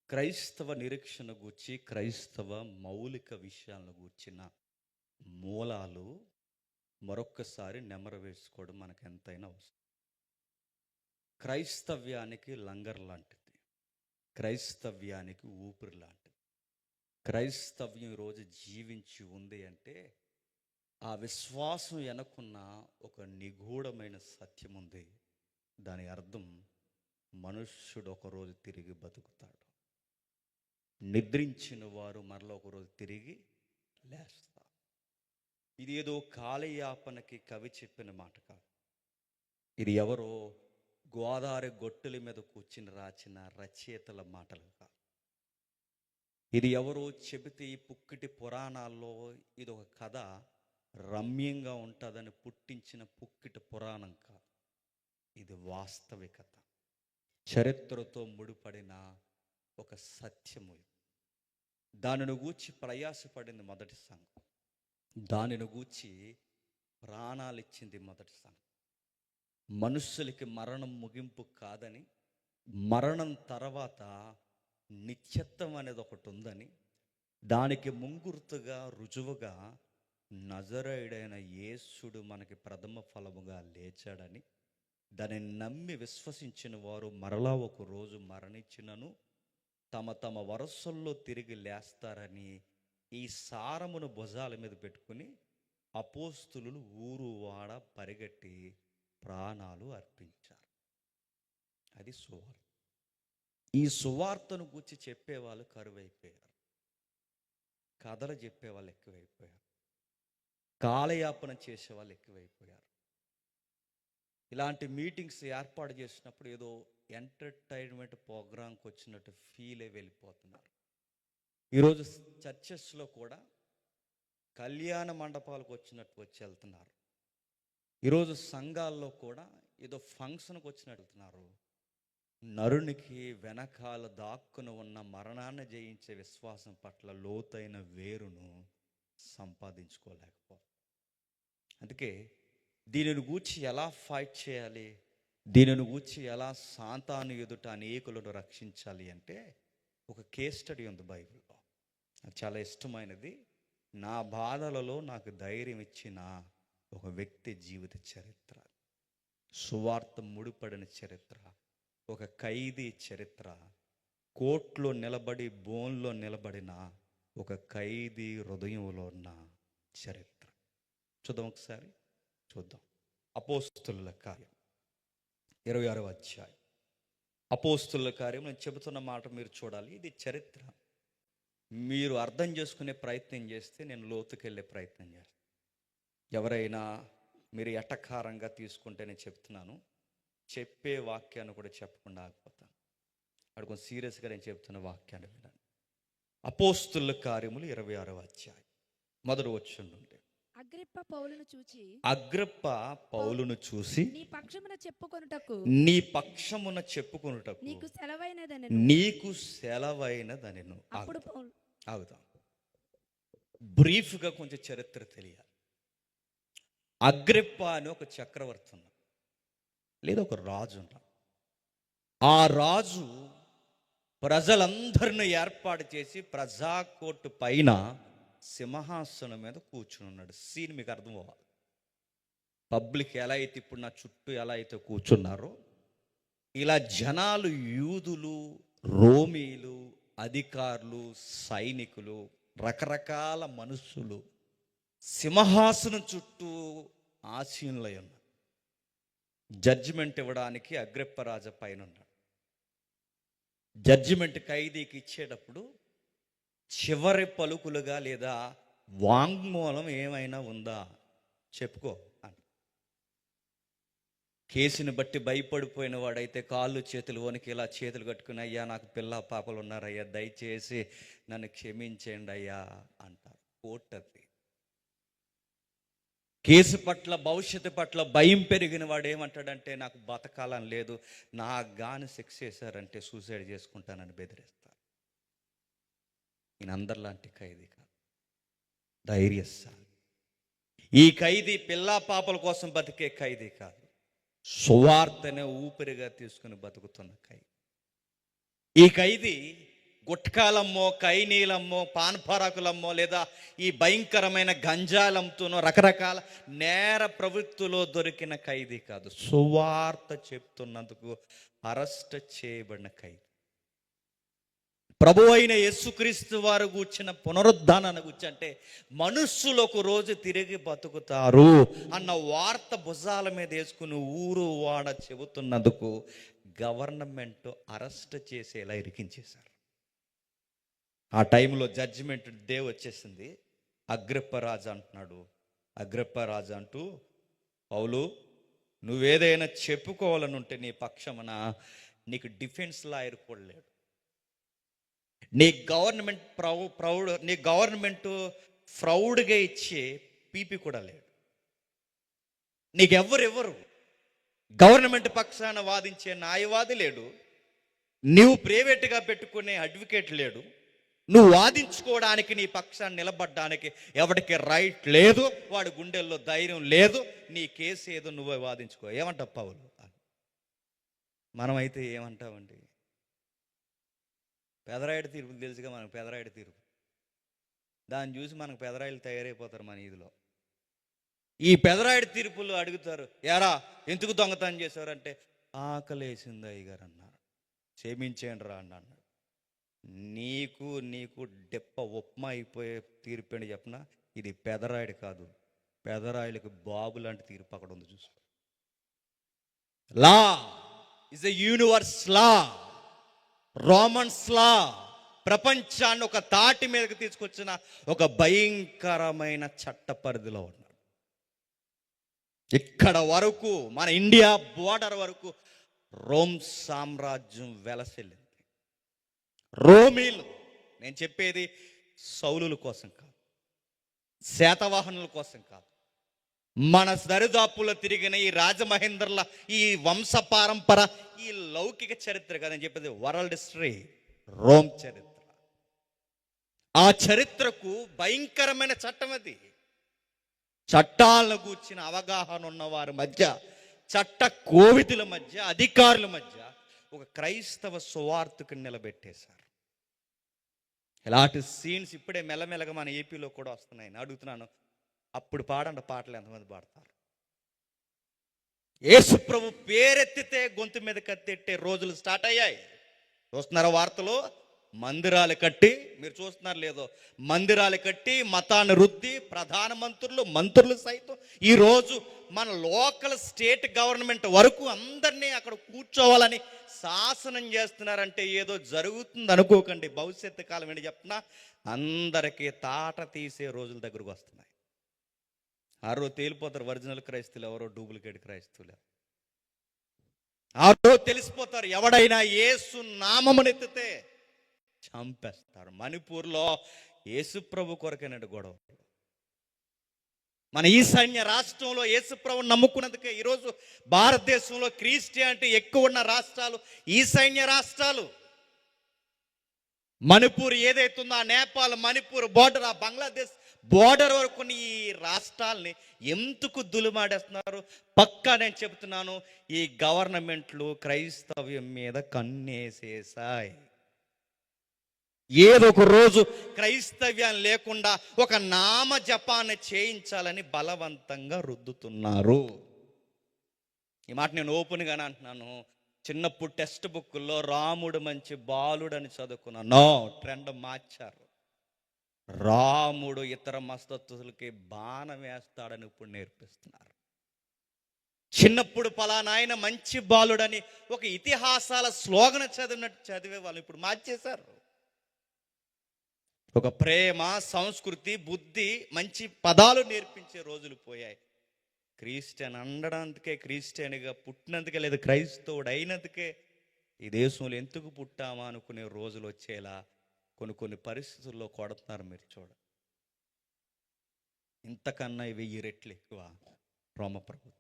క్రైస్తవ నిరీక్షణ గూర్చి, క్రైస్తవ మౌలిక విషయాలను గూర్చిన మూలాలు మరొక్కసారి నెమరు వేసుకోవడం మనకు ఎంతైనా అవసరం. క్రైస్తవ్యానికి లంగర్ లాంటిది, క్రైస్తవ్యానికి ఊపిరి లాంటిది. క్రైస్తవ్యం ఈరోజు జీవించి ఉంది అంటే ఆ విశ్వాసం వెనకున్న ఒక నిగూఢమైన సత్యం ఉంది. దాని అర్థం మనుష్యుడు ఒకరోజు తిరిగి బతుకుతాడు. నిద్రించిన వారు మరలా ఒకరోజు తిరిగి లేస్తారు. ఇది ఏదో కాలయాపనకి కవి చెప్పిన మాట కాదు. ఇది ఎవరో గోదావరి గొట్టుల మీద కూర్చుని రాసిన రచయితల మాటలు కాదు. ఇది ఎవరో చెబితే ఈ పుక్కిటి పురాణాల్లో ఇది ఒక కథ రమ్యంగా ఉంటుందని పుట్టించిన పుక్కిటి పురాణం కాదు. ఇది వాస్తవికత, చరిత్రతో ముడిపడిన ఒక సత్యము. దానిని గూర్చి ప్రయాసపడింది మొదటి సంఘం, దానిని గూర్చి ప్రాణాలు ఇచ్చింది మొదటి సంఘం. మనుషులకి మరణం ముగింపు కాదని, మరణం తర్వాత నిత్యత్వం అనేది ఒకటి ఉందని, దానికి ముంగుర్తుగా రుజువుగా నజరేయుడైన యేసుడు మనకి ప్రథమ ఫలముగా లేచాడని, దానిని నమ్మి విశ్వసించిన వారు మరలా ఒక రోజు మరణించినను తమ తమ వరసల్లో తిరిగి లేస్తారని ఈ సారమును భుజాల మీద పెట్టుకుని అపోస్తులు ఊరు వాడ పరిగెట్టి ప్రాణాలు అర్పించారు. అది సువార్త. ఈ సువార్తను గురించి చెప్పేవాళ్ళు కరువైపోయారు, కథలు చెప్పేవాళ్ళు ఎక్కువైపోయారు, కాలయాపన చేసేవాళ్ళు ఎక్కువైపోయారు. ఇలాంటి మీటింగ్స్ ఏర్పాటు చేసినప్పుడు ఏదో ఎంటర్టైన్మెంట్ ప్రోగ్రాంకి వచ్చినట్టు ఫీలే వెళ్ళిపోతున్నారు. ఈరోజు చర్చెస్లో కూడా కళ్యాణ మండపాలకు వచ్చినట్టు వచ్చి వెళ్తున్నారు. ఈరోజు సంఘాల్లో కూడా ఏదో ఫంక్షన్కి వచ్చినట్టు వెళ్తున్నారు. నరునికి వెనకాల దాక్కుని ఉన్న మరణాన్ని జయించే విశ్వాసం పట్ల లోతైన వేరును సంపాదించుకోలేకపోతారు. అందుకే దీనిని గూర్చి ఎలా ఫైట్ చేయాలి, దీనిని గూర్చి ఎలా సాతాను ఎదుట అనేకులను రక్షించాలి అంటే ఒక కేస్ స్టడీ ఉంది బైబిల్లో. నాకు చాలా ఇష్టమైనది. నా బాధలలో నాకు ధైర్యం ఇచ్చిన ఒక వ్యక్తి జీవిత చరిత్ర, సువార్త ముడిపడిన చరిత్ర, ఒక ఖైదీ చరిత్ర, కోర్టులో నిలబడి బోన్లో నిలబడిన ఒక ఖైదీ హృదయంలో ఉన్న చరిత్ర. చూద్దాం ఒకసారి, చూద్దాం. అపోస్తుల కార్యం 26వ అధ్యాయం. అపోస్తుల కార్యం నేను చెబుతున్న మాట మీరు చూడాలి. ఇది చరిత్ర. మీరు అర్థం చేసుకునే ప్రయత్నం చేస్తే నేను లోతుకెళ్ళే ప్రయత్నం చేస్తాను. ఎవరైనా మీరు ఎటకారంగా తీసుకుంటే నేను చెప్తున్నాను, చెప్పే వాక్యాన్ని కూడా చెప్పకుండా ఆగిపోతాను. అక్కడ కొంచెం సీరియస్గా నేను చెప్తున్న వాక్యాన్ని వినండి. అపోస్తుల కార్యములు 26వ అధ్యాయం మొదటి వచనం నుండి. అగ్రిప్ప పౌలును చూచి, అగ్రిప్ప పౌలును చూసి నీ పక్షమున చెప్పుకొనుటకు నీకు సెలవైనదనెను. అప్పుడు పౌలు ఆగుదాం. బ్రీఫ్గా కొంచెం చరిత్ర తెలియాలి. అగ్రిప్ప అని ఒక చక్రవర్తి ఉన్నాడు, లేదా ఒక రాజు ఉన్నాడు. ఆ రాజు ప్రజలందరిని ఏర్పాటు చేసి ప్రజాకోర్టు పైన సింహాసనం మీద కూర్చుని ఉన్నాడు. సీన్ మీకు అర్థం అవ్వాలి. పబ్లిక్ ఎలా అయితే ఇప్పుడు నా చుట్టూ ఎలా అయితే కూర్చున్నారో, ఇలా జనాలు, యూదులు, రోమీలు, అధికారులు, సైనికులు, రకరకాల మనుషులు సింహాసనం చుట్టూ ఆసీనులై ఉన్నారు. జడ్జిమెంట్ ఇవ్వడానికి అగ్రిప్ప రాజు పైన ఉన్నాడు. జడ్జిమెంట్ ఖైదీకి ఇచ్చేటప్పుడు చివరి పలుకులుగా లేదా వాంగ్మూలం ఏమైనా ఉందా చెప్పుకో అని. కేసుని బట్టి భయపడిపోయిన వాడైతే కాళ్ళు చేతులు వనికి ఇలా చేతులు కట్టుకుని, అయ్యా నాకు పిల్ల పాపలు ఉన్నారయ్యా, దయచేసి నన్ను క్షమించేయండి అయ్యా అంటారు. కోర్టు అది. కేసు పట్ల, భవిష్యత్తు పట్ల భయం పెరిగిన వాడు ఏమంటాడంటే, నాకు బతకాలని లేదు, నా గాని శిక్ష చేశారంటే సూసైడ్ చేసుకుంటానని బెదిరిస్తారు. ఈయన అందరిలాంటి ఖైదీ కాదు, ధైర్యశాలి. ఈ ఖైదీ పిల్లా పాపల కోసం బతికే ఖైదీ కాదు, సువార్తనే ఊపిరిగా తీసుకుని బతుకుతున్న ఖైదీ. ఈ ఖైదీ గుట్కాలమ్మో, కైనీలమ్మో, పాన్పరాకులమ్మో, లేదా ఈ భయంకరమైన గంజాలమ్ముతూనో రకరకాల నేర ప్రవృత్తిలో దొరికిన ఖైదీ కాదు. సువార్త చెప్తున్నందుకు అరెస్ట్ చేయబడిన ఖైదీ. ప్రభు అయిన యేసుక్రీస్తు వారు కూర్చిన పునరుద్ధానాన్ని గురించి, అంటే మనుష్యులు ఒక రోజు తిరిగి బతుకుతారు అన్న వార్త భుజాల మీద వేసుకుని ఊరు వాడ చెబుతున్నందుకు గవర్నమెంట్ అరెస్ట్ చేసేలా ఇరికించేశారు. ఆ టైంలో జడ్జిమెంట్ డే వచ్చేసింది. అగ్రిప్పరాజు అంటున్నాడు, అగ్రిప్పరాజు అంటూ, పౌలు, నువ్వేదైనా చెప్పుకోవాలని ఉంటే నీ పక్షమున నీకు డిఫెన్స్ లాయర్ కూడా లేడు. నీ గవర్నమెంట్ ప్రౌడ్గా ఇచ్చే పీపీ కూడా లేడు. నీకెవ్వరు గవర్నమెంట్ పక్షాన వాదించే న్యాయవాది లేడు. నువ్వు ప్రైవేట్గా పెట్టుకునే అడ్వకేట్ లేడు. నువ్వు వాదించుకోవడానికి, నీ పక్షాన్ని నిలబడడానికి ఎవరికి రైట్ లేదు. వాడి గుండెల్లో ధైర్యం లేదు. నీ కేసు ఏదో నువ్వే వాదించుకో. ఏమంటావు పౌలు? మనమైతే ఏమంటామండి? పెదరాయుడు తీర్పులు తెలుసుగా మనకు. పెదరాయుడు తీర్పు దాన్ని చూసి మనకు పెదరాయులు తయారైపోతారు మన ఈదిలో. ఈ పెదరాయుడు తీర్పులు అడుగుతారు, ఎరా ఎందుకు దొంగతనం చేశారంటే, ఆకలేసింది అయ్యగారు అన్నారు. క్షమించేయండి రా అన్నాడు. నీకు డెప్ప ఉప్మా అయిపోయే తీర్పు అని చెప్పిన, ఇది పెదరాయుడు కాదు, పెదరాయులకు బాబు లాంటి తీర్పు అక్కడ ఉంది. చూసుకో. Law is a universe law, Romans law. ప్రపంచాన్ని ఒక తాటి మీదకి తీసుకొచ్చిన ఒక భయంకరమైన చట్ట పరిధిలో ఉన్నారు. ఇక్కడ వరకు, మన ఇండియా బోర్డర్ వరకు రోమ్ సామ్రాజ్యం వెలసిల్లింది. రోమీలు, నేను చెప్పేది సౌలుల కోసం కాదు, శాతవాహనుల కోసం కాదు, మన దరిదాపుల్లో తిరిగిన ఈ రాజమహేంద్రుల ఈ వంశ పారంపర, ఈ లౌకిక చరిత్ర కాదని చెప్పేది వరల్డ్ హిస్టరీ, రోమ్ చరిత్ర. ఆ చరిత్రకు భయంకరమైన చట్టం అది. చట్టాలను కూర్చిన అవగాహన ఉన్న వారి మధ్య, చట్ట కోవిదుల మధ్య, అధికారుల మధ్య ఒక క్రైస్తవ సువార్తకు నిలబెట్టేశారు. ఇలాంటి సీన్స్ ఇప్పుడే మెల్లమెల్లగా మన ఏపీలో కూడా వస్తున్నాయి. అడుగుతున్నాను, అప్పుడు పాడండి పాటలు ఎంతమంది పాడతారు? యేసు ప్రభు పేరెత్తితే గొంతు మీద కత్తెట్టే రోజులు స్టార్ట్ అయ్యాయి. చూస్తున్నారా వార్తలు? మందిరాలు కట్టి, మీరు చూస్తున్నారు లేదో, మందిరాలు కట్టి మతాన్ని రుద్ది ప్రధానమంత్రులు, మంత్రులు సైతం ఈరోజు మన లోకల్ స్టేట్ గవర్నమెంట్ వరకు అందరినీ అక్కడ కూర్చోవాలని శాసనం చేస్తున్నారంటే ఏదో జరుగుతుంది అనుకోకండి. భవిష్యత్తు కాలం ఏంటి చెప్తున్నా, అందరికీ తాట తీసే రోజుల దగ్గరకు వస్తున్నాయి. ఆ రోజు తేలిపోతారు ఒరిజినల్ క్రైస్తువులు ఎవరో, డూప్లికేట్ క్రైస్తువులు. ఆ రోజు తెలిసిపోతారు. ఎవడైనా యేసు నామమునెత్తితే చంపేస్తారు. మణిపూర్లో యేసు ప్రభు కొరకైనట్టు గొడవ. మన ఈశాన్య రాష్ట్రంలో యేసు ప్రభుని నమ్ముకున్నందుకే ఈరోజు భారతదేశంలో క్రిస్టియానిటీ ఎక్కువ ఉన్న రాష్ట్రాలు ఈశాన్య రాష్ట్రాలు. మణిపూర్ ఏదైతుందో, ఆ నేపాల్, మణిపూర్ బోర్డర్, ఆ బంగ్లాదేశ్ బోర్డర్ వరకు ఈ రాష్ట్రాలని ఎందుకు దులుమాడేస్తున్నారు? పక్కా నేను చెబుతున్నాను, ఈ గవర్నమెంట్లు క్రైస్తవ్యం మీద కన్నేసేసాయి. ఏదో ఒక రోజు క్రైస్తవ్యం లేకుండా ఒక నామ జపాన్ని చేయించాలని బలవంతంగా రుద్దుతున్నారు. ఈ మాట నేను ఓపెన్గానే అంటున్నాను. చిన్నప్పుడు టెక్స్ట్ బుక్లో రాముడు మంచి బాలుడు అని చదువుకున్నాను. నో, ట్రెండ్ మార్చారు. రాముడు ఇతర మస్తత్తులకి బాణం వేస్తాడని ఇప్పుడు నేర్పిస్తున్నారు. చిన్నప్పుడు పలానా ఆయన మంచి బాలుడని ఒక ఇతిహాసాల స్లోగన్ చదివినట్టు చదివే వాళ్ళు ఇప్పుడు మార్చేశారు. ఒక ప్రేమ, సంస్కృతి, బుద్ధి, మంచి పదాలు నేర్పించే రోజులు పోయాయి. క్రిస్టియన్ అనడానికే, క్రిస్టియన్గా పుట్టినందుకే, లేదా క్రైస్తవుడు అయినందుకే ఈ దేశంలో ఎందుకు పుట్టామా అనుకునే రోజులు వచ్చేలా కొన్ని పరిస్థితుల్లో కొడుతున్నారు. మీరు చూడండి, ఇంతకన్నా 1000 రెట్లు ఎక్కువ రోమ ప్రభుత్వం,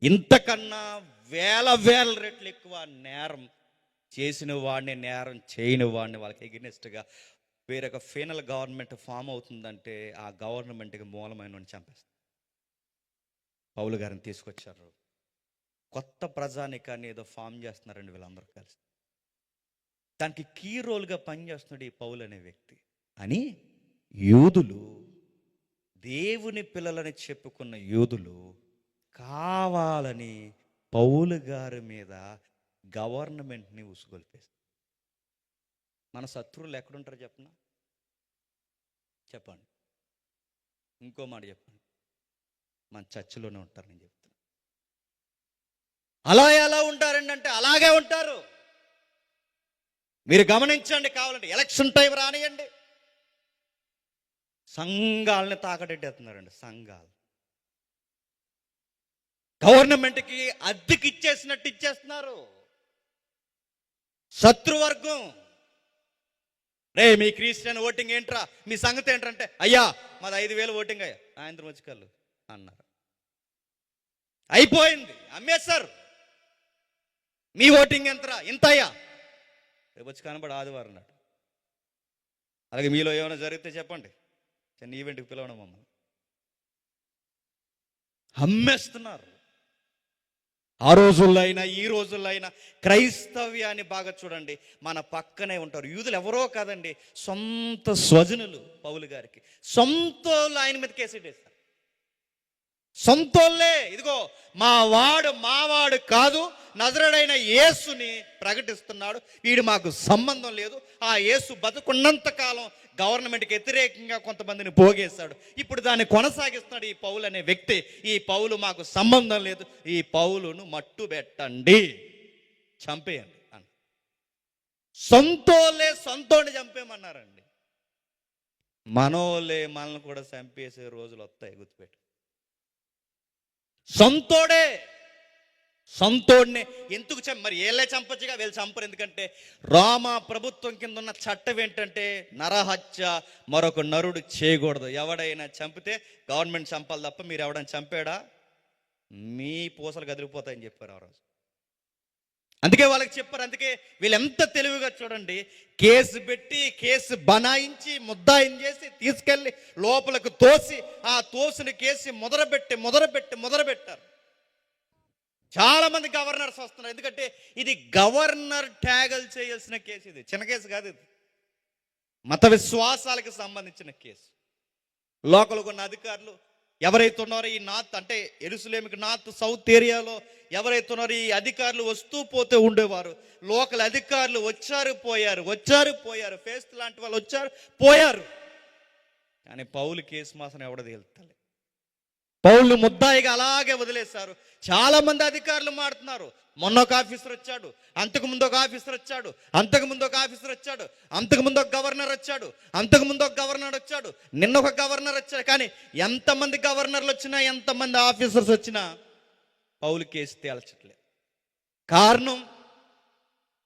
ఇంతకన్నా వేల రెట్లు ఎక్కువ నేరం చేసిన వాడిని, నేరం చేయని వాడిని వాళ్ళకి ఎగెనిస్ట్గా వేరొక ఫైనల్ గవర్నమెంట్ ఫామ్ అవుతుందంటే ఆ గవర్నమెంట్కి మూలమైన చంపేస్తారు. పౌలు గారిని తీసుకొచ్చారు. కొత్త ప్రజానికాన్ని ఏదో ఫామ్ చేస్తున్నారండి వీళ్ళందరూ కలిసి. దానికి కీ రోల్గా పనిచేస్తున్నాడు ఈ పౌలు అనే వ్యక్తి అని యూదులు, దేవుని పిల్లలని చెప్పుకున్న యూదులు కావాలని పౌలు గారి మీద గవర్నమెంట్ని ఉసుగొల్పేస్తారు. మన శత్రువులు ఎక్కడుంటారు చెప్పనా? చెప్పండి. ఇంకో మాట చెప్పండి. మన చర్చిలోనే ఉంటారు. నేను చెప్తాను. అలా ఎలా ఉంటారండి అంటే అలాగే ఉంటారు. మీరు గమనించండి. కావాలంటే ఎలక్షన్ టైం రానియండి, సంఘాలని తాకటెట్టేస్తున్నారండి. సంఘాలు గవర్నమెంట్కి అద్దెకి ఇచ్చేసినట్టు ఇచ్చేస్తున్నారు. శత్రువర్గం, రే మీ క్రిస్టియన్ ఓటింగ్ ఏంట్రా, మీ సంగతి ఏంటంటే, అయ్యా మాది 5,000 ఓటింగ్ అయ్యా, సాయంత్రం వచ్చి కళ్ళు అన్నారు. అయిపోయింది, అమ్మేశారు. మీ ఓటింగ్ ఎంతరా, ఇంత అయ్యా, రేపు వచ్చి కనబడి ఆదివారం నాడు. అలాగే మీలో ఏమైనా జరిగితే చెప్పండి, చిన్న ఈవెంట్కి పిలవడం మమ్మల్ని. అమ్మేస్తున్నారు. ఆ రోజుల్లో అయినా ఈ రోజుల్లో అయినా క్రైస్తవ్యాన్ని బాగా చూడండి. మన పక్కనే ఉంటారు యూదులు. ఎవరో కాదండి, సొంత స్వజనులు. పౌలు గారికి సొంతోళ్ళు ఆయన మీద కేసేటేస్తారు. సొంతోళ్ళే, ఇదిగో మావాడు కాదు, నజరేయుడైన యేసుని ప్రకటిస్తున్నాడు, వీడు మాకు సంబంధం లేదు. ఆ యేసు బతుకున్నంత కాలం గవర్నమెంట్కి వ్యతిరేకంగా కొంతమందిని పోగేశాడు. ఇప్పుడు దాన్ని కొనసాగిస్తున్నాడు ఈ పౌలు అనే వ్యక్తి. ఈ పౌలు మాకు సంబంధం లేదు, ఈ పౌలును మట్టు పెట్టండి, చంపేయండి అని. సొంతోళ్ళే సొంతోడిని చంపేయమన్నారండి. మనోళ్ళే మనల్ని కూడా చంపేసే రోజులు వస్తాయి, గుర్తుపెట్టు. సొంతోడిని ఎందుకు మరి వీళ్ళే చంపచ్చుగా, వీళ్ళు చంపరు. ఎందుకంటే రోమా ప్రభుత్వం కింద ఉన్న చట్టం ఏంటంటే నరహత్య మరొక నరుడు చేయకూడదు. ఎవడైనా చంపితే గవర్నమెంట్ చంపాలి తప్ప మీరు ఎవడైనా చంపాడా మీ పూసలు కదిలిపోతాయని చెప్పారు ఆ రోజు. అందుకే వాళ్ళకి చెప్పారు. అందుకే వీళ్ళు ఎంత తెలివిగా చూడండి, కేసు పెట్టి కేసు బనాయించి ముద్దాయిని చేసి తీసుకెళ్ళి లోపలకు తోసి, ఆ తోసిన కేసు మొదలుపెట్టారు. చాలా మంది గవర్నర్స్ వస్తున్నారు. ఎందుకంటే ఇది గవర్నర్ ట్యాగల్ చేయాల్సిన కేసు. ఇది చిన్న కేసు కాదు, ఇది మత విశ్వాసాలకు సంబంధించిన కేసు. లోకల్ కొన్ని అధికారులు ఎవరైతే ఉన్నారో ఈ నార్త్ అంటే యెరూషలేముకి నార్త్ సౌత్ ఏరియాలో ఎవరైతే ఉన్నారో ఈ అధికారులు వస్తూ పోతే ఉండేవారు. లోకల్ అధికారులు వచ్చారు పోయారు. ఫేస్ట్ లాంటి వాళ్ళు వచ్చారు పోయారు. కానీ పౌలు కేసు మాత్రం ఎవడ తేల్తలే. పౌలు ముద్దాయిగా అలాగే వదిలేశారు. చాలా మంది అధికారులు మాడుతున్నారు. మొన్న ఒక ఆఫీసర్ వచ్చాడు, అంతకుముందు ఒక ఆఫీసర్ వచ్చాడు, అంతకుముందు ఒక ఆఫీసర్ వచ్చాడు, అంతకుముందు ఒక గవర్నర్ వచ్చాడు, అంతకుముందు ఒక గవర్నర్ వచ్చాడు, నిన్న ఒక గవర్నర్ వచ్చాడు. కానీ ఎంతమంది గవర్నర్లు వచ్చినా, ఎంతమంది ఆఫీసర్స్ వచ్చినా పౌలు కేసు తేల్చట్లేదు. కారణం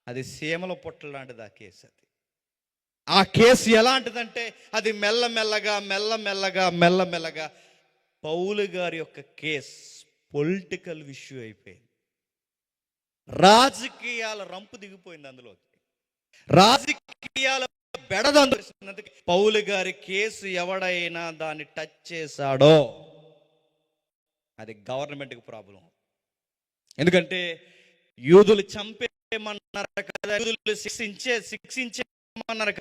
అది సీమల పొట్ల లాంటిది ఆ కేసు. అది ఆ కేసు ఎలాంటిదంటే అది మెల్లమెల్లగా పౌలు గారి యొక్క కేసు పొలిటికల్ ఇష్యూ అయిపోయింది. రాజకీయాల రంపు దిగిపోయింది అందులోకి. రాజకీయాల బెడదందుకు పౌలు గారి కేసు ఎవడైనా దాన్ని టచ్ చేశాడో అది గవర్నమెంట్కి ప్రాబ్లం. ఎందుకంటే యూదులు చంపేయమన్నారు కదా, యూదులు శిక్షించేమన్నారు.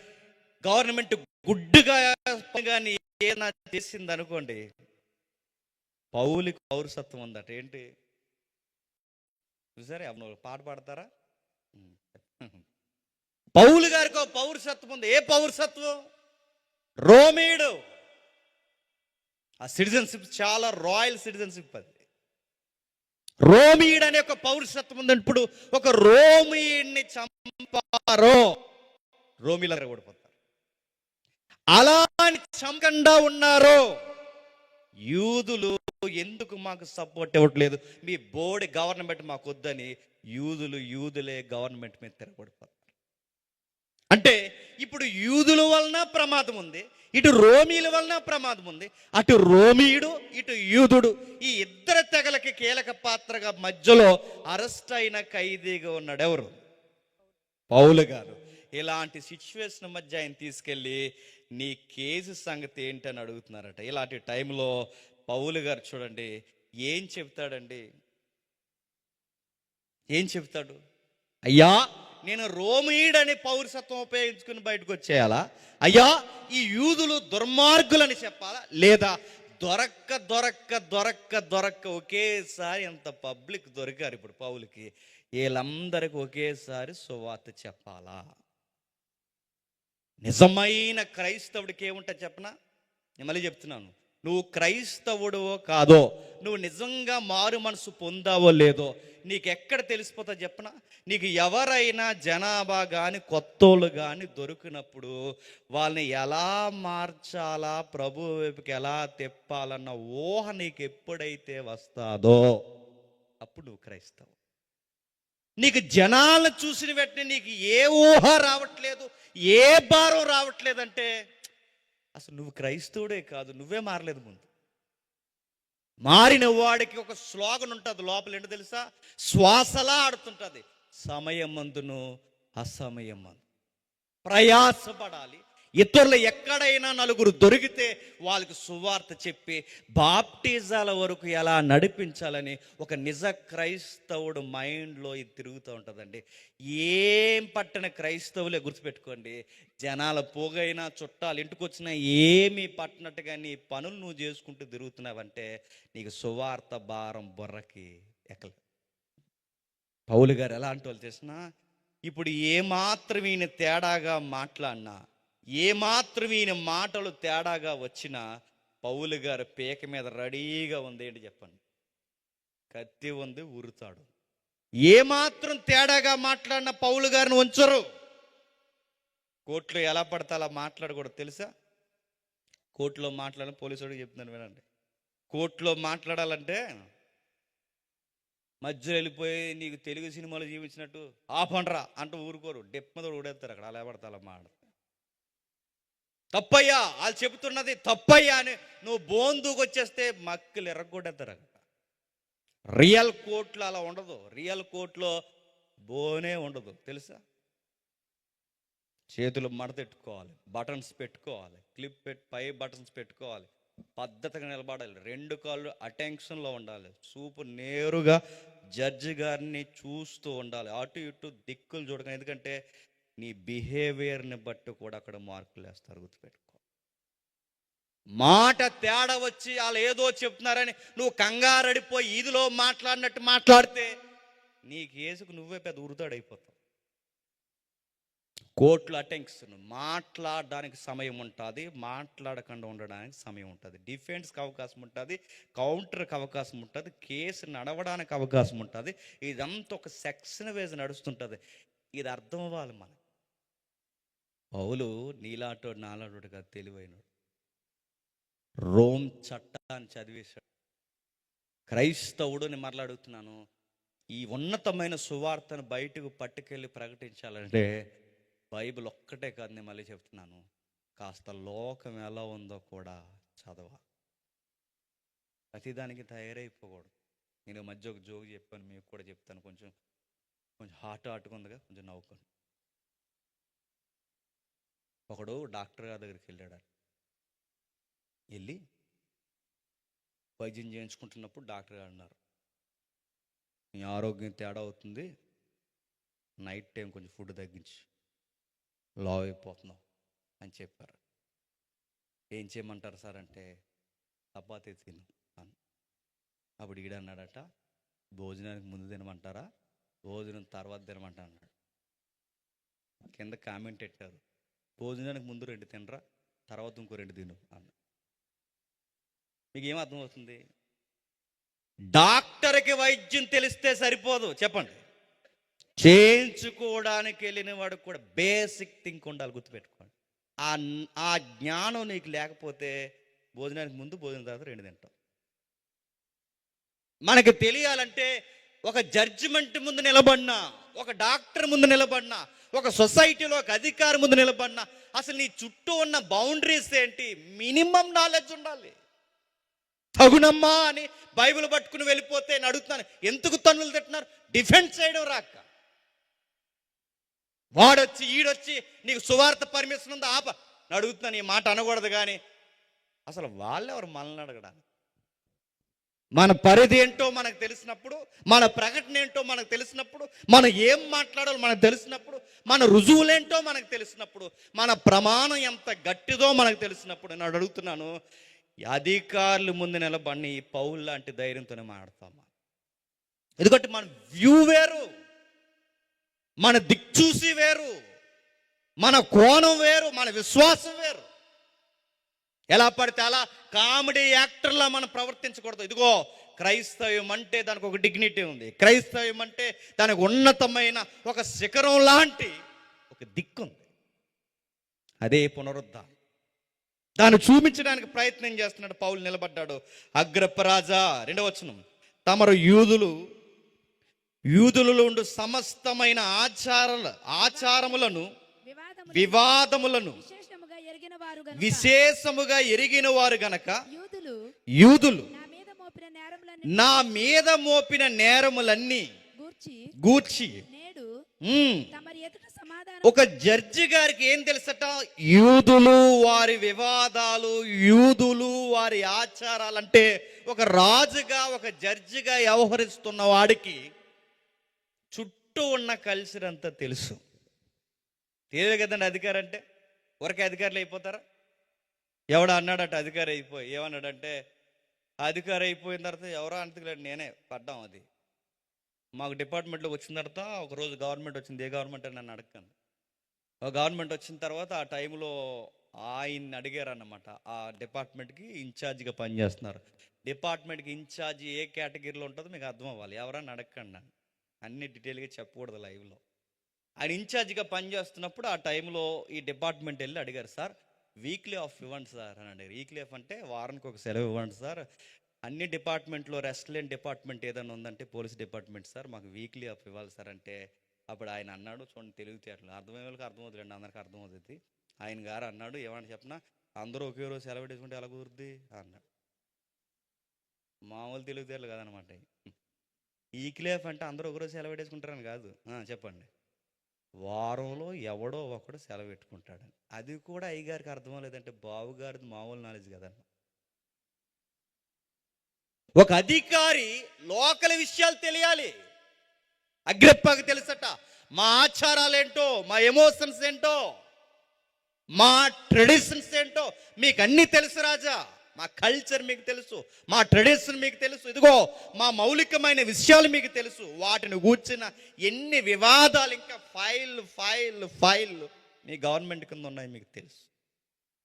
గవర్నమెంట్ గుడ్డుగా కానీ ఏదైనా చేసింది అనుకోండి, పౌలుకి పౌరసత్వం ఉందట. ఏంటి చూసారే, పాట పాడతారా? పౌలు గారికి ఒక పౌరసత్వం ఉంది. ఏ పౌరసత్వం? రోమీయుడు. ఆ సిటిజన్షిప్ చాలా రాయల్ సిటిజన్షిప్. అది రోమీయుడు అనే ఒక పౌరసత్వం ఉంది. ఇప్పుడు ఒక రోమీయుడిని చంపారో రోమీలు ఓడిపోతారు. అలా చంపకుండా ఉన్నారో యూదులు ఎందుకు మాకు సపోర్ట్ ఇవ్వట్లేదు, మీ బోర్డు గవర్నమెంట్ మాకు వద్దని యూదులే గవర్నమెంట్ మీద తిరగబడిపోతారు. అంటే ఇప్పుడు యూదుల వలన ప్రమాదం ఉంది, ఇటు రోమీల వలన ప్రమాదం ఉంది. అటు రోమీయుడు ఇటు యూదుడు ఈ ఇద్దరు తెగలకి కీలక పాత్రగా మధ్యలో అరెస్ట్ అయిన ఖైదీగా ఉన్నాడు ఎవరు? పౌలు గారు. ఇలాంటి సిచ్యువేషన్ మధ్య ఆయన తీసుకెళ్ళి నీ కేసు సంగతి ఏంటని అడుగుతున్నారట. ఇలాంటి టైంలో పౌలు గారు చూడండి ఏం చెప్తాడండి. ఏం చెప్తాడు? అయ్యా నేను రోమీయుడని పౌరసత్వం ఉపయోగించుకుని బయటకు వచ్చేయాలా? అయ్యా, ఈ యూదులు దుర్మార్గులని చెప్పాలా? లేదా దొరక్క దొరక్క దొరక్క దొరక్క ఒకేసారి ఎంత పబ్లిక్ దొరికారు ఇప్పుడు పౌలుకి, వీళ్ళందరికీ ఒకేసారి సువార్త చెప్పాలా? నిజమైన క్రైస్తవుడికి ఏముంటుంది చెప్పనా? నేను మళ్ళీ చెప్తున్నాను, నువ్వు క్రైస్తవుడో కాదో, నువ్వు నిజంగా మారు మనసు పొందావో లేదో నీకు ఎక్కడ తెలిసిపోతా చెప్పనా? నీకు ఎవరైనా జనాభా కానీ కొత్తోళ్ళు కానీ దొరికినప్పుడు వాళ్ళని ఎలా మార్చాలా, ప్రభు వైపుకి ఎలా తిప్పాలన్న ఊహ నీకు ఎప్పుడైతే వస్తాదో అప్పుడు నువ్వు క్రైస్తవు. నీకు జనాలను చూసిన వెంటనే నీకు ఏ ఊహ రావట్లేదు, ఏ భారం రావట్లేదంటే అసలు నువ్వు క్రైస్తవుడే కాదు, నువ్వే మారలేదు. ముందు మారిన వాడికి ఒక స్లోగన్ ఉంటుంది లోపల, ఏంటో తెలుసా? శ్వాసలా ఆడుతుంటుంది, సమయమందును అసమయమందు ప్రయాసపడాలి. ఇతరులు ఎక్కడైనా నలుగురు దొరికితే వాళ్ళకి సువార్త చెప్పి బాప్టిజాల వరకు ఎలా నడిపించాలని ఒక నిజ క్రైస్తవుడు మైండ్లో ఇది తిరుగుతూ ఉంటుందండి. ఏం పట్టణ క్రైస్తవులే, గుర్తుపెట్టుకోండి. జనాల పోగైనా చుట్టాలు ఇంటికి వచ్చినా ఏమీ పట్టనట్టుగా నీ పనులు నువ్వు చేసుకుంటూ తిరుగుతున్నావంటే నీకు సువార్త భారం బుర్రకి ఎక్కలేదు. పౌలు గారు ఎలాంటి వాళ్ళు చేసినా, ఇప్పుడు ఏమాత్రం ఈయన తేడాగా మాట్లాడినా, ఏమాత్రం ఈయన మాటలు తేడాగా వచ్చినా పౌలు గారు పీక మీద రెడీగా ఉంది. ఏంటి చెప్పండి? కత్తి ఉంది, ఉరుతాడు. ఏమాత్రం తేడాగా మాట్లాడిన పౌలు గారిని ఉంచరు. కోర్టులో ఎలా పడితే అలా మాట్లాడకూడదు, తెలుసా? కోర్టులో మాట్లాడాలని పోలీసుడికి చెప్తున్నాను, వినండి. కోర్టులో మాట్లాడాలంటే మధ్యలో వెళ్ళిపోయి నీకు తెలుగు సినిమాలు జీవించినట్టు ఆపండ్రా అంటూ ఊరుకోరు, డెప్ మీద ఊడేస్తారు. అక్కడ అలా పడతా అలా మాట్లాడతారు. తప్పయ్యా, వాళ్ళు చెబుతున్నది తప్పయ్యా అని నువ్వు బోందుకు వచ్చేస్తే మక్కులు ఎర్రగొట్టేస్తారు. అక్కడ రియల్ కోర్టులో అలా ఉండదు. రియల్ కోర్టులో బోనే ఉండదు, తెలుసా? చేతులు మడతెట్టుకోవాలి, బటన్స్ పెట్టుకోవాలి, క్లిప్ పై బటన్స్ పెట్టుకోవాలి, పద్ధతిగా నిలబడాలి, రెండు కాళ్ళు అటెన్షన్లో ఉండాలి, చూపు నేరుగా జడ్జి గారిని చూస్తూ ఉండాలి, అటు ఇటు దిక్కులు చూడగా. ఎందుకంటే నీ బిహేవియర్ని బట్టి కూడా అక్కడ మార్కులు వేస్తారు, గుర్తుపెట్టుకో. మాట తేడా వచ్చి వాళ్ళు ఏదో చెప్తున్నారని నువ్వు కంగారడిపోయి ఇదిలో మాట్లాడినట్టు మాట్లాడితే నీ కేసుకు నువ్వే పెద్ద ఉరుతాడైపోతావు. కోర్టులో అటెన్షన్, మాట్లాడడానికి సమయం ఉంటుంది, మాట్లాడకుండా ఉండడానికి సమయం ఉంటుంది, డిఫెన్స్కి అవకాశం ఉంటుంది, కౌంటర్కి అవకాశం ఉంటుంది, కేసు నడవడానికి అవకాశం ఉంటుంది. ఇదంతా ఒక సెక్షన్ వేసి నడుస్తుంటుంది. ఇది అర్థం అవ్వాలి మనకు. పౌలు నీలాటోడు నాలాటోడు కాదు, తెలివైనడు. రోమ్ చట్టాన్ని చదివేశాడు. క్రైస్తవుడు మరలా అడుగుతున్నాను, ఈ ఉన్నతమైన సువార్తను బయటకు పట్టుకెళ్ళి ప్రకటించాలంటే బైబిల్ ఒక్కటే కాదు, నేను మళ్ళీ చెప్తున్నాను, కాస్త లోకం ఎలా ఉందో కూడా చదవాలి. ప్రతిదానికి తయారైపోకూడదు. నేను మధ్య ఒక జోక్ చెప్పాను, మీకు కూడా చెప్తాను. కొంచెం హార్ట్గా ఉందిగా, కొంచెం నవ్వుకోండి. ఒకడు డాక్టర్ గారి దగ్గరికి వెళ్ళాడు. వెళ్ళి వైద్యం చేయించుకుంటున్నప్పుడు డాక్టర్ గారు అన్నారు, నీ ఆరోగ్యం తేడా అవుతుంది, నైట్ టైం కొంచెం ఫుడ్ తగ్గించి లావ్ అయిపోతున్నావు అని చెప్పారు. ఏం చేయమంటారు సార్ అంటే, చపాతీ తిను అని. అప్పుడు ఈడన్నాడట, భోజనానికి ముందు తినమంటారా, భోజనం తర్వాత తినమంటా అన్నాడు. కింద కామెంట్ పెట్టారు, భోజనానికి ముందు 2 తినరా, తర్వాత ఇంకో 2 తిను అన్న. మీకు ఏం అర్థమవుతుంది? డాక్టర్కి వైద్యం తెలిస్తే సరిపోదు, చెప్పండి. చేయించుకోవడానికి వెళ్ళిన వాడికి కూడా బేసిక్ థింక్ ఉండాలి, గుర్తుపెట్టుకోండి. ఆ జ్ఞానం నీకు లేకపోతే భోజనానికి ముందు, భోజనం తర్వాత 2 తింటాం. మనకి తెలియాలంటే ఒక జడ్జిమెంట్ ముందు నిలబడినా, ఒక డాక్టర్ ముందు నిలబడినా, ఒక సొసైటీలో ఒక అధికారి ముందు నిలబడినా అసలు నీ చుట్టూ ఉన్న బౌండరీస్ ఏంటి, మినిమం నాలెడ్జ్ ఉండాలి. తగునమ్మా అని బైబిల్ పట్టుకుని వెళ్ళిపోతే నేను అడుగుతున్నాను, ఎందుకు తన్నులు తింటున్నారు? డిఫెండ్ చేయడం రాక. వాడొచ్చి ఈడొచ్చి నీకు సువార్త పర్మిషన్ ఉందా ఆప అడుగుతున్నాను. ఈ మాట అనకూడదు, కానీ అసలు వాళ్ళెవరు మనల్ని అడగడానికి? మన పరిధి ఏంటో మనకు తెలిసినప్పుడు, మన ప్రకటన ఏంటో మనకు తెలిసినప్పుడు, మనం ఏం మాట్లాడాలో మనకు తెలిసినప్పుడు, మన రుజువులేంటో మనకు తెలిసినప్పుడు, మన ప్రమాణం ఎంత గట్టిదో మనకు తెలిసినప్పుడు నేను అడుగుతున్నాను, అధికారుల ముందు నిలబడి పౌలు లాంటి ధైర్యంతోనే మాట్లాడతామా? ఎందుకంటే మన వ్యూ వేరు, మన దిక్చూసి వేరు, మన కోణం వేరు, మన విశ్వాసం వేరు. ఎలా పడితే అలా కామెడీ యాక్టర్లా మనం ప్రవర్తించకూడదు. ఇదిగో క్రైస్తవ్యం అంటే దానికి ఒక డిగ్నిటీ ఉంది. క్రైస్తవ్యం అంటే దానికి ఉన్నతమైన ఒక శిఖరం లాంటి ఒక దిక్కు ఉంది. అదే పునరుద్ధానం. దాన్ని చూపించడానికి ప్రయత్నం చేస్తున్నాడు పౌలు. నిలబడ్డాడు. అగ్రిప్ప రాజా, 2వ వచనం, తమరు యూదులలో ఉండు సమస్తమైన ఆచారములను వివాదములను విశేషముగా ఎరిగిన వారు గనక యూదులు నా మీద మోపిన నేరములన్నీ గూర్చి ఒక జడ్జి గారికి ఏం తెలుసట? యూదులు వారి వివాదాలు, యూదులు వారి ఆచారాలు అంటే ఒక రాజుగా, ఒక జడ్జిగా వ్యవహరిస్తున్న వాడికి చుట్టూ ఉన్న కల్చర్ అంతా తెలుసు. తెలియదు కదండి అధికారం అంటే. ఊరికే అధికారులు అయిపోతారా? ఎవడ అన్నాడట అధికారి అయిపోయి, ఏమన్నాడంటే అధికారి అయిపోయిన తర్వాత ఎవరో అంతకులేడు, నేనే పడ్డాం. అది మాకు డిపార్ట్మెంట్లో వచ్చిన తర్వాత ఒకరోజు గవర్నమెంట్ వచ్చింది. ఏ గవర్నమెంట్ అని నన్ను అడగను. గవర్నమెంట్ వచ్చిన తర్వాత ఆ టైంలో ఆయన్ని అడిగారు అన్నమాట. ఆ డిపార్ట్మెంట్కి ఇన్ఛార్జిగా పనిచేస్తున్నారు. డిపార్ట్మెంట్కి ఇన్ఛార్జి ఏ కేటగిరీలో ఉంటుందో మీకు అర్థం అవ్వాలి. ఎవరన్నా అడగండి, నన్ను అన్ని డీటెయిల్గా చెప్పకూడదు లైవ్లో. ఆయన ఇన్ఛార్జిగా పనిచేస్తున్నప్పుడు ఆ టైంలో ఈ డిపార్ట్మెంట్ వెళ్ళి అడిగారు, సార్ వీక్లీ ఆఫ్ ఇవ్వండి సార్ అని అడిగారు. వీక్లీ ఆఫ్ అంటే వారానికి ఒక సెలవు ఇవ్వండి సార్. అన్ని డిపార్ట్మెంట్లో రెస్ట్ లేని డిపార్ట్మెంట్ ఏదైనా ఉందంటే పోలీస్ డిపార్ట్మెంట్ సార్, మాకు వీక్లీ ఆఫ్ ఇవ్వాలి సార్ అంటే అప్పుడు ఆయన అన్నాడు, చూడండి తెలివితేటలు, అర్థమయ్యే వాళ్ళకి అర్థమవుతుందండి, అందరికి అర్థమవుతుంది. ఆయన గారు అన్నాడు, ఏమని చెప్పినా అందరూ ఒకే రోజు సెలవు తీసుకుంటే ఎలా కుదురుద్ది అన్నాడు. మామూలు తెలివితేటలు కాదనమాట. వీక్లీ ఆఫ్ అంటే అందరూ ఒకరోజు సెలవు వేసుకుంటారని కాదు. చెప్పండి, వారంలో ఎవడో ఒకడు సెలవు పెట్టుకుంటాడు. అది కూడా అయ్యగారికి అర్థం లేదంటే బావుగారిది మామూలు నాలెడ్జ్ కదన్న. ఒక అధికారి లోకల్ విషయాలు తెలియాలి. అగ్రిప్పకి తెలుసట మా ఆచారాలు ఏంటో, మా ఎమోషన్స్ ఏంటో, మా ట్రెడిషన్స్ ఏంటో మీకు అన్నీ తెలుసు రాజా. మా కల్చర్ మీకు తెలుసు, మా ట్రెడిషన్ మీకు తెలుసు, ఇదిగో మా మౌలికమైన విషయాలు మీకు తెలుసు. వాటిని కూర్చున్న ఎన్ని వివాదాలు ఇంకా ఫైల్ మీ గవర్నమెంట్ కింద ఉన్నాయి మీకు తెలుసు.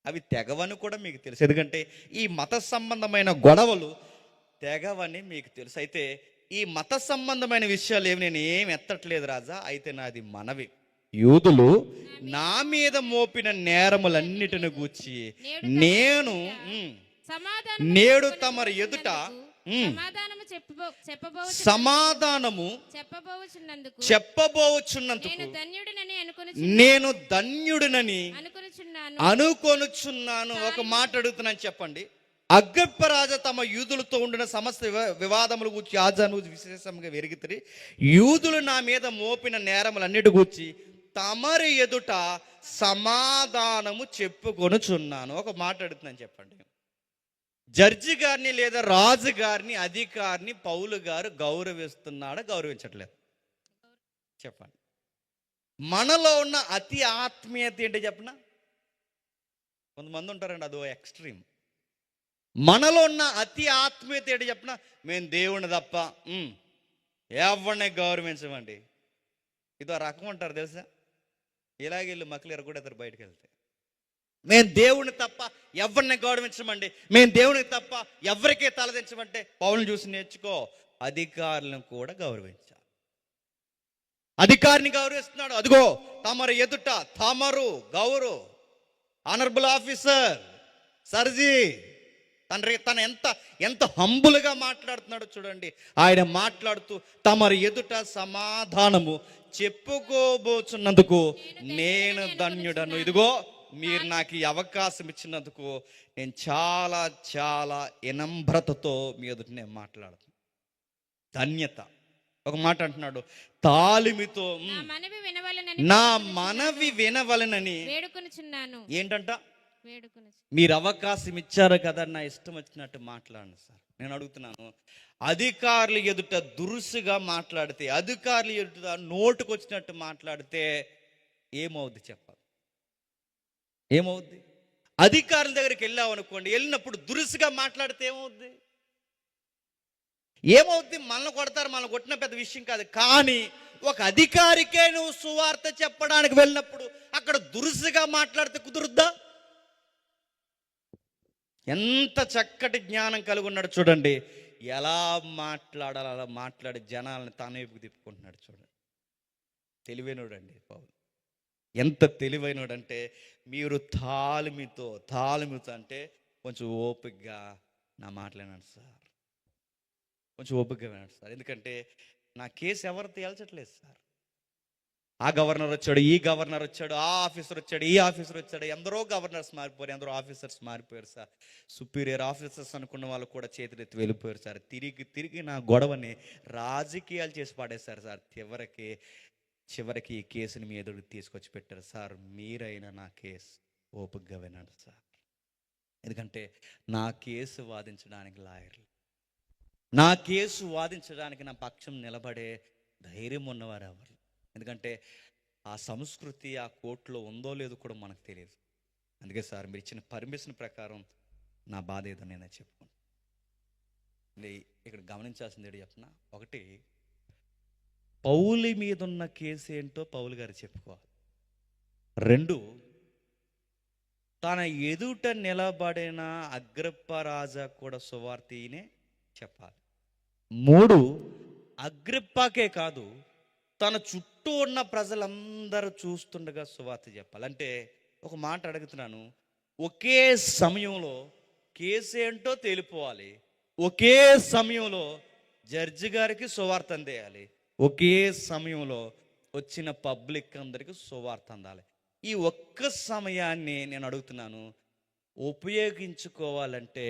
అవి తెగవని కూడా మీకు తెలుసు, ఎందుకంటే ఈ మత సంబంధమైన గొడవలు తెగవని మీకు తెలుసు. అయితే ఈ మత సంబంధమైన విషయాలు ఏమి నేను ఏమి ఎత్తట్లేదు రాజా. అయితే నాది మనవి, యూదులు నా మీద మోపిన నేరములన్నిటిని గూర్చి నేడు తమరి ఎదుట సమాధానము చెప్పబోచున్నందుకు నేను ధన్యుడినని అనుకొనుచున్నాను. ఒక మాట అడుగుతున్నాను, చెప్పండి. అగ్రిప్ప రాజా తమ యూదులతో ఉండిన సమస్త వివాదములు గూర్చి ఆజాను విశేషంగా వెరిగితే యూదులు నా మీద మోపిన నేరములన్నిటి గూర్చి తమరి ఎదుట సమాధానము చెప్పుకొనుచున్నాను. ఒక మాట అడుగుతున్నాను, చెప్పండి. జడ్జి గారిని లేదా రాజు గారిని, అధికారిని పౌలు గారు గౌరవిస్తున్నాడా, గౌరవించట్లేదు? చెప్పండి. మనలో ఉన్న అతి ఆత్మీయత ఏంటి చెప్పనా? కొంతమంది ఉంటారండి, అదో ఎక్స్ట్రీమ్. మనలో ఉన్న అతి ఆత్మీయత ఏంటి చెప్పనా? మేము దేవుని తప్ప ఎవరిని గౌరవించమండి. ఇదో రకం ఉంటారు తెలుసా. ఇలాగెళ్ళి మక్కలు ఎరగొడతారు బయటకు వెళ్తే. మేము దేవుని తప్ప ఎవరిని గౌరవించమండి, మేము దేవునికి తప్ప ఎవరికే తలదించమంటే పౌలుని చూసి నేర్చుకో. అధికారులను కూడా గౌరవించాలి. అధికారిని గౌరవిస్తున్నాడు. అదిగో తమరు ఎదుట, తమరు గౌరవ్ ఆనరబుల్ ఆఫీసర్ సర్జీ, తన ఎంత హంబుల్గా మాట్లాడుతున్నాడో చూడండి. ఆయన మాట్లాడుతూ తమరు ఎదుట సమాధానము చెప్పుకోబోచున్నందుకు నేను ధన్యుడను. ఇదిగో మీరు నాకు ఈ అవకాశం ఇచ్చినందుకు నేను చాలా చాలా వినమ్రతతో మీ ఎదుట నేను మాట్లాడుతున్నాను. ధన్యత. ఒక మాట అంటున్నాడు, తాలిమితో నా మనవి వినవలనని ఏంటంట? మీరు అవకాశం ఇచ్చారు కదా, నా ఇష్టం వచ్చినట్టు మాట్లాడండి సార్. నేను అడుగుతున్నాను, అధికారులు ఎదుట దురుసుగా మాట్లాడితే, అధికారులు ఎదుట నోటుకొచ్చినట్టు మాట్లాడితే ఏమవుద్ది చెప్పాలి? ఏమవుద్ది? అధికారుల దగ్గరికి వెళ్ళావు అనుకోండి, వెళ్ళినప్పుడు దురుసుగా మాట్లాడితే ఏమవుద్ది? ఏమవుద్ది? మనల్ని కొడతారు, మనల్ని కొట్టిన పెద్ద విషయం కాదు. కానీ ఒక అధికారికే నువ్వు సువార్త చెప్పడానికి వెళ్ళినప్పుడు అక్కడ దురుసుగా మాట్లాడితే కుదురుద్దా? ఎంత చక్కటి జ్ఞానం కలిగి ఉన్నాడు చూడండి. ఎలా మాట్లాడాలో అలా మాట్లాడి జనాలను తన వైపుకు తిప్పుకుంటున్నాడు చూడండి. తెలివైనోడండి పౌలు. ఎంత తెలివైనోడంటే, మీరు తాళమితో అంటే కొంచెం ఓపికగా నా మాట్లాడినాడు సార్, కొంచెం ఓపికగా వినాడు సార్. ఎందుకంటే నా కేసు ఎవరు తేల్చట్లేదు సార్. ఆ గవర్నర్ వచ్చాడు, ఈ గవర్నర్ వచ్చాడు, ఆ ఆఫీసర్ వచ్చాడు, ఈ ఆఫీసర్ వచ్చాడు. ఎందరో గవర్నర్స్ మారిపోయారు, ఎందరో ఆఫీసర్స్ మారిపోయారు సార్. సుపీరియర్ ఆఫీసర్స్ అనుకున్న వాళ్ళు కూడా చేతులెత్తి వెళ్ళిపోయారు సార్. తిరిగి నా గొడవని రాజకీయాలు చేసి పాడేశారు సార్. చివరికి ఈ కేసుని మీ ఎదురుకు తీసుకొచ్చి పెట్టారు సార్. మీరైనా నా కేసు ఓపికగా వినండి సార్. ఎందుకంటే నా కేసు వాదించడానికి లాయర్లు, నా కేసు వాదించడానికి నా పక్షం నిలబడే ధైర్యం ఉన్నవారు ఎవరు? ఎందుకంటే ఆ సంస్కృతి ఆ కోర్టులో ఉందో లేదో కూడా మనకు తెలియదు. అందుకే సార్, మీరు ఇచ్చిన పర్మిషన్ ప్రకారం నా బాధ ఏదో నేనే చెప్పుకున్నాను. ఇక్కడ గమనించాల్సింది ఏంటి చెప్పనా? ఒకటి, పౌలు మీద ఉన్న కేసు ఏంటో పౌలు గారు చెప్పుకోవాలి. 2, తన ఎదుట నిలబడిన అగ్రిప్ప రాజా కూడా సువార్తనే చెప్పాలి. 3, అగ్రిప్పకే కాదు, తన చుట్టూ ఉన్న ప్రజలందరూ చూస్తుండగా సువార్త చెప్పాలి. అంటే ఒక మాట అడుగుతున్నాను, ఒకే సమయంలో కేసు ఏంటో తేలిపోవాలి, ఒకే సమయంలో జడ్జి గారికి సువార్త అందేయాలి, ఒకే సమయంలో వచ్చిన పబ్లిక్ అందరికీ సువార్త అందాలి. ఈ ఒక్క సమయాన్ని నేను అడుగుతున్నాను, ఉపయోగించుకోవాలంటే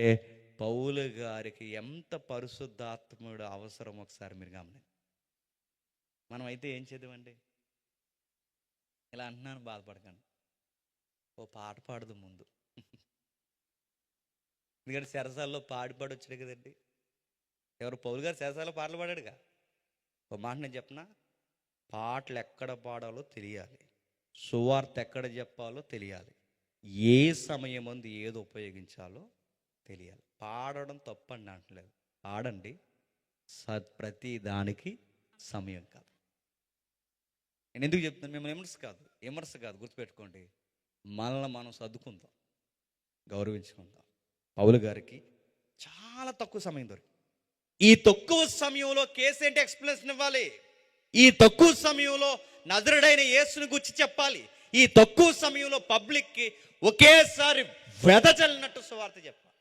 పౌలు గారికి ఎంత పరిశుద్ధాత్ముడు అవసరం ఒకసారి మీరు గమనించండి. మనం అయితే ఏం చేద్దామండి? ఇలా అంటున్నాను, బాధపడకండి. ఓ పాట పాడదు ముందు. ఎందుకంటే సెరసాల్లో పాడొచ్చాడు కదండి. ఎవరు? పౌలు గారు సెరసాల్లో పాటలు పాడాడుగా. ఒక మాట నేను చెప్పనా, పాటలు ఎక్కడ పాడాలో తెలియాలి, సువార్త ఎక్కడ చెప్పాలో తెలియాలి, ఏ సమయం ముందు ఏది ఉపయోగించాలో తెలియాలి. పాడడం తప్పండి అంటలేదు, పాడండి, ప్రతి దానికి సమయం కాదు. నేను ఎందుకు చెప్తున్నాను? మిమ్మల్ని విమర్శ కాదు, గుర్తుపెట్టుకోండి. మనల్ని మనం సర్దుకుందాం, గౌరవించుకుందాం. పౌలు గారికి చాలా తక్కువ సమయం దొరికింది. ఈ తక్కువ సమయంలో కేసు ఏంటి ఎక్స్ప్లెనేషన్ ఇవ్వాలి, ఈ తక్కువ సమయంలో నజరుడైన యేసుని గురించి చెప్పాలి, ఈ తక్కువ సమయంలో పబ్లిక్కి ఒకేసారి వెదజల్లినట్టు సువార్త చెప్పాలి,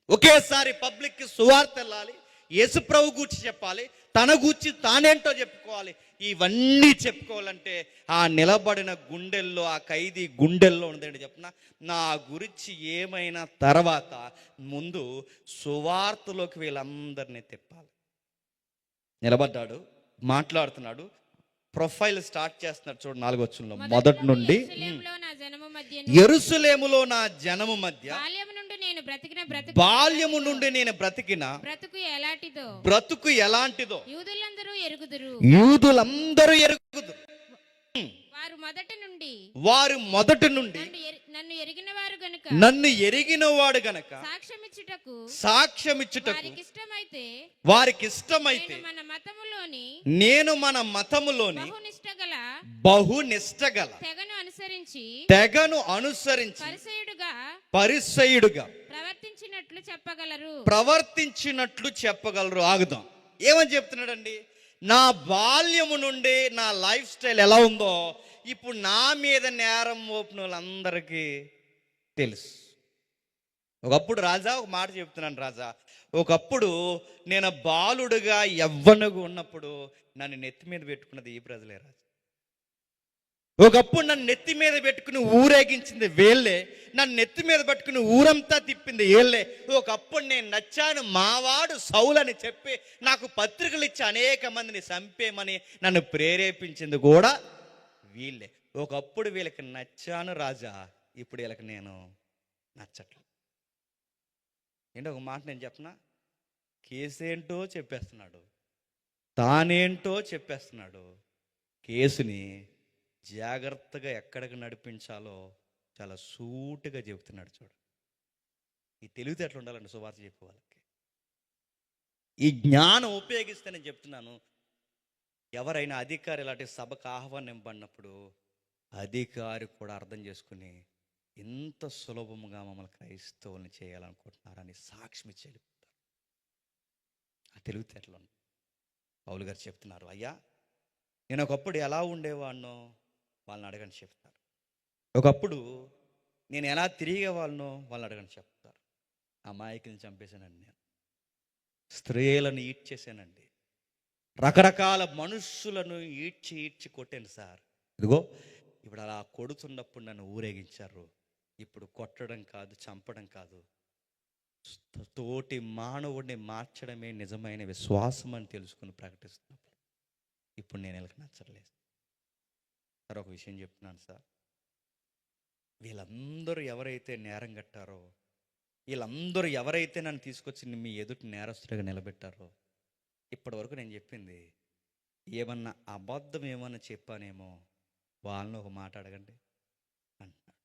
ఒకేసారి పబ్లిక్కి సువార్త వెళ్ళాలి, యేసు ప్రభు గూర్చి చెప్పాలి, తన గూర్చి తానేంటో చెప్పుకోవాలి. ఇవన్నీ చెప్పుకోవాలంటే ఆ నిలబడిన గుండెల్లో, ఆ ఖైదీ గుండెల్లో ఉండదండి చెప్పిన, నా గురించి ఏమైనా తర్వాత ముందు సువార్తలోకి వీళ్ళందరినీ తిప్పాలి. నిలబడ్డాడు, మాట్లాడుతున్నాడు, ప్రొఫైల్ స్టార్ట్ చేస్తున్నాడు చూడు 4వ వచనంలో. మొదటి నుండి, యెరూషలేములో నా జనము మధ్య బాల్యము నుండి నేను బ్రతికిన బ్రతుకు ఎలాంటిదో యూదులందరూ ఎరుగుదురు. వారు మొదటి నుండి నన్ను ఎరిగిన వాడు గనక సాక్ష్యమిచ్చుటకు వారికి ఇష్టమైతే నేను మన మతములోని బహునిష్టగల తెగను అనుసరించి పరిసయ్యుడుగా ప్రవర్తించినట్లు చెప్పగలరు. ఆగుదాం. ఏమని చెప్తున్నాడండి? నా బాల్యము నుండి నా లైఫ్ స్టైల్ ఎలా ఉందో ఇప్పుడు నా మీద నేరం మోపిన వాళ్ళందరికీ తెలుసు. ఒకప్పుడు రాజా, ఒక మాట చెప్తున్నాను రాజా, ఒకప్పుడు నేను బాలుడుగా యవ్వనుగా ఉన్నప్పుడు నన్ను నెత్తి మీద పెట్టుకున్నది ఈ ప్రజలే రాజా. ఒకప్పుడు నన్ను నెత్తి మీద పెట్టుకుని ఊరేగించింది వీళ్ళే, నన్ను నెత్తి మీద పెట్టుకుని ఊరంతా తిప్పింది వీళ్ళే. ఒకప్పుడు నేను నచ్చాను, మావాడు సౌలు అని చెప్పి నాకు పత్రికలు ఇచ్చి అనేక మందిని చంపేమని నన్ను ప్రేరేపించింది కూడా వీళ్ళే. ఒకప్పుడు వీళ్ళకి నచ్చాను రాజా, ఇప్పుడు వీళ్ళకి నేను నచ్చట్లేదు. ఏంటో ఒక మాట నేను చెప్పనా, కేసేంటో చెప్పేస్తున్నాడు, తానేంటో చెప్పేస్తున్నాడు. కేసుని జాగ్రత్తగా ఎక్కడికి నడిపించాలో చాలా సూటిగా చెబుతున్నాడు. చూడు, ఈ తెలివితేటలు ఉండాలండి సువార్త చెప్పే వాళ్ళకి. ఈ జ్ఞానం ఉపయోగిస్తే నేను చెప్తున్నాను, ఎవరైనా అధికారి ఇలాంటి సభకు ఆహ్వానింపడినప్పుడు అధికారి కూడా అర్థం చేసుకుని ఇంత సులభముగా మమ్మల్ని క్రైస్తవుల్ని చేయాలనుకుంటున్నారని సాక్ష్యం ఇచ్చి వెళ్ళిపోతారు. ఆ తెలివితేటలు ఉన్నాయి. పౌలు గారు చెప్తున్నారు, అయ్యా నేను ఒకప్పుడు ఎలా ఉండేవాడినో వాళ్ళని అడగని చెప్తారు. ఒకప్పుడు నేను ఎలా తిరిగేవాళ్ళనో వాళ్ళని అడగని చెప్తారు. అమాయకుల్ని చంపేశానండి, నేను స్త్రీలను ఈడ్చేసానండి, రకరకాల మనుషులను ఈడ్చి కొట్టాను సార్. ఇదిగో ఇప్పుడు అలా కొడుతున్నప్పుడు నన్ను ఊరేగించారు. ఇప్పుడు కొట్టడం కాదు, చంపడం కాదు, తోటి మానవుడిని మార్చడమే నిజమైన విశ్వాసం అని తెలుసుకుని ప్రకటిస్తున్నప్పుడు ఇప్పుడు నేను వీళ్ళకి నచ్చలేదు సార్. ఒక విషయం చెప్తున్నాను సార్, వీళ్ళందరూ ఎవరైతే నేరం కట్టారో, వీళ్ళందరూ ఎవరైతే నన్ను తీసుకొచ్చి మీ ఎదుటి నేరస్తుడిగా నిలబెట్టారో, ఇప్పటి వరకు నేను చెప్పింది ఏమన్నా అబద్ధం ఏమన్నా చెప్పానేమో వాళ్ళని ఒక మాట అడగండి అంటున్నాడు.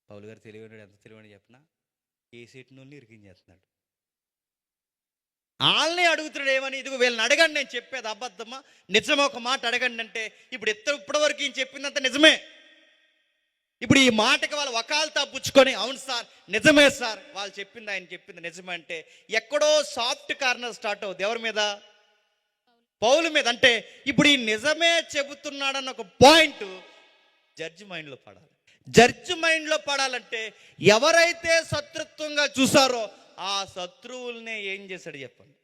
పౌలు గారు తెలివైనడు, ఎంత తెలివని చెప్పినా ఏ సీట్ నుండి ఇరికించేస్తున్నాడు. వాళ్ళని అడుగుతున్నాడు ఏమని, ఇదిగో వీళ్ళని అడగండి, నేను చెప్పేది అబద్ధమా నిజమా ఒక మాట అడగండి అంటే, ఇప్పుడు ఇప్పటివరకు ఈయన చెప్పిందంత నిజమే. ఇప్పుడు ఈ మాటకి వాళ్ళు వకాల్తా పుచ్చుకొని, అవును సార్ నిజమే సార్, వాళ్ళు చెప్పింది ఆయన చెప్పింది నిజమే అంటే ఎక్కడో సాఫ్ట్ కార్నర్ స్టార్ట్ అవుతుంది. ఎవరి మీద? పౌలు మీద. అంటే ఇప్పుడు ఈ నిజమే చెబుతున్నాడన్న ఒక పాయింట్ జడ్జి మైండ్లో పడాలి. జడ్జి మైండ్లో పడాలంటే ఎవరైతే శత్రుత్వంగా చూసారో ఆ శత్రువుల్నే ఏం చేశాడు చెప్పండి?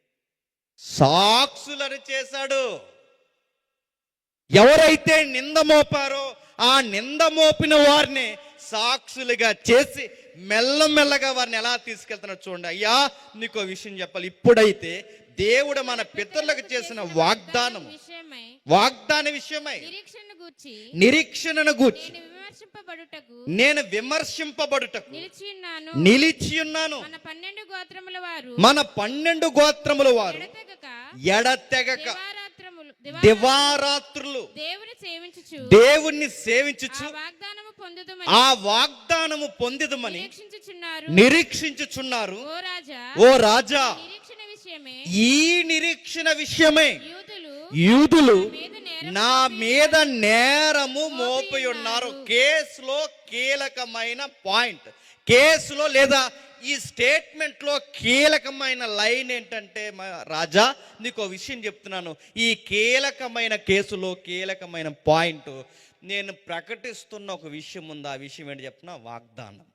సాక్షులను చేశాడు. ఎవరైతే నింద మోపారో ఆ నింద మోపిన వారిని సాక్షులుగా చేసి మెల్లమెల్లగా వారిని ఎలా తీసుకెళ్తున్నాడు చూడండి. అయ్యా నీకు విషయం చెప్పాలి, ఇప్పుడైతే దేవుడు మన పితరులకు చేసిన వాగ్దాన విషయమై నిరీక్షణను గూర్చి నేను విమర్శింపబడుటకు నిలిచి ఉన్నాను. మన 12 గోత్రముల వారు ఎడతెగక దివారాత్రులు దేవుణ్ణి సేవించుచు ఆ వాగ్దానము పొందుదమని నిరీక్షించుచున్నారు. ఓ రాజా, ఈ నిరీక్షణ విషయమై యూదులు నా మీద నేరము మోపి ఉన్నారు. కేసులో కీలకమైన పాయింట్, కేసులో లేదా ఈ స్టేట్మెంట్లో కీలకమైన లైన్ ఏంటంటే, రాజా నీకు విషయం చెప్తున్నాను, ఈ కీలకమైన కేసులో కీలకమైన పాయింట్ నేను ప్రకటిస్తున్న ఒక విషయం ఉంది. ఆ విషయం ఏంటి చెప్తున్నా? వాగ్దానం.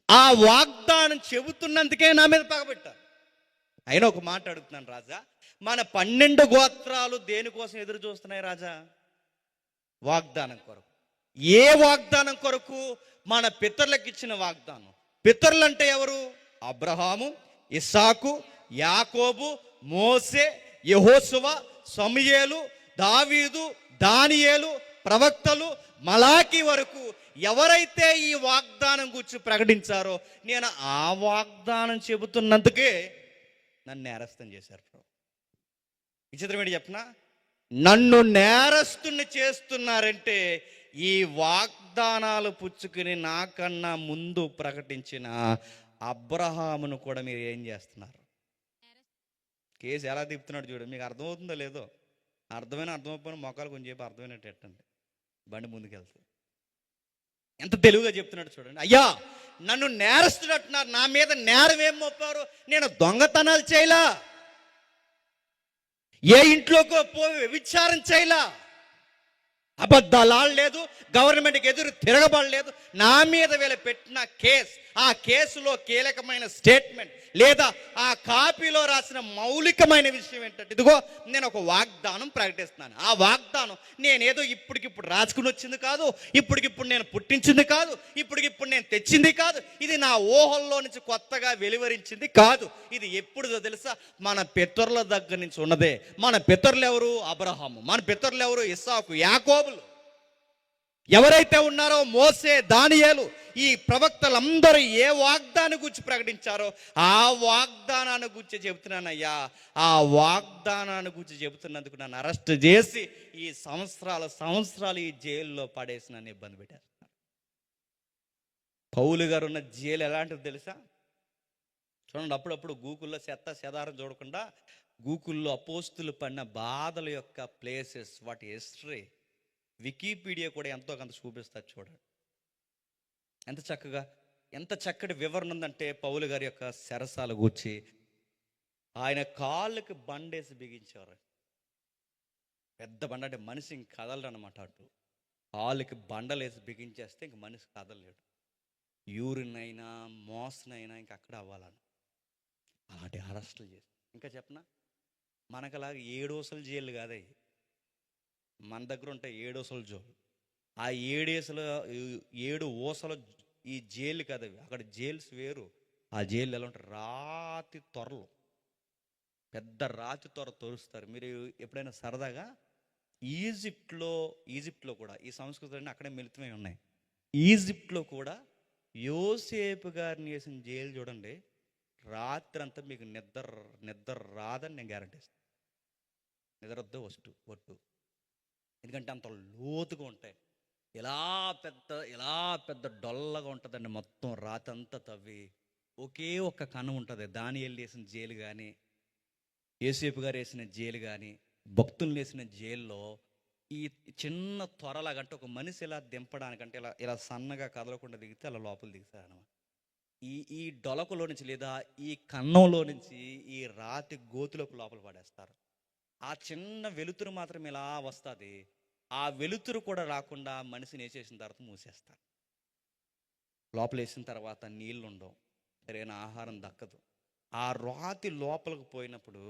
ఆ వాగ్దానం చెబుతున్నందుకే నా మీద పగబెట్టారు. అయినా ఒక మాట అడుగుతున్నాను రాజా, మన 12 గోత్రాలు దేనికోసం ఎదురు చూస్తున్నాయి రాజా? వాగ్దానం కొరకు. ఏ వాగ్దానం కొరకు? మన పితరులకు ఇచ్చిన వాగ్దానం. పితరులు అంటే ఎవరు? అబ్రహాము, ఇస్సాకు, యాకోబు, మోసే, యెహోషువ, సమూయేలు, దావీదు, దానియేలు, ప్రవక్తలు, మలాకి వరకు ఎవరైతే ఈ వాగ్దానం గురించి ప్రకటించారో నేను ఆ వాగ్దానం చెబుతున్నందుకే నన్ను నేరస్తుని చేశారు. విచిత్రం ఏంటి చెప్పనా? నన్ను నేరస్తుని చేస్తున్నారంటే ఈ వాగ్దానాలు పుచ్చుకుని నాకన్నా ముందు ప్రకటించిన అబ్రహామును కూడా మీరు ఏం చేస్తున్నారు? కేసు ఎలా తిప్పుతున్నాడు చూడండి. మీకు అర్థమవుతుందో లేదో, అర్థమైపోయిన మొక్కలు కొంచెం చెప్పి అర్థమైనట్టు ఎట్టండి, బండి ముందుకెళ్తుంది. ఎంత తెలుగుగా చెప్తున్నాడు చూడండి. అయ్యా నన్ను నేరస్తుడు అంటున్నారు, నా మీద నేరం ఏం మోపారు? నేను దొంగతనాలు చేయలా, ఏ ఇంట్లోకో పోయి వ్యభిచారం చేయలా, అబద్ధాలు ఆడలేదు, గవర్నమెంట్కి ఎదురు తిరగబడలేదు. నా మీద వీళ్ళు పెట్టిన కేసు, ఆ కేసులో కీలకమైన స్టేట్మెంట్ లేదా ఆ కాపీలో రాసిన మౌలికమైన విషయం ఏంటంటే, ఇదిగో నేను ఒక వాగ్దానం ప్రకటిస్తున్నాను. ఆ వాగ్దానం నేనేదో ఇప్పటికిప్పుడు రాసుకుని వచ్చింది కాదు, ఇప్పటికిప్పుడు నేను పుట్టించింది కాదు, ఇప్పటికిప్పుడు నేను తెచ్చింది కాదు, ఇది నా ఊహల్లో నుంచి కొత్తగా వెలువరించింది కాదు. ఇది ఎప్పుడుదో తెలుసా? మన పితరుల దగ్గర నుంచి ఉన్నదే. మన పితరులు ఎవరు? అబ్రహాము. మన పితరులు ఎవరు? ఇస్సాకు, యాకోబులు. ఎవరైతే ఉన్నారో మోసే, దానియేలు, ఈ ప్రవక్తలందరూ ఏ వాగ్దానం గురించి ప్రకటించారో ఆ వాగ్దానాన్ని గురించి చెబుతున్నానయ్యా. ఆ వాగ్దానాన్ని గురించి చెబుతున్నందుకు నన్ను అరెస్ట్ చేసి ఈ సంవత్సరాలు ఈ జైల్లో పడేసి నన్ను ఇబ్బంది పెట్టారు. పౌలు గారు ఉన్న జైలు ఎలాంటిది తెలుసా? చూడండి, అప్పుడప్పుడు గూగుల్లో చెదారం చూడకుండా గూగుల్లో అపోస్తులు పడిన బాధల యొక్క ప్లేసెస్, వాటి హిస్టరీ, వికీపీడియా కూడా ఎంతో కొంత చూపిస్తారు. చూడండి ఎంత చక్కటి వివరణ ఉందంటే పౌలు గారి యొక్క శరసాల గూర్చి. ఆయన కాళ్ళకి బండేసి బిగించారు. పెద్ద బండ అంటే మనిషి ఇంక కదలడు అనమాట. అటు కాళ్ళకి బండలేసి బిగించేస్తే ఇంక మనిషి కదలలేడు. యూరిన్ అయినా మోషన్ అయినా ఇంక అక్కడ అవ్వాలని అలాంటి అరెస్టులు చేసి. ఇంకా చెప్పనా, మనకలాగా 7 ఊసల జైలు కాదయ్యి. మన దగ్గర ఉంటాయి 7 ఊసల జైలు. ఆ 7 ఊసల ఈ జైలు కదవి. అక్కడ జైల్స్ వేరు. ఆ జైలు ఎలా ఉంటారు? రాతి త్వరలు, పెద్ద రాతి త్వర తోరుస్తారు. మీరు ఎప్పుడైనా సరదాగా ఈజిప్ట్లో కూడా ఈ సంస్కృతులన్నీ అక్కడే మిళితమై ఉన్నాయి. ఈజిప్ట్లో కూడా యోసేపు గారిని వేసిన జైలు చూడండి, రాత్రి అంతా మీకు నిద్ర రాదని నేను గ్యారంటీ ఇస్తాను. నిద్ర వద్దు ఒట్టు. ఎందుకంటే అంత లోతుగా ఉంటాయి. ఇలా పెద్ద డొల్లగా ఉంటుందండి. మొత్తం రాతి అంతా తవ్వి ఒకే ఒక్క కన్నం ఉంటుంది. దానియేలు వేసిన జైలు కానీ, యోసేపు గారు వేసిన జైలు కానీ, భక్తులు వేసిన జైల్లో ఈ చిన్న త్వరలాగంటే ఒక మనిషి ఇలా దింపడానికంటే ఇలా సన్నగా కదలకుండా దిగితే అలా లోపల దిగుతారు అనమాట. ఈ డొలకలో నుంచి లేదా ఈ కన్నంలో నుంచి ఈ రాతి గోతులోకి లోపల పడేస్తారు. ఆ చిన్న వెలుతురు మాత్రం ఇలా వస్తుంది. ఆ వెలుతురు కూడా రాకుండా మనిషిని వేసేసిన తర్వాత మూసేస్తారు. లోపల వేసిన తర్వాత నీళ్ళు ఉండవు, సరైన ఆహారం దక్కదు. ఆ రాతి లోపలికి పోయినప్పుడు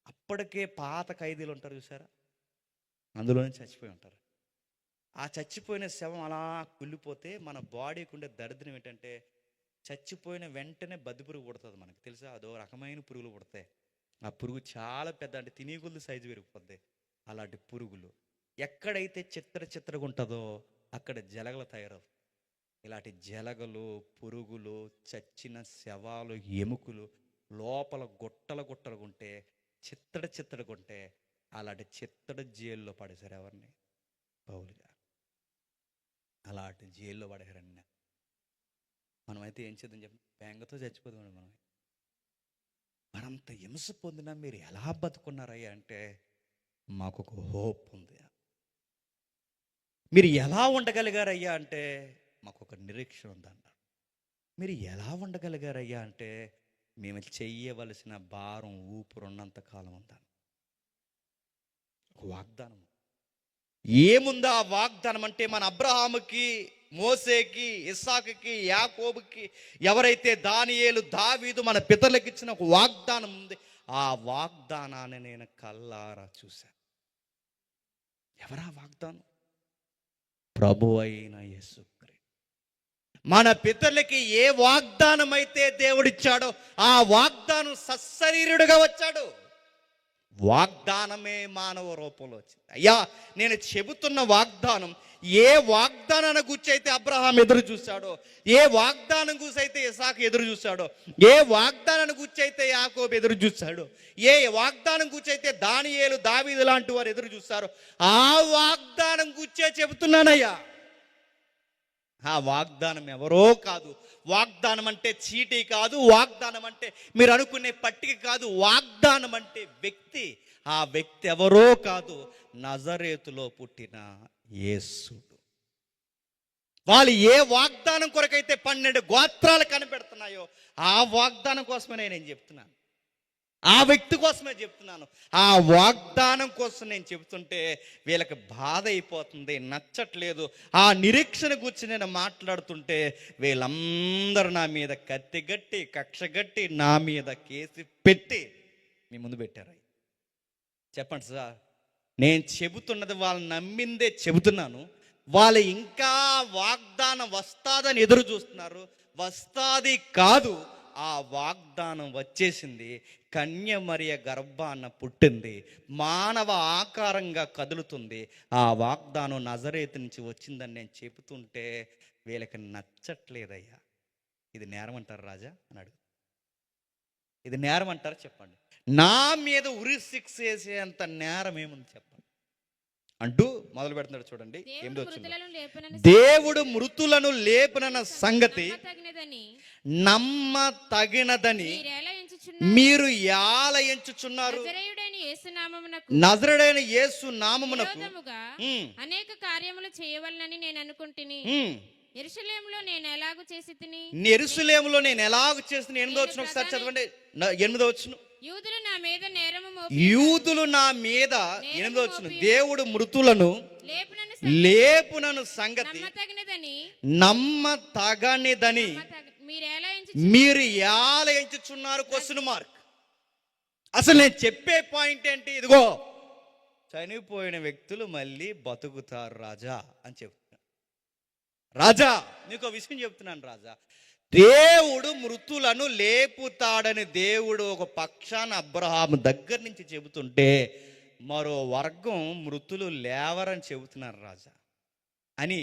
అప్పటికే పాత ఖైదీలు ఉంటారు చూసారా, అందులోనే చచ్చిపోయి ఉంటారు. ఆ చచ్చిపోయిన శవం అలా కుళ్ళిపోతే మన బాడీకి ఉండే దరిద్రం ఏంటంటే, చచ్చిపోయిన వెంటనే బద్ది పురుగు పుడుతుంది. మనకు తెలుసా, అదో రకమైన పురుగులు పుడతాయి. ఆ పురుగు చాలా పెద్ద, అంటే తినీగుళ్ళు సైజు పెరిగిపోద్ది. అలాంటి పురుగులు ఎక్కడైతే చిత్తగా ఉంటుందో అక్కడ జలగలు తయారవుతాయి. ఇలాంటి జలగలు, పురుగులు, చచ్చిన శవాలు, ఎముకలు లోపల గుట్టలుగా ఉంటే, చిత్తడిగా ఉంటే, అలాంటి చిత్తడి జైల్లో పడేశారు. ఎవరిని? పౌలు గారు. అలాంటి జైల్లో పడేశారండి. మనమైతే ఏం చేద్దాం చెప్పండి? బెంగతో చచ్చిపోదామండి. మనంత హింస పొందినా మీరు ఎలా బతుకున్నారయ్యా అంటే, మాకు ఒక హోప్ ఉంది. మీరు ఎలా ఉండగలిగారయ్యా అంటే, మాకు ఒక నిరీక్షణ ఉందన్నారు. మీరు ఎలా ఉండగలిగారయ్యా అంటే, మేము చెయ్యవలసిన భారం ఊపిరున్నంత కాలం ఉందన్న ఒక వాగ్దానం. ఏముందా ఆ వాగ్దానం అంటే, మన అబ్రహాముకి, మోసేకి, ఇస్సాకుకి, యాకోబుకి, ఎవరైతే దానియేలు, దావీదు మన పితరులకు ఇచ్చిన ఒక వాగ్దానం ఉంది. ఆ వాగ్దానాన్ని నేను కల్లారా చూశాను. ఎవరా వాగ్దానం? ప్రభు అయిన యేసుక్రీస్తు. మన పితరులకి ఏ వాగ్దానం అయితే దేవుడిచ్చాడో ఆ వాగ్దానం సశరీరుడుగా వచ్చాడు. వాగ్దానమే మానవ రూపంలో వచ్చింది. అయ్యా, నేను చెబుతున్న వాగ్దానం ఏ వాగ్దానాన్ని గురించి అయితే అబ్రహాం ఎదురు చూశాడో, ఏ వాగ్దానం గురించి అయితే ఇసాకు ఎదురు చూశాడో, ఏ వాగ్దానాన్ని గురించి అయితే యాకోబు ఎదురు చూశాడో, ఏ వాగ్దానం గురించి అయితే దానియేలు, దావీదు లాంటి వారు ఎదురు చూశారో, ఆ వాగ్దానం గురించే చెబుతున్నానయ్యా. ఆ వాగ్దానం ఎవరో కాదు. వాగ్దానం అంటే చీటీ కాదు. వాగ్దానం అంటే మీరు అనుకునే పట్టిక కాదు. వాగ్దానం అంటే వ్యక్తి. ఆ వ్యక్తి ఎవరో కాదు, నజరేతులో పుట్టిన యేసుడు. వాళ్ళు ఏ వాగ్దానం కొరకైతే 12 గోత్రాలు కనిపెడుతున్నాయో ఆ వాగ్దానం కోసమే నేను చెప్తున్నాను. ఆ వ్యక్తి కోసమే చెప్తున్నాను. ఆ వాగ్దానం కోసం నేను చెబుతుంటే వీళ్ళకి బాధ అయిపోతుంది, నచ్చట్లేదు. ఆ నిరీక్షణ గురించి నేను మాట్లాడుతుంటే వీళ్ళందరూ నా మీద కత్తిగట్టి, కక్షగట్టి, నా మీద కేసి పెట్టి మీ ముందు పెట్టారు. చెప్పండి సార్, నేను చెబుతున్నది వాళ్ళు నమ్మిందే చెబుతున్నాను. వాళ్ళు ఇంకా వాగ్దానం వస్తాదని ఎదురు చూస్తున్నారు. వస్తాది కాదు, ఆ వాగ్దానం వచ్చేసింది. కన్యమరియ గర్భాన పుట్టింది, మానవ ఆకారంగా కదులుతుంది. ఆ వాగ్దానం నజరేతు నుంచి వచ్చిందని నేను చెబుతుంటే వీళ్ళకి నచ్చట్లేదయ్యా. ఇది నేరం అంటారు రాజా అన్నాడు. ఇది నేరం అంటారు చెప్పండి. నా మీద ఉరి శిక్ష వేసేంత నేరం ఏముంది చెప్పండి అంటూ మొదలు పెడుతున్నాడు. చూడండి దేవుడు 8వ వచనం. మృతులను లేపునని దేవుడు మృతులను లేపునన్న సంగతి నమ్మతగినదని నమ్మతగినదని మీరెలా ఎంచుచున్నారు? మీరు ఎలా ఎంచుచున్నారు? నజరేయుడైన యేసు నామమునకు నజరుడైన యేసు నామమునకు విరోధముగా ఉమ్, అనేక కార్యములు చేయవలనని నేను అనుకుంటుని. ఉమ్, యెరూషలేములో నేను ఎలాగూ చేసి తిని, యెరూషలేములో నేను ఎలాగ చేసిన 8వ వచనం ఒకసారి చదవండి. 8వ వచనం. యూదులు నా మీద నేరము మోపి యూదులు నా మీద 8వ వచనం. దేవుడు మృతులను లేపునని లేపునను సంగతి నమ్మతగినదని నమ్మతగనిదని మీరెలా మీరు ఎలా ఎంచుచున్నారు? Question mark. అసలు నేను చెప్పే పాయింట్ ఏంటి? ఇదిగో, చనిపోయిన వ్యక్తులు మళ్ళీ బతుకుతారు రాజా అని చెప్తున్నాను. రాజా నీకు ఒక విషయం చెప్తున్నాను రాజా. దేవుడు మృతులను లేపుతాడని దేవుడు ఒక పక్షాన అబ్రహాము దగ్గర నుంచి చెబుతుంటే, మరో వర్గం మృతులు లేవరని చెబుతున్నారు రాజా అని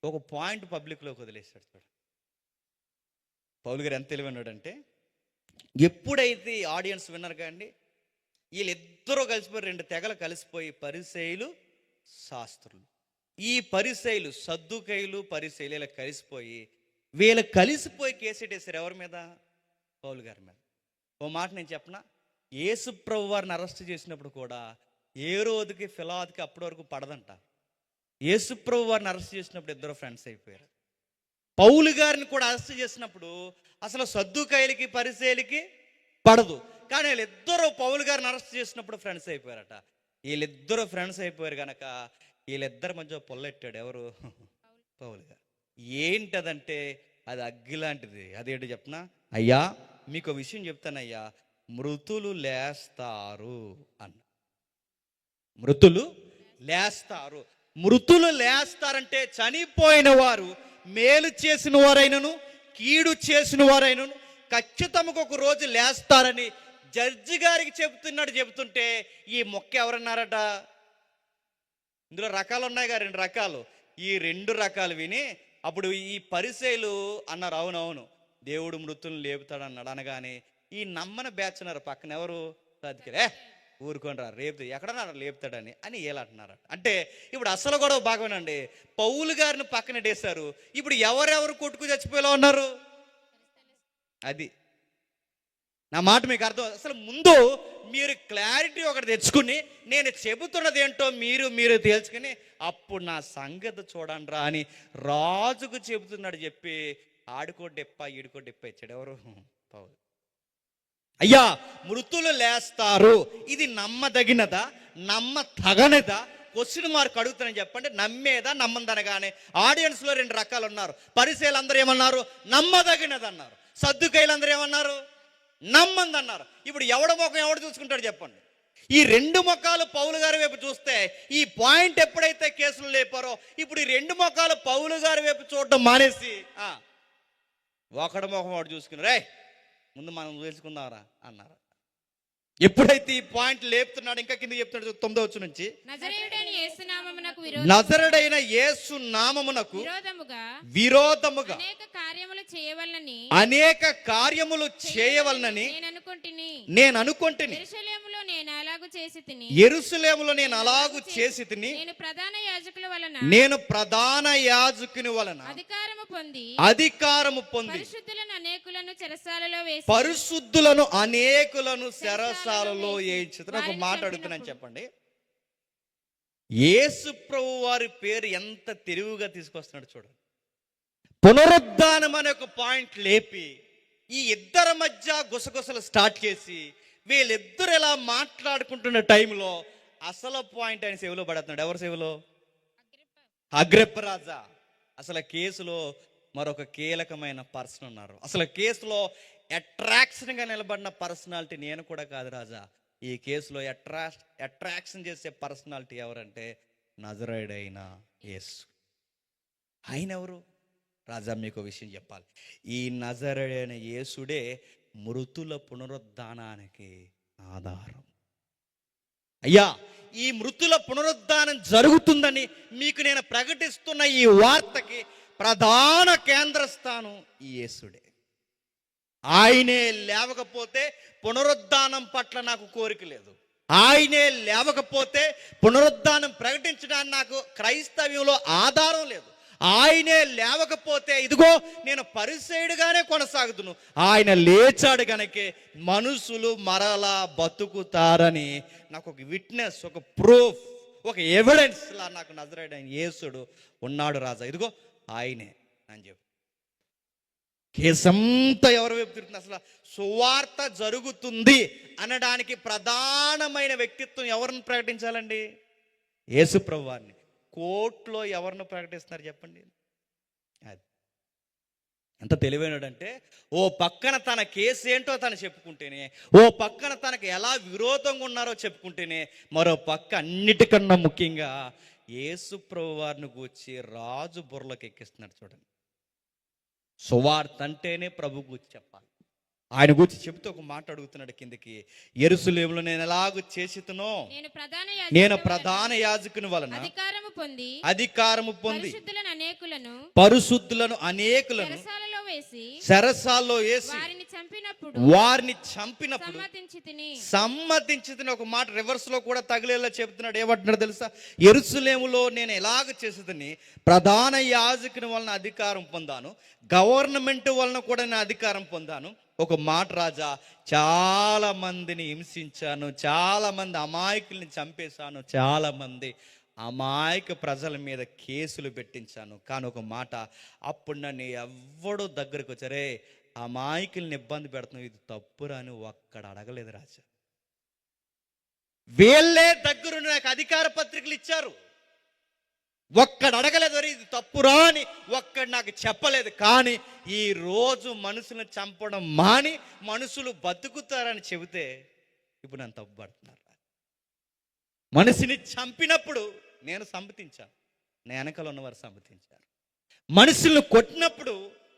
ఒక పాయింట్ పబ్లిక్లోకి వదిలేశాడు. చూడ పౌలు గారు ఎంత తెలివన్నాడంటే, ఎప్పుడైతే ఈ ఆడియన్స్ విన్నారు కానీ వీళ్ళిద్దరూ కలిసిపోయి 2 తెగలు కలిసిపోయి పరిసయ్యులు శాస్త్రులు, ఈ పరిసయ్యులు సద్దుకయ్యులు పరిసయ్యులు ఇలా కలిసిపోయి వీళ్ళు కలిసిపోయి కేసెట్టేశారు. ఎవరి మీద? పౌలు గారి మీద. ఓ మాట నేను చెప్పనా, యేసు ప్రభు వారిని అరెస్ట్ చేసినప్పుడు కూడా హేరోదుకి ఫిలాతుకి అప్పటి వరకు పడదంట. యేసు ప్రభు వారిని అరెస్ట్ చేసినప్పుడు ఇద్దరు ఫ్రెండ్స్ అయిపోయారు. పౌలు గారిని కూడా అరెస్ట్ చేసినప్పుడు అసలు సద్దుకయ్యులకి పరిసయ్యులకి పడదు, కానీ వీళ్ళిద్దరూ పౌలు గారిని అరెస్ట్ చేసినప్పుడు ఫ్రెండ్స్ అయిపోయారట. వీళ్ళిద్దరూ ఫ్రెండ్స్ అయిపోయారు కనుక వీళ్ళిద్దరి మధ్య పొల్లెట్టాడు ఎవరు? పౌలు గారు. ఏంటదంటే అది అగ్గి లాంటిది. అదేంటి చెప్పనా? అయ్యా మీకు విషయం చెప్తానయ్యా, మృతులు లేస్తారు అన్న. మృతులు లేస్తారు. మృతులు లేస్తారంటే చనిపోయిన వారు మేలు చేసిన వారైనను కీడు చేసిన వారైనను ఖచ్చితంగా ఒక రోజు లేస్తారని జడ్జి గారికి చెబుతుంటే ఈ మొక్క ఎవరన్నారట? ఇందులో రకాలు ఉన్నాయి కదా, 2 రకాలు. ఈ 2 రకాలు విని అప్పుడు ఈ పరిసయ్యులు అన్నారు, అవునవును దేవుడు మృతులను లేపుతాడు అన్నాడు. అనగానే ఈ నమ్మన బ్యాచ్ అన్నారు పక్కన ఎవరు? సద్దుకయ్యులు. ఊరుకొని రా, రేపు ఎక్కడన్నా లేపుతాడని అని ఏలంటున్నారు. అంటే ఇప్పుడు అసలు గొడవ బాగానండి. పౌలు గారిని పక్కన డేశారు. ఇప్పుడు ఎవరెవరు కొట్టుకు చచ్చిపోయేలా ఉన్నారు? అది నా మాట మీకు అర్థం. అసలు ముందు మీరు క్లారిటీ ఒకటి తెచ్చుకుని నేను చెబుతున్నది ఏంటో మీరు తెలుసుకుని అప్పుడు నా సంగతి చూడండి రా అని రాజుకు చెబుతున్నాడు చెప్పి ఆడుకో డెప్ప ఈడుకో డెప్ప ఇచ్చాడు. ఎవరు? పౌలు. అయ్యా మృతులు లేస్తారు, ఇది నమ్మదగినదా నమ్మతగనిదా? క్వశ్చన్ మార్క్ అడుగుతానని చెప్పండి. నమ్మేదా నమ్మందనగానే ఆడియన్స్లో 2 రకాలు ఉన్నారు. పరిసయ్యులు అందరూ ఏమన్నారు? నమ్మదగినది అన్నారు. సద్దుకయ్యులు అందరూ ఏమన్నారు? నమ్మంది అన్నారు. ఇప్పుడు ఎవడ ముఖం ఎవడు చూసుకుంటాడు చెప్పండి? ఈ 2 ముఖాలు పౌలు గారి వైపు చూస్తే ఈ పాయింట్ ఎప్పుడైతే కేసులు లేపారో ఇప్పుడు ఈ 2 ముఖాలు పౌలు గారి వైపు చూడడం మానేసి ఒకడు ముఖం వాడు చూసుకుని రే ముందు మనం తెలుసుకుందాంరా అన్నారు. ఎప్పుడైతే ఈ పాయింట్ లేపుతున్నాడు, ఇంకా కింద చెప్తున్నాడు 9వ వచనం నుంచి, నజరేయుడైన యేసు నామమునకు విరోధముగా అనేక కార్యములు చేయవలనని నేను అనుకుంటుని. యెరూషలేములో నేను అలాగు చేసి తిని నేను ప్రధాన యాజకుని వలన అధికారము పొంది పరిశుద్ధులను అనేకులను చెరసాలలో వేయించుతాను. ఒక మాట అడుగుతున్నాను చెప్పండి. యేసు ప్రభు వారి పేరు ఎంత తెలివిగా తీసుకొస్తున్నాడు చూడండి. పునరుద్ధానం అనే ఒక పాయింట్ లేపి ఈ ఇద్దరి మధ్య గుసగుసలు స్టార్ట్ చేసి వీళ్ళిద్దరు ఎలా మాట్లాడుకుంటున్న టైంలో అసలు పాయింట్ ఆయన సేవలో పడుతున్నాడు. ఎవరి సేవలో? అగ్రిప్ప రాజా. అసలు కేసులో మరొక కీలకమైన పర్సన్ ఉన్నారు. అసలు కేసులో అట్రాక్షన్గా నిలబడిన పర్సనాలిటీ నేను కూడా కాదు రాజా. ఈ కేసులో అట్రాక్షన్ చేసే పర్సనాలిటీ ఎవరంటే నజరేయుడైన యేసు. ఆయన ఎవరు రాజా? మీకు విషయం చెప్పాలి. ఈ నజరేయుడైన యేసుడే మృతుల పునరుద్ధానానికి ఆధారం. అయ్యా ఈ మృతుల పునరుద్ధానం జరుగుతుందని మీకు నేను ప్రకటిస్తున్న ఈ వార్తకి ప్రధాన కేంద్రస్థానం ఈ యేసుడే. ఆయనే లేవకపోతే పునరుద్ధానం పట్ల నాకు కోరిక లేదు. ఆయనే లేవకపోతే పునరుద్ధానం ప్రకటించడానికి నాకు క్రైస్తవ్యంలో ఆధారం లేదు. ఆయనే లేవకపోతే ఇదిగో నేను పరిసయుడుగానే కొనసాగుతును. ఆయన లేచాడు గనకే మనుషులు మరలా బతుకుతారని నాకు ఒక విట్నెస్, ఒక ప్రూఫ్, ఒక ఎవిడెన్స్ లా నాకు నజరేయుడైన యేసుడు ఉన్నాడు రాజా. ఇదిగో ఆయనే అని చెప్పి కేసంతా ఎవరి వైపు తిరుగుతుంది? అసలు సువార్త జరుగుతుంది అనడానికి ప్రధానమైన వ్యక్తిత్వం ఎవరిని ప్రకటించాలండి? యేసు ప్రభువారిని. కోర్టులో ఎవరిని ప్రకటిస్తున్నారు చెప్పండి? అది ఎంత తెలివైనడంటే, ఓ పక్కన తన కేసు ఏంటో తను చెప్పుకుంటేనే, ఓ పక్కన తనకు ఎలా విరోధంగా ఉన్నారో చెప్పుకుంటేనే, మరో పక్క అన్నిటికన్నా ముఖ్యంగా యేసు ప్రభువారిని గూర్చి రాజు బుర్రలోకి ఎక్కిస్తున్నాడు. చూడండి, సువార్త అంటేనే ప్రభు గూర్చి చెప్పాలి. ఆయన గురించి చెబుతూ ఒక మాట అడుగుతున్నాడు కిందకి, యెరూషలేములో నేను ఎలాగూ చేసితునో నేను ప్రధాన యాజకుని వలన అధికారము పొంది పరిశుద్ధులను అనేకులను చెరసాల్లో వేసి వారిని చంపినప్పుడు సమ్మతించి ఒక మాట రివర్స్ లో కూడా తగిలేలా చెబుతున్నాడు. ఏమంటున్నాడు తెలుసా? యెరూషలేములో నేను ఎలాగ చేసేదని ప్రధాన యాజకుని వలన అధికారం పొందాను, గవర్నమెంట్ వలన కూడా నేను అధికారం పొందాను. ఒక మాట రాజా, చాలా మందిని హింసించాను, చాలా మంది అమాయకుల్ని చంపేశాను, చాలా మంది అమాయక ప్రజల మీద కేసులు పెట్టించాను. కానీ ఒక మాట, అప్పుడు నన్ను ఎవ్వడో దగ్గరకు వచ్చారే అమాయకుల్ని ఇబ్బంది పెడుతున్నావు, ఇది తప్పురా అని ఒక్కడ అడగలేదు రాజా. వీళ్ళే దగ్గరుండి నాకు అధికార పత్రికలు ఇచ్చారు, ఒక్కడు అడగలేదు, ఇది తప్పురా అని ఒక్కడు నాకు చెప్పలేదు. కానీ ఈ రోజు మనుషులను చంపడం మాని మనుషులు బతుకుతారని చెబితే ఇప్పుడు నన్ను తప్పు పడుతున్నారు. మనిషిని చంపినప్పుడు నేను సమ్మతించాను, నా వెనకాల ఉన్నవారు సమ్మతించారు. మనుషులను కొట్టినప్పుడు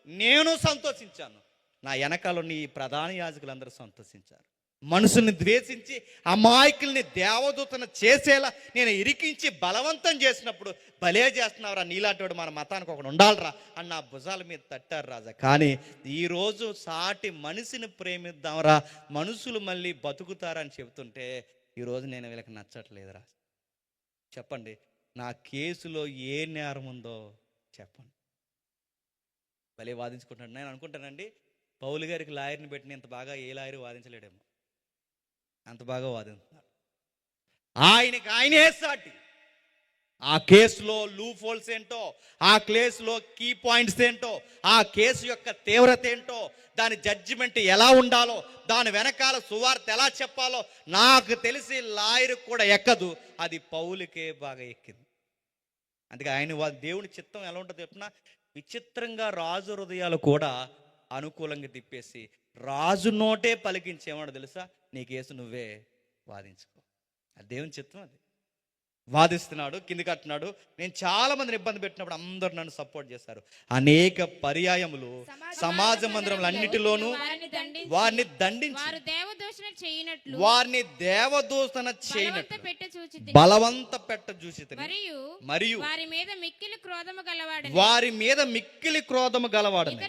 నేను సంతోషించాను, నా వెనకాల ఉన్న ఈ ప్రధాన యాజకులందరూ సంతోషించారు. మనుషుల్ని ద్వేషించి అమాయకుల్ని దేవదూతను చేసేలా నేను ఇరికించి బలవంతం చేసినప్పుడు, భలే చేస్తున్నావురా, నీలాంటి మన మతానికి ఒకడు ఉండాలిరా అని నా భుజాల మీద తట్టారు రాజా. కానీ ఈరోజు సాటి మనిషిని ప్రేమిద్దాంరా, మనుషులు మళ్ళీ బతుకుతారని చెబుతుంటే ఈరోజు నేను వీళ్ళకి నచ్చట్లేదు రా. చెప్పండి, నా కేసులో ఏ నేరం ఉందో చెప్పండి. భలే వాదించుకుంటున్నాడు. నేను అనుకుంటానండి, పౌలు గారికి లాయర్ని పెట్టిన ఇంత బాగా ఏ లాయర్ వాదించలేడేమో, అంత బాగా వాదింటున్నాడు. ఆయనే సాటి. ఆ కేసులో లూప్ హోల్స్ ఏంటో, ఆ కేసులో కీ పాయింట్స్ ఏంటో, ఆ కేసు యొక్క తీవ్రత ఏంటో, దాని జడ్జిమెంట్ ఎలా ఉండాలో, దాని వెనకాల సువార్త ఎలా చెప్పాలో నాకు తెలిసి లాయర్కి కూడా ఎక్కదు, అది పౌలుకే బాగా ఎక్కింది. అందుకే ఆయన దేవుని చిత్తం ఎలా ఉంటుందో చెప్పినా, విచిత్రంగా రాజు హృదయాలు కూడా అనుకూలంగా తిప్పేసి రాజు నోటే పలికించేవాడు తెలుసా, నీ కేసు నువ్వే వాదించుకో. అది దేవుని చిత్తం. అది వాదిస్తున్నాడు, కిందికి కట్టినాడు. నేను చాలా మందిని ఇబ్బంది పెట్టినప్పుడు అందరూ నన్ను సపోర్ట్ చేశారు. అనేక పర్యాయములు సమాజ మందిరములు అన్నిటిలోనూ వారిని దండించి వారిని దేవదూషణ చేయనట్లు బలవంత పెట్ట చూచితిని. మరియు వారి మీద మిక్కిలి క్రోధము గలవాడని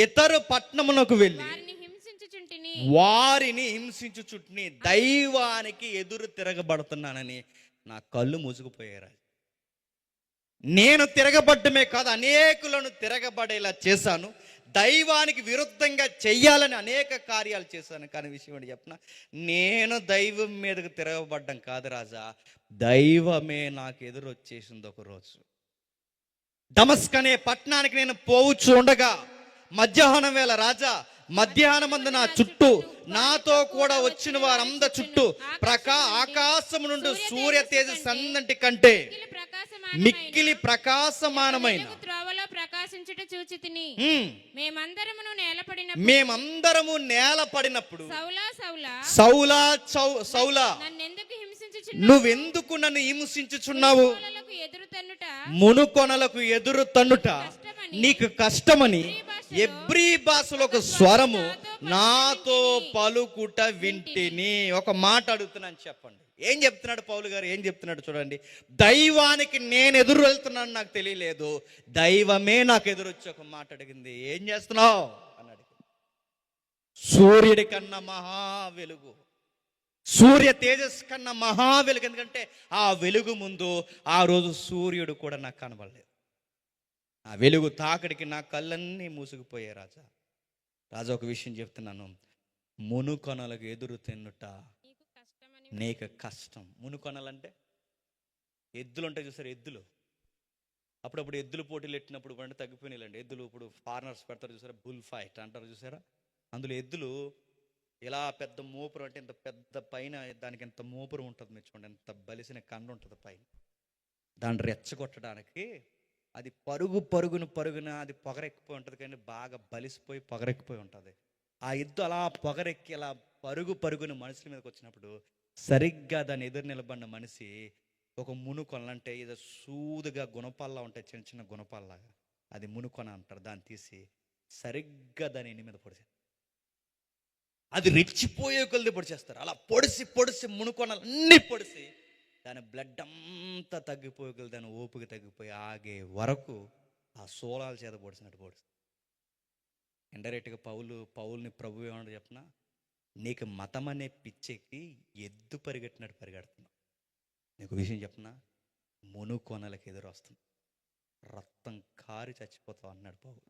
ఇతర పట్టణములకు వెళ్ళి వారిని హింసించుచుట్ని దైవానికి ఎదురు తిరగబడుతున్నానని నా కళ్ళు మూసుకుపోయారు. నేను తిరగబడ్డమే కాదు, అనేకులను తిరగబడేలా చేశాను. దైవానికి విరుద్ధంగా చెయ్యాలని అనేక కార్యాలు చేశాను. కానీ విషయం ఏంటి చెప్పిన, నేను దైవం మీదకు తిరగబడ్డం కాదు రాజా, దైవమే నాకు ఎదురు వచ్చేసింది. ఒకరోజు దమస్క్ అనే పట్టణానికి నేను పోవచ్చు ఉండగా మధ్యాహ్నం వేళ రాజా, మధ్యాహ్నం మందు నా చుట్టూ నాతో కూడా వచ్చిన వారందరి చుట్టూ ఆకాశము నుండి సూర్య తేజస్సు అన్నింటి కంటే మిక్కిలి ప్రకాశమానమైన మేమందరము నేలపడినప్పుడు సౌలా సౌలా నువ్వెందుకు నన్ను హింసించుచున్నావు, మునుకొనలకు ఎదురు తన్నుట నీకు కష్టమని ఎబ్రీ భాషలో ఒక స్వరము నాతో పలుకుట వింటిని. ఒక మాట అడుగుతున్నాను, చెప్పండి. ఏం చెప్తున్నాడు పౌలు గారు? ఏం చెప్తున్నాడు చూడండి. దైవానికి నేను ఎదురు వెళ్తున్నాను నాకు తెలియలేదు, దైవమే నాకు ఎదురు వచ్చి ఒక మాట అడిగింది. ఏం చేస్తున్నావు అని అడిగింది. సూర్యుడి కన్నా మహా వెలుగు, సూర్య తేజస్ కన్నా మహా వెలుగు. ఎందుకంటే ఆ వెలుగు ముందు ఆ రోజు సూర్యుడు కూడా నాకు కనబడలేదు. ఆ వెలుగు తాకడికి నా కళ్ళన్నీ మూసుకుపోయాయి. రాజా ఒక విషయం చెప్తున్నాను. మునుకొనలకు ఎదురు తిన్నుట నీకు కష్టమని నీకు కష్టం. మునుకొనలంటే ఎద్దులు ఉంటాయి చూసారు, ఎద్దులు. అప్పుడప్పుడు ఎద్దులు పోటీలు పెట్టినప్పుడు బండి తగ్గిపోయినాయిలండి. ఎద్దులు ఇప్పుడు ఫారినర్స్ పెడతారు చూసారా, బుల్ ఫైట్ అంటారు చూసారా. అందులో ఎద్దులు ఇలా పెద్ద మోపురం, అంటే ఇంత పెద్ద పైన దానికి ఎంత మోపురం ఉంటుంది మీరు చూడండి, ఎంత బలిసిన కండ ఉంటుంది పైన. దాన్ని రెచ్చగొట్టడానికి అది పరుగున అది పొగరెక్కిపోయి ఉంటుంది, కానీ బాగా బలిసిపోయి పొగరెక్కిపోయి ఉంటుంది. ఆ ఎద్దు అలా పొగరెక్కి అలా పరుగున మనుషుల మీదకి వచ్చినప్పుడు సరిగ్గా దాన్ని ఎదురు నిలబడిన మనిషి ఒక మునుకొన, అంటే ఏదో సూదుగా గుణపాల్లా ఉంటాయి, చిన్న చిన్న గుణపాల్లాగా, అది మునుకొన అంటారు. దాన్ని తీసి సరిగ్గా దాని ఎన్ని మీద పొడిచారు. అది రెచ్చిపోయే కొలది పొడిచేస్తారు. అలా పొడిసి మునుకొనలన్నీ పొడిసి దాని బ్లడ్ అంతా తగ్గిపోయే కొలది, దాని ఓపిక తగ్గిపోయి ఆగే వరకు ఆ సోలాల చేత పొడిచినట్టు పొడుస్తుంది. ఇండైరెక్ట్గా పౌల్ని ప్రభు ఏమన్నా చెప్పిన, నీకు మతం అనే పిచ్చెక్కి ఎద్దు పరిగెట్టినట్టు పరిగెడుతున్నావు. నీకు విషయం చెప్పిన, మునుకొనలకు ఎదురు వస్తుంది, రక్తం కారి చచ్చిపోతావు అన్నాడు పౌలు.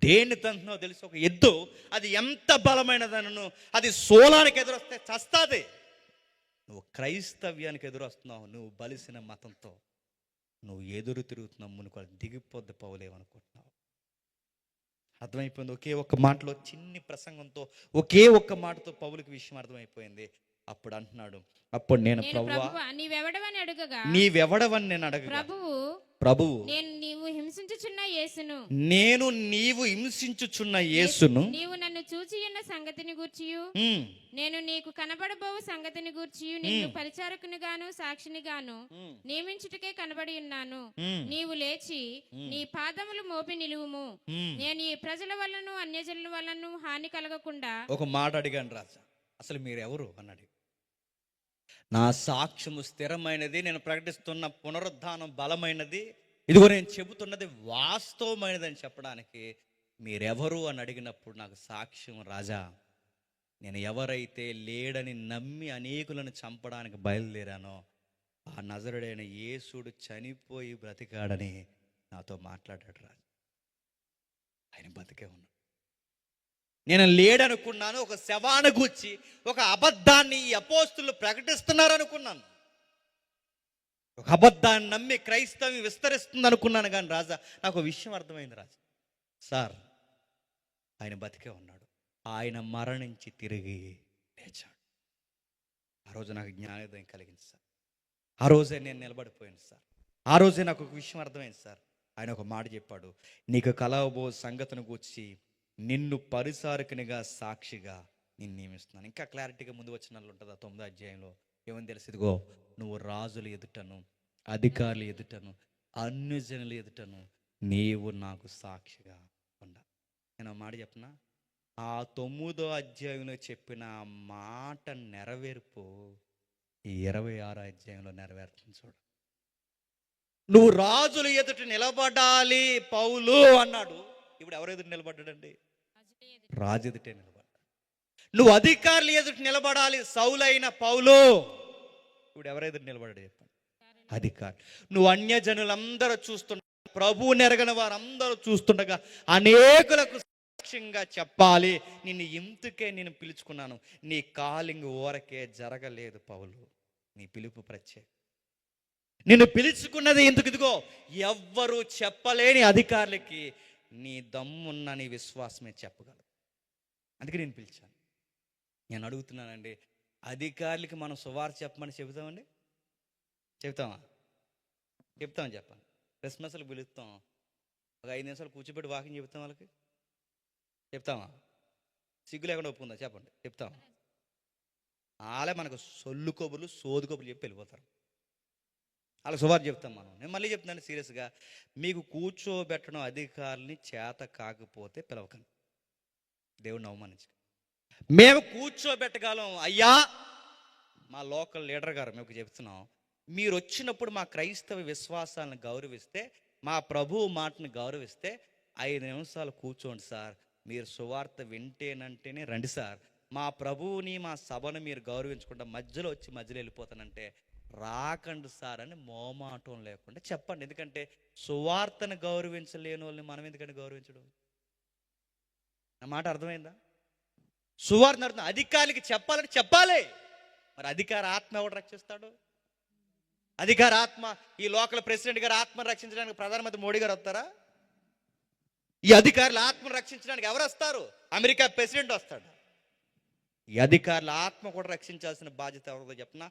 దేన్ని తంటున్నావు తెలుసు? ఒక ఎద్దు అది ఎంత బలమైనదనను అది సోలానికి ఎదురొస్తే చస్తాది. నువ్వు క్రైస్తవ్యానికి ఎదురు వస్తున్నావు, నువ్వు బలిసిన మతంతో నువ్వు ఎదురు తిరుగుతున్నావు. మునుకు దిగిపోద్ది పౌలు. ఏమనుకుంటున్నావు? అర్థమైపోయింది. ఒకే ఒక్క మాటలో, చిన్ని ప్రసంగంతో, ఒకే ఒక్క మాటతో పౌలుకి విషయం అర్థమైపోయింది. అప్పుడు అంటున్నాడు, అప్పుడు నేను ప్రభువా నీవెవడవని అడగగా, నీవెవడవని నేను అడగగా, ప్రభువు నేను నీవు హింసించుచున్న యేసును నీవు నన్ను చూచి ఉన్న సంగతిని గూర్చియు నేను నీకు కనబడబోవు సంగతిని గూర్చియు నిన్ను పరిచారకునిగాను సాక్షినిగాను నియమించుటకే కనబడి ఉన్నాను. నీవు లేచి నీ పాదములు మోపి నిలువుము. నేను ఈ ప్రజల వల్లను అన్యజనుల వల్లను హాని కలగకుండా. ఒక మాట అడిగాను రాజా, అసలు మీరెవరు అన్నాడు. నా సాక్ష్యము స్థిరమైనది, నేను ప్రకటిస్తున్న పునరుద్ధానం బలమైనది, ఇదిగో నేను చెబుతున్నది వాస్తవమైనది అని చెప్పడానికి మీరెవరు అని అడిగినప్పుడు నాకు సాక్ష్యం, రాజా నేను ఎవరైతే లేడని నమ్మి అనేకులను చంపడానికి బయలుదేరానో ఆ నజరుడైన యేసుడు చనిపోయి బ్రతికాడని నాతో మాట్లాడాడు రాజా. ఆయన బతికే ఉన్నాడు. నేను లేడనుకున్నాను, ఒక శవాన్ని గూర్చి ఒక అబద్ధాన్ని ఈ అపోస్తులు ప్రకటిస్తున్నారు అనుకున్నాను, ఒక అబద్ధాన్ని నమ్మి క్రైస్తవం విస్తరిస్తుంది అనుకున్నాను. కానీ రాజా నాకు ఒక విషయం అర్థమైంది రాజా. సార్ ఆయన బతికే ఉన్నాడు, ఆయన మరణించి తిరిగి లేచాడు. ఆ రోజు నాకు జ్ఞానోదయం కలిగింది సార్. ఆ రోజే నేను నిలబడిపోయాను సార్. ఆ రోజే నాకు ఒక విషయం అర్థమైంది సార్. ఆయన ఒక మాట చెప్పాడు, నీకు కలవబో సంగతిని గూర్చి నిన్ను పరిసారకునిగా సాక్షిగా నేను నియమిస్తున్నాను. ఇంకా క్లారిటీగా ముందు వచ్చిన ఉంటుందా 9వ అధ్యాయంలో ఏమని తెలిసి, ఇదిగో నువ్వు రాజుల ఎదుటను అధికారుల ఎదుటను అన్యజనుల ఎదుటను నీవు నాకు సాక్షిగా ఉండాలి. నేను ఆ మాట చెప్పిన, ఆ 9వ అధ్యాయంలో చెప్పిన ఆ మాట నెరవేర్పు ఈ 26వ అధ్యాయంలో నెరవేరుతుంది చూడు. నువ్వు రాజుల ఎదుట నిలబడాలి పౌలు అన్నాడు. ఇప్పుడు ఎవరు ఎదుట నిలబడ్డాడండి? రాజు ఎదుటే నిలబడ్డాడు. నువ్వు అధికారులు ఎదుట నిలబడాలి, సౌలైన పౌలు. ఇప్పుడు ఎవరు ఎదుట నిలబడ్డాడు చెప్పండి? అధికారులు. నువ్వు అన్యజనులందరూ చూస్తుండగా, ప్రభువు నెరగని వారందరూ చూస్తుండగా అనేకులకు సాక్ష్యంగా చెప్పాలి. నిన్ను ఇందుకే నేను పిలుచుకున్నాను. నీ కాలింగ్ ఊరకే జరగలేదు పౌలు, నీ పిలుపు ప్రత్యేక. నిన్ను పిలుచుకున్నది ఎందుకు? ఇదిగో ఎవ్వరూ చెప్పలేని అధికారులకి నీ దమ్మున్న నీ విశ్వాసమే చెప్పగలదు. అందుకే నేను పిలిచాను. నేను అడుగుతున్నానండి, అధికారులకి మనం సువార్త చెప్పమని చెబుతామండి? చెప్తామా? చెప్తామని చెప్పండి. క్రిస్మస్లు పిలుస్తాం, ఒక 5 నిమిషాలు కూర్చోబెట్టి వాకింగ్ చెప్తాం వాళ్ళకి, చెప్తామా? సిగ్గు లేకుండా ఒప్పుకుందా చెప్పండి? చెప్తాం. వాళ్ళే మనకు సొల్లు కబుర్లు సోదు కబుర్లు చెప్పి వెళ్ళిపోతారు. అలా సువార్త చెప్తాం మనం. నేను మళ్ళీ చెప్తున్నాను సీరియస్గా, మీకు కూర్చోబెట్టడం అధికారుల్ని చేత కాకపోతే పిలవకండి, దేవుడిని అవమానించు. మేము కూర్చోబెట్టగలం అయ్యా, మా లోకల్ లీడర్ గారు మీకు చెప్తున్నాం, మీరు వచ్చినప్పుడు మా క్రైస్తవ విశ్వాసాలను గౌరవిస్తే, మా ప్రభువు మాటను గౌరవిస్తే 5 నిమిషాలు కూర్చోండి సార్, మీరు సువార్త వింటేనంటేనే రండి సార్, మా ప్రభువుని మా సభను మీరు గౌరవించకుండా మధ్యలో వచ్చి మధ్యలో వెళ్ళిపోతానంటే రాకండి సార్ అని మోమాటం లేకుండా చెప్పండి. ఎందుకంటే సువార్తను గౌరవించలేని వాళ్ళని మనం ఎందుకంటే గౌరవించడం? నా మాట అర్థమైందా? సువార్త అర్థం అధికారులకి చెప్పాలని చెప్పాలి. మరి అధికార ఆత్మ ఎవడు రక్షిస్తాడు? అధికార ఆత్మ, ఈ లోకల్ ప్రెసిడెంట్ గారు ఆత్మను రక్షించడానికి ప్రధానమంత్రి మోడీ గారు వస్తారా? ఈ అధికారుల ఆత్మను రక్షించడానికి ఎవరు వస్తారు? అమెరికా ప్రెసిడెంట్ వస్తాడు. ఈ అధికారుల ఆత్మ కూడా రక్షించాల్సిన బాధ్యత ఎవరిదో చెప్పినా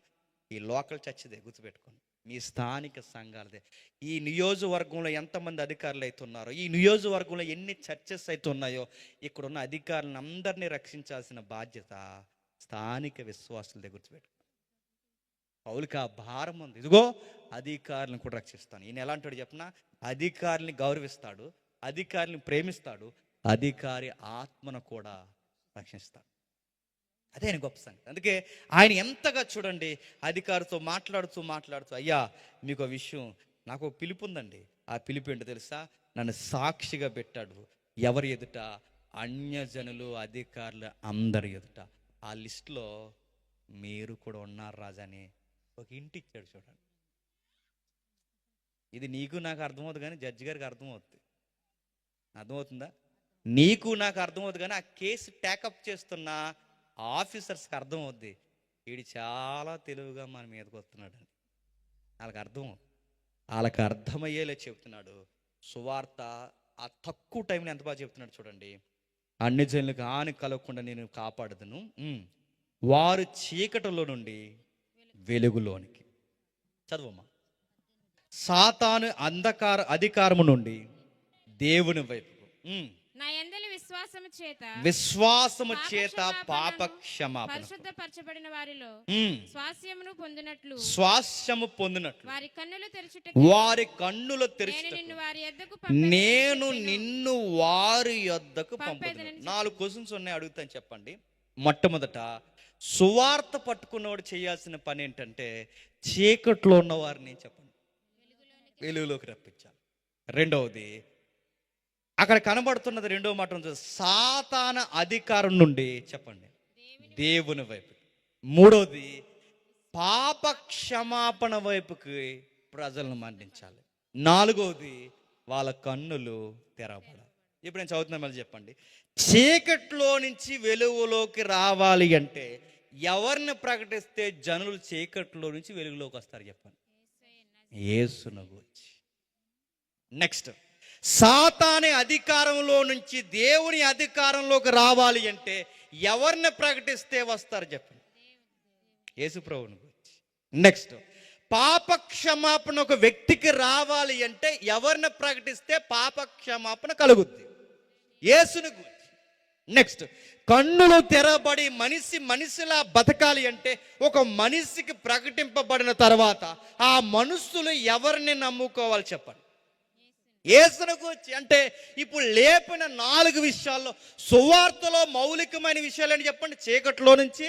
ఈ లోకల్ చర్చిదే, గుర్తుపెట్టుకోండి, మీ స్థానిక సంఘాలదే. ఈ నియోజకవర్గంలో ఎంతమంది అధికారులు అయితే ఉన్నారో, ఈ నియోజకవర్గంలో ఎన్ని చర్చెస్ అయితే ఉన్నాయో, ఇక్కడున్న అధికారులను అందరినీ రక్షించాల్సిన బాధ్యత స్థానిక విశ్వాసులదే, గుర్తుపెట్టుకోండి. పౌలుకి ఆ భారం ఉంది. ఇదిగో అధికారులను కూడా రక్షిస్తాను. ఈయన ఎలాంటి చెప్పినా అధికారుల్ని గౌరవిస్తాడు, అధికారుల్ని ప్రేమిస్తాడు, అధికారి ఆత్మను కూడా రక్షిస్తాడు. అదే ఆయన గొప్ప సంగతి. అందుకే ఆయన ఎంతగా చూడండి అధికారితో మాట్లాడుతూ అయ్యా మీకు విషయం, నాకు ఒక పిలుపు ఉందండి. ఆ పిలుపు ఏంటో తెలుసా? నన్ను సాక్షిగా పెట్టాడు. ఎవరి ఎదుట? అన్యజనులు, అధికారులు అందరి ఎదుట. ఆ లిస్టులో మీరు కూడా ఉన్నారు రాజా అని ఒక ఇంటి ఇచ్చాడు. చూడండి, ఇది నీకు నాకు అర్థమవుతుంది కానీ జడ్జి గారికి అర్థమవుతుంది. అర్థమవుతుందా? నీకు నాకు అర్థమవుతుంది కానీ ఆ కేసు టేకప్ చేస్తున్న ఆఫీసర్స్కి అర్థమవుద్ది, వీడు చాలా తెలివిగా మన మీదకి వస్తున్నాడు అని. వాళ్ళకి అర్థమయ్యేలా చెప్తున్నాడు సువార్త. ఆ తక్కువ టైంలో ఎంత బాగా చెప్తున్నాడు చూడండి. అన్ని జనులకు హాని కలగకుండా నేను కాపాడదును, వారు చీకటిలో నుండి వెలుగులోనికి. చదువమ్మా. సాతాను అధికారము నుండి దేవుని వైపుకు, నా యందలి విశ్వాసము చేత పాప క్షమాపణ, పరిశుద్ధపరచబడిన వారిలో స్వాస్యమును పొందినట్లు వారి కన్నులు తెరచుటకు నేను నిన్ను వారి యొద్దకు పంపుదును. 4 క్వశ్చన్స్ ఉన్నాయి, అడుగుతాను చెప్పండి. మొట్టమొదట, సువార్త పట్టుకున్నవాడు చేయాల్సిన పని ఏంటంటే చీకట్లో ఉన్న వారిని చెప్పండి వెలుగులోకి రప్పించాలి. రెండవది, అక్కడ కనబడుతున్నది రెండవ మాట, సాతాన అధికారం నుండి చెప్పండి దేవుని వైపు. మూడవది, పాప క్షమాపణ వైపుకి ప్రజలను మళ్లించాలి. నాలుగవది, వాళ్ళ కన్నులు తెరవబడాలి. ఇప్పుడు నేను చదువుతున్నా, మళ్ళీ చెప్పండి. చీకట్లో నుంచి వెలుగులోకి రావాలి అంటే ఎవరిని ప్రకటిస్తే జనులు చీకట్లో నుంచి వెలుగులోకి వస్తారు చెప్పండి? యేసును గూర్చి. నెక్స్ట్, సాతాను అధికారంలో నుంచి దేవుని అధికారంలోకి రావాలి అంటే ఎవరిని ప్రకటిస్తే వస్తారు చెప్పండి? యేసు ప్రభువుని గురించి. నెక్స్ట్, పాప క్షమాపణ ఒక వ్యక్తికి రావాలి అంటే ఎవరిని ప్రకటిస్తే పాప క్షమాపణ కలుగుద్ది? యేసుని గురించి. నెక్స్ట్, కన్నులు తెరబడి మనిషిలా బతకాలి అంటే ఒక మనిషికి ప్రకటింపబడిన తర్వాత ఆ మనుషులు ఎవరిని నమ్ముకోవాలి చెప్పండి? యేసును గురించి. అంటే ఇప్పుడు లేపిన 4 విషయాల్లో సువార్తలో మౌలికమైన విషయాలు అని చెప్పండి. చీకట్లో నుంచి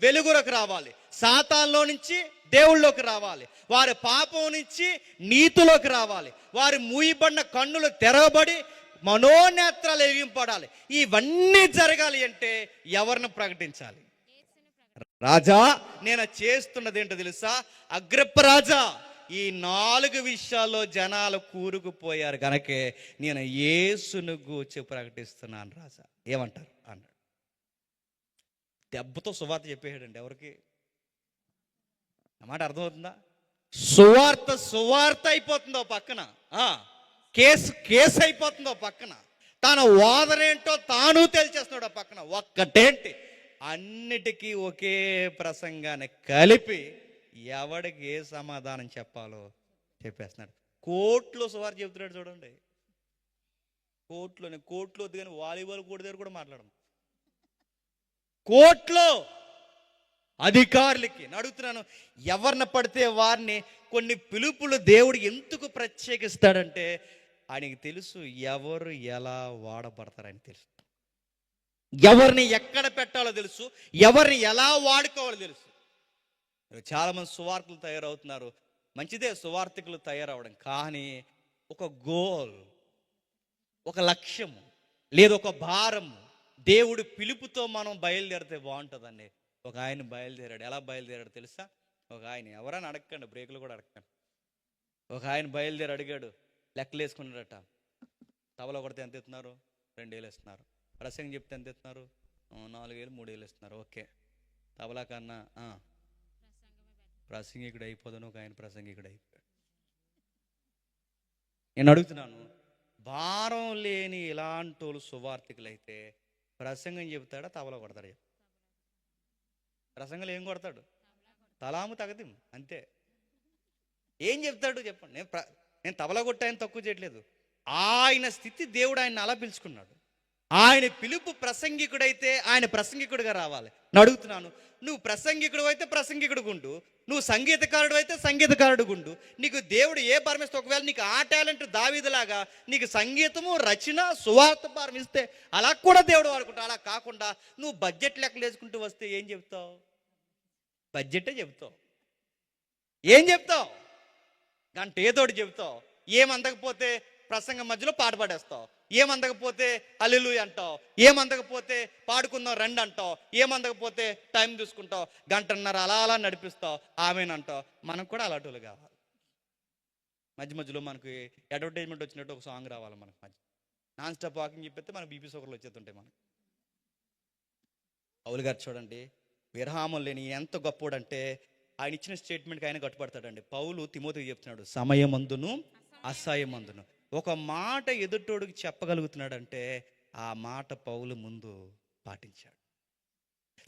వెలుగులోకి రావాలి, సాతాన్లో నుంచి దేవుళ్ళలోకి రావాలి, వారి పాపం నుంచి నీతిలోకి రావాలి, వారి మూయబడిన కన్నులు తెరవబడి మనోనేత్రాలు ఎగింపడాలి. ఇవన్నీ జరగాలి అంటే ఎవరిని ప్రకటించాలి? రాజా, నేను చేస్తున్నది ఏంటో తెలుసా? అగ్రిప్ప రాజా, ఈ 4 విషయాల్లో జనాలు కూరుకుపోయారు కనుకే నేను యేసును గూర్చి ప్రకటిస్తున్నాను రాజా. ఏమంటారు అన్నాడు. దెబ్బతో సువార్త చెప్పేసాడండి. ఎవరికి అన్నమాట అర్థమవుతుందా? సువార్త అయిపోతుందో పక్కన, కేసు అయిపోతుందో పక్కన, తన వాదనేంటో తాను తేల్చేస్తున్నాడు పక్కన. ఒక్కటేంటి, అన్నిటికీ ఒకే ప్రసంగాన్ని కలిపి ఎవడికి ఏ సమాధానం చెప్పాలో చెప్పేస్తున్నాడు. కోర్టులో సువార్త చెబుతున్నాడు చూడండి. కోర్టులో వద్దు కానీ వాలీబాల్ కోర్టు దగ్గర కూడా మాట్లాడము. కోర్టులో అధికారులకి నేను అడుగుతున్నాను, ఎవరిని పడితే వారిని కొన్ని పిలుపులు దేవుడు ఎందుకు ప్రత్యేకిస్తాడంటే ఆయనకి తెలుసు ఎవరు ఎలా వాడబడతారని తెలుసు, ఎవరిని ఎక్కడ పెట్టాలో తెలుసు, ఎవరిని ఎలా వాడుకోవాలో తెలుసు. చాలామంది సువార్తలు తయారవుతున్నారు, మంచిదే సువార్తికులు తయారవడం, కానీ ఒక గోల్, ఒక లక్ష్యము లేదు ఒక భారం, దేవుడు పిలుపుతో మనం బయలుదేరితే బాగుంటుందండి. ఒక ఆయన బయలుదేరాడు. ఎలా బయలుదేరాడు తెలుసా? ఒక ఆయన, ఎవరైనా అడగండి, బ్రేకులు కూడా అడగండి. ఒక ఆయన బయలుదేరి అడిగాడు, లెక్కలు వేసుకున్నాడట. తబలా కొడితే ఎంత ఇస్తున్నారు? 2,000 ఇస్తున్నారు. ప్రసంగం చెప్తే ఎంత ఇస్తున్నారు? 4,000 3,000 ఇస్తున్నారు. ఓకే, తబలా కన్నా ప్రసంగికుడు అయిపోదాను. ఒక ఆయన ప్రసంగికుడు అయిపోయాడు. నేను అడుగుతున్నాను, భారం లేని ఇలాంటి వాళ్ళు సువార్థికులు అయితే ప్రసంగం చెబుతాడా, తబలా కొడతాడు? ప్రసంగంలో ఏం కొడతాడు? తలాము తగదిం, అంతే. ఏం చెప్తాడు చెప్పండి? నేను తబలా కొట్టాయని తక్కువ చేయట్లేదు. ఆయన స్థితి దేవుడు ఆయన అలా పిలుచుకున్నాడు. ఆయన పిలుపు ప్రసంగికుడైతే ఆయన ప్రసంగికుడిగా రావాలి. నేను అడుగుతున్నాను, నువ్వు ప్రసంగికుడు అయితే ప్రసంగికుడు గుండు, నువ్వు సంగీతకారుడు అయితే సంగీతకారుడు గుండు. నీకు దేవుడు ఏ పరమిస్తే, ఒకవేళ నీకు ఆ టాలెంట్ దావీదులాగా నీకు సంగీతము, రచన, సువార్త పరమిస్తే అలా కూడా దేవుడు వాడుకుంటా. అలా కాకుండా నువ్వు బడ్జెట్ లెక్కలు వేసుకుంటూ వస్తే ఏం చెప్తావు? బడ్జెటే చెప్తావు. ఏం చెప్తావు? గంట ఏదోటి చెప్తావు. ఏమందకపోతే ప్రసంగం మధ్యలో పాట పాడేస్తావు. ఏమందకపోతే హల్లెలూయా అంటావు. ఏమందకపోతే పాడుకుందాం రండి అంటావు. ఏమందకపోతే టైం చూసుకుంటావు. గంటన్నర అలా అలా నడిపిస్తావు. ఆమెనంటావు. మనకు కూడా అలాంటి వాళ్ళు కావాలి. మధ్య మధ్యలో మనకి అడ్వర్టైజ్మెంట్ వచ్చినట్టు ఒక సాంగ్ రావాలి మనకు. మధ్య నాన్ స్టాప్ వాకింగ్ చెప్పితే మనకు బీపీ షుగర్లు వచ్చేస్తుంటాయి మనకు. పౌలు గారు చూడండి, విరామం లేని ఎంత గొప్పోడంటే ఆయన ఇచ్చిన స్టేట్మెంట్కి ఆయన కట్టుబడతాడండి. పౌలు తిమోతికి చెప్తున్నాడు, సమయమందును అసమయమందును. ఒక మాట ఎదుటోడికి చెప్పగలుగుతున్నాడంటే ఆ మాట పౌలు ముందు పాటించాడు.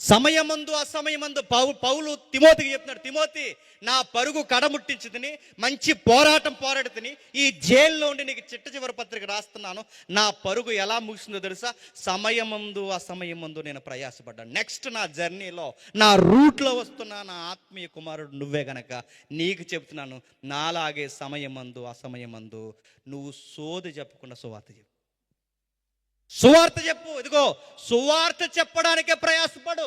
సమయమందు అసమయమందు పౌలు తిమోతికి చెప్తున్నాడు, తిమోతి, నా పరుగు కడముట్టించుదని, మంచి పోరాటం పోరాడుతుని, ఈ జైల్లో ఉండి నీకు చిట్ట చివరి పత్రిక రాస్తున్నాను. నా పరుగు ఎలా ముగిసిందో తెలుసా? సమయమందు అసమయమందు నేను ప్రయాసపడ్డాను. నెక్స్ట్ నా జర్నీలో, నా రూట్లో వస్తున్న నా ఆత్మీయ కుమారుడు నువ్వే గనక నీకు చెప్తున్నాను, నాలాగే సమయమందు అసమయమందు నువ్వు సోది చెప్పకుండా సువార్త చెప్పు. సువార్త చెప్పు. ఇదిగో సువార్త చెప్పడానికే ప్రయాసపడు.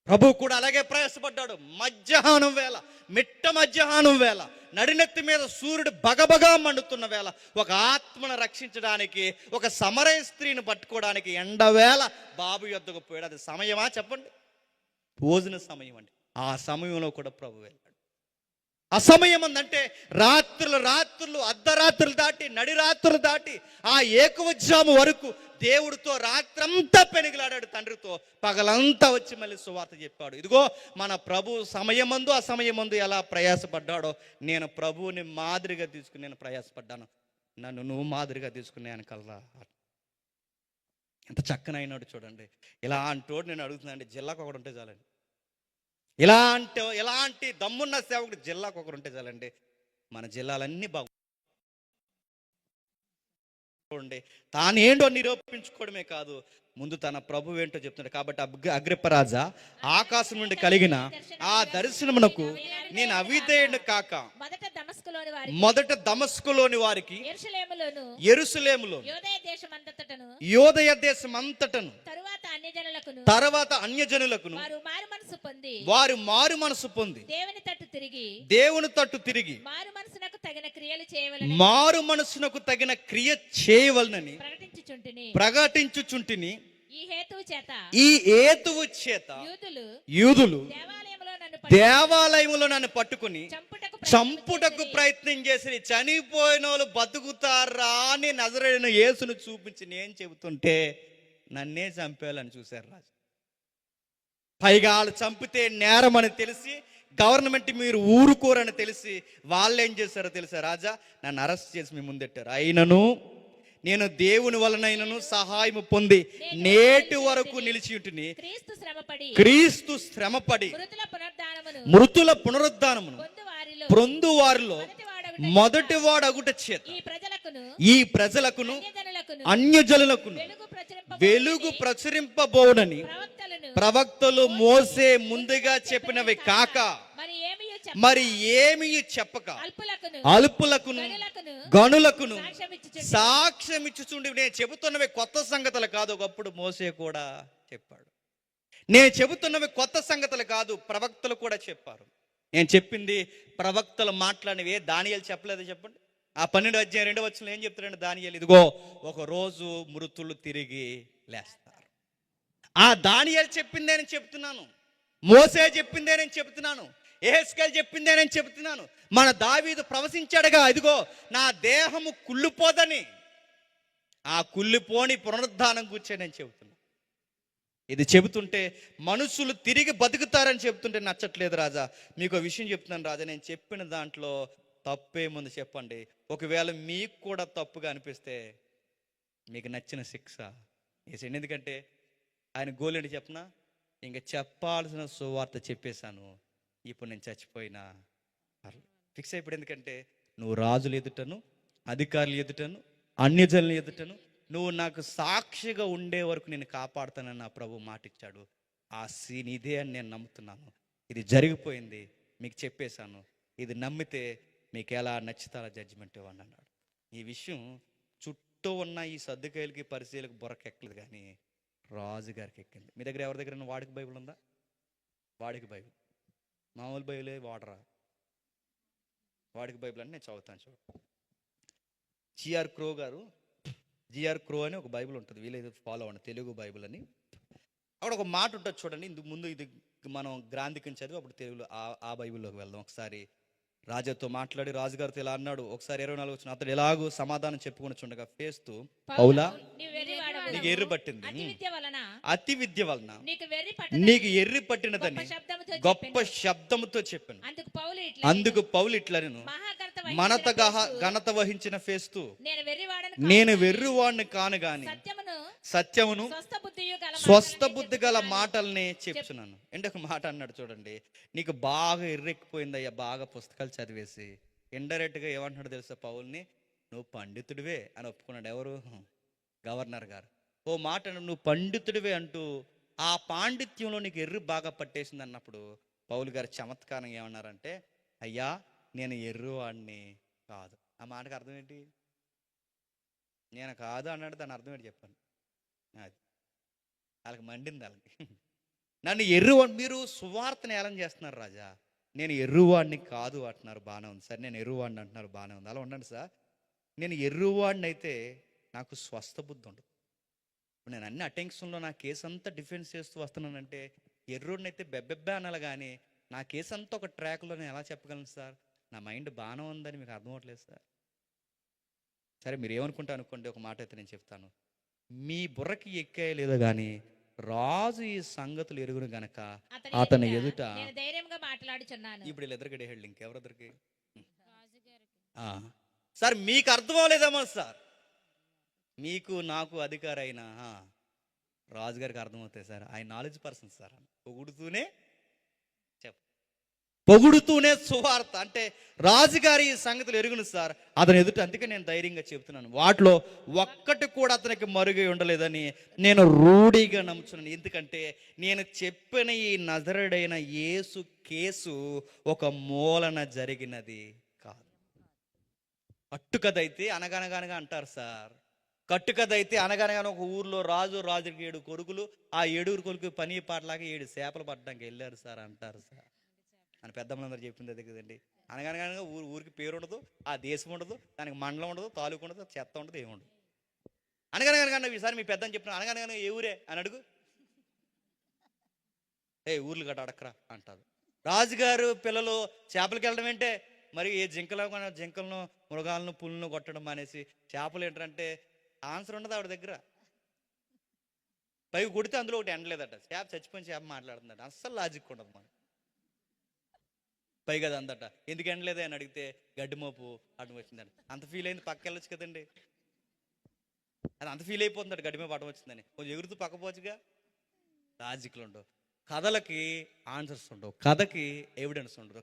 ప్రభు కూడా అలాగే ప్రయాసపడ్డాడు. మధ్యాహ్నం వేళ, మిట్ట మధ్యాహ్నం వేళ, నడినెత్తి మీద సూర్యుడు బగబగా మండుతున్న వేళ, ఒక ఆత్మను రక్షించడానికి, ఒక సమరయ స్త్రీని పట్టుకోవడానికి ఎండవేళ బాబు యొద్దకు పోయాడు. అది సమయమా చెప్పండి? భోజన సమయం అండి. ఆ సమయంలో కూడా ప్రభు వెళ్ళాడు. అసమయం అంటే రాత్రులు అర్ధరాత్రులు దాటి, నడిరాత్రులు దాటి, ఆ ఏకవజ్జాము వరకు దేవుడితో రాత్రంతా పెనుగులాడాడు తండ్రితో. పగలంతా వచ్చి మళ్ళీ సువార్త చెప్పాడు. ఇదిగో మన ప్రభు సమయమందు అసమయమందు ఎలా ప్రయాసపడ్డాడో నేను ప్రభువుని మాదిరిగా తీసుకుని నేను ప్రయాసపడ్డాను. నన్ను నువ్వు మాదిరిగా తీసుకునే కల్లా ఎంత చక్కనైనాడు చూడండి. ఇలా అంటోడు నేను అడుగుతున్నానండి, జిల్లాకు ఒకడు ఉంటే చాలండి. ఎలాంటి దమ్మున్న సేవకుడు జిల్లాకు ఒకరు ఉంటే చాలండి. మన జిల్లాలన్నీ బాగుండే తానేంటో నిరూపించుకోవడమే కాదు, ముందు తన ప్రభు ఏంటో చెప్తున్నాడు. కాబట్టి అగ్రిప్పరాజా, ఆకాశం నుండి కలిగిన ఆ దర్శనమునకు నేను అవిధేయుడు కాక మొదట దమస్కులోని వారికి, యెరూషలేములో, యోదయ దేశమంతటను, తర్వాత అన్యజనులకును వారు మారు మనసు పొంది దేవుని తట్టు తిరిగి మారు మనసునకు తగిన క్రియ చేయవలనని ప్రకటించుచుంటిని. ఈ హేతువు చేత యూదులు దేవాలయములో నన్ను పట్టుకుని చంపుటకు ప్రయత్నం చేసి, చనిపోయిన వాళ్ళు బతుకుతారా అని నజరేయుడైన యేసును చూపించి నేను చెబుతుంటే నన్నే చంపేయాలని చూశారు రాజు. పైగా వాళ్ళు చంపితే నేరం అని తెలిసి, గవర్నమెంట్ మీరు ఊరుకోరని తెలిసి వాళ్ళు ఏం చేశారో తెలుసా రాజా? నన్ను అరెస్ట్ చేసి మీ ముందెట్టారు. అయినను నేను దేవుని వలనైనను సహాయము పొంది నేటి వరకు నిలిచి ఉంటుని. క్రీస్తు శ్రమపడి మృతుల పునరుద్ధానమును పొందు వారిలో మొదటి వాడు అగుట చేత ఈ ప్రజలకును అన్యజనులకును వెలుగు ప్రచురింపబోడని ప్రవక్తలు మోసే ముందుగా చెప్పినవి కాక మరి ఏమీ చెప్పక అల్పులకును గనులకును సాక్ష్యం ఇచ్చుచుండి, నేను చెబుతున్నవి కొత్త సంగతులు కాదు. ఒకప్పుడు మోసే కూడా చెప్పాడు. నేను చెబుతున్నవి కొత్త సంగతులు కాదు, ప్రవక్తలు కూడా చెప్పారు. నేను చెప్పింది ప్రవక్తలు మాట్లాడినవి. దానియేలు చెప్పలేదు చెప్పండి. ఆ 12 అధ్యాయం 2వ వచనంలో ఏం చెప్తాడండి దానియేలు? ఇదిగో ఒక రోజు మృతులు తిరిగి లేస్తారు. ఆ దానియేలు చెప్పిందే నేను చెప్తున్నాను, మోసే చెప్పిందే నేను చెప్తున్నాను, యెహెజ్కేలు చెప్పిందే నేను చెప్తున్నాను. మన దావీదు ప్రవచించాడుగా, ఇదిగో నా దేహము కుళ్ళిపోదని, ఆ కుళ్ళిపోని పునరుద్ధానం గురించి నేను చెబుతున్నాను. ఇది చెబుతుంటే మనుషులు తిరిగి బతుకుతారని చెప్తుంటే నచ్చట్లేదు రాజా. మీకు విషయం చెప్తున్నాను రాజా, నేను చెప్పిన దాంట్లో తప్పేముంది చెప్పండి. ఒకవేళ మీకు కూడా తప్పుగా అనిపిస్తే మీకు నచ్చిన శిక్ష వేసేయండి. ఎందుకంటే ఆయన గోల్ ఏంటి చెప్పనా? ఇంకా చెప్పాల్సిన సువార్త చెప్పేశాను, ఇప్పుడు నేను చచ్చిపోయినా ఫిక్స్ అయిపోయి. ఎందుకంటే నువ్వు రాజులు ఎదుటను, అధికారులు ఎదుటను, అన్యజనుల ఎదుటను నువ్వు నాకు సాక్షిగా ఉండే వరకు నేను కాపాడుతానని నా ప్రభు మాటిచ్చాడు. ఆ సీన్ ఇదే అని నేను నమ్ముతున్నాను. ఇది జరిగిపోయింది, మీకు చెప్పేశాను. ఇది నమ్మితే మీకు ఎలా నచ్చితే అలా జడ్జిమెంట్ ఇవ్వండి అన్నాడు. ఈ విషయం చుట్టూ ఉన్న ఈ సర్దుకాయలకి పరిశీలకు బొరకెక్కలేదు, కానీ రాజుగారికి ఎక్కింది. మీ దగ్గర ఎవరి దగ్గర వాడికి బైబిల్ ఉందా? వాడికి బైబిల్, మామూలు బైబిలే వాడరా. వాడికి బైబిల్ అని నేను చదువుతాను చూడు. జిఆర్ క్రో అని ఒక బైబిల్ ఉంటుంది, వీలైతే ఫాలో అవ్వండి, తెలుగు బైబిల్ అని. అక్కడ ఒక మాట ఉంటుంది చూడండి. ఇందుకు ముందు ఇది మనం గ్రాంధికం చదివి అప్పుడు తెలుగులో ఆ బైబిల్లోకి వెళ్దాం. ఒకసారి రాజుతో మాట్లాడి రాజుగారితో ఇలా అన్నాడు. ఒకసారి 24 వచ్చిన అతడు ఎలాగూ సమాధానం చెప్పుకొని చుండగా ఫేస్తు, పౌలా నీకు ఎర్రి పట్టింది, అతి విద్య వలన నీకు ఎర్రి పట్టినదని గొప్ప శబ్దముతో చెప్పాను. అందుకు పౌలు ఇట్లా, నేను ఘనత వహించిన ఫేస్తు, నేను వెర్రివాడిని కాను గాని సత్యమును స్వస్థ బుద్ధి గల మాటల్ని చెప్తున్నాను. అంటే ఒక మాట అన్నాడు చూడండి, నీకు బాగా ఎర్రెక్కిపోయిందయ్యా, బాగా పుస్తకాలు చదివేసి. ఇండైరెక్ట్గా ఏమంటున్నాడు తెలుసా పౌల్ని? నువ్వు పండితుడివే అని ఒప్పుకున్నాడు. ఎవరు? గవర్నర్ గారు. ఓ మాట నువ్వు పండితుడివే అంటూ ఆ పాండిత్యంలో నీకు ఎర్రి బాగా పట్టేసింది అన్నప్పుడు పౌలు గారు చమత్కారం ఏమన్నారంటే, అయ్యా నేను ఎర్రివాడిని కాదు. ఆ మాటకు అర్థం ఏంటి? నేను కాదు అన్నాడు, దాని అర్థం ఏంటి చెప్పండి. అది వాళ్ళకి మండింది. వాళ్ళకి నన్ను ఎర్రివాడిని, మీరు సువార్తను ఏలం చేస్తున్నారు రాజా, నేను ఎర్రివాడిని కాదు అంటున్నారు, బాగానే ఉంది సార్. నేను ఎర్రివాడిని అంటున్నారు, బాగానే ఉంది, అలా ఉండండి సార్. నేను ఎర్రివాడిని అయితే నాకు స్వస్థ బుద్ధి ఉండదు. నేను అన్ని అటెన్షన్లో నా కేసు అంతా డిఫెన్స్ చేస్తూ వస్తున్నానంటే ఎర్రోడిని అయితే బెబ్బెబ్బే అనాలి, కానీ నా కేసు అంతా ఒక ట్రాక్లో నేను ఎలా చెప్పగలను సార్? నా మైండ్ బాగానే ఉందని మీకు అర్థం అవ్వట్లేదు సార్. సరే మీరు ఏమనుకుంటా అనుకోండి, ఒక మాట అయితే నేను చెప్తాను. మీ బుర్రకి ఎక్కే లేదో కానీ రాజు ఈ సంగతులు ఎరుగును గనక అతని ఎదుట ధైర్యంగా మాట్లాడుచున్నాను. ఇప్పుడు వీళ్ళు ఎదురుగడే హెళ్ళు ఇంకెవరెదురికి సార్ మీకు అర్థం అవ్వలేదేమో సార్. మీకు నాకు అధికారి అయినా రాజుగారికి అర్థమవుతాయి సార్. ఆయన నాలెడ్జ్ పర్సన్ సార్. పొగుడుతూనే సువార్త అంటే రాజుగారి సంగతులు ఎరుగును సార్ అతని ఎదుట. అందుకే నేను ధైర్యంగా చెప్తున్నాను, వాటిలో ఒక్కటి కూడా అతనికి మరుగై ఉండలేదని నేను రూఢిగా నమ్ముతున్నాను. ఎందుకంటే నేను చెప్పిన ఈ నజరుడైన యేసు కేసు ఒక మూలన జరిగినది కాదు. కట్టుకథైతే అనగనగా అంటారు సార్. కట్టుకథైతే అనగనగా ఒక ఊర్లో రాజుకి 7 కొడుకులు, ఆ 7 కొడుకు పని పాటలాగా 7 చేపలు పట్టడానికి వెళ్ళారు సార్ అంటారు సార్ అని పెద్దమ్మలందరూ చెప్పింది అదే కదండి. అనగనగా ఊరికి పేరు ఉండదు, ఆ దేశం ఉండదు, దానికి మండలం ఉండదు, తాలూకు ఉండదు, చెత్త ఉండదు, ఏముండదు. అనగనగా ఈసారి మీ పెద్దని చెప్పిన అనగనగా ఏ ఊరే అని అడుగు, ఊర్లు గట్ట అడక్కరా అంటారు. రాజుగారు పిల్లలు చేపలకి వెళ్ళడం ఏంటే, మరి ఏ జింకలను మృగాలను పులులను కొట్టడం అనేసి చేపలు ఏంటంటే ఆన్సర్ ఉండదు ఆవిడ దగ్గర. పైకి కొడితే అందులో ఒకటి ఎండలేదట, చేప చచ్చిపోయిన చేప మాట్లాడుతుందట. అస్సలు లాజిక్ ఉండదు మనకి. పైగా అది అందట ఎందుకు ఎండలేదే అని అడిగితే గడ్డిమోపు అడ్డం వచ్చిందంట. అంత ఫీల్ అయింది, పక్క వెళ్ళొచ్చు కదండి. అది అంత ఫీల్ అయిపోతుందట గడ్డిమోపు అడ్డం వచ్చిందని. కొంచెం ఎగురుతూ పక్కపోవచ్చుగా. లాజిక్లు ఉండవు, కథలకి ఆన్సర్స్ ఉండవు, కథకి ఎవిడెన్స్ ఉండదు,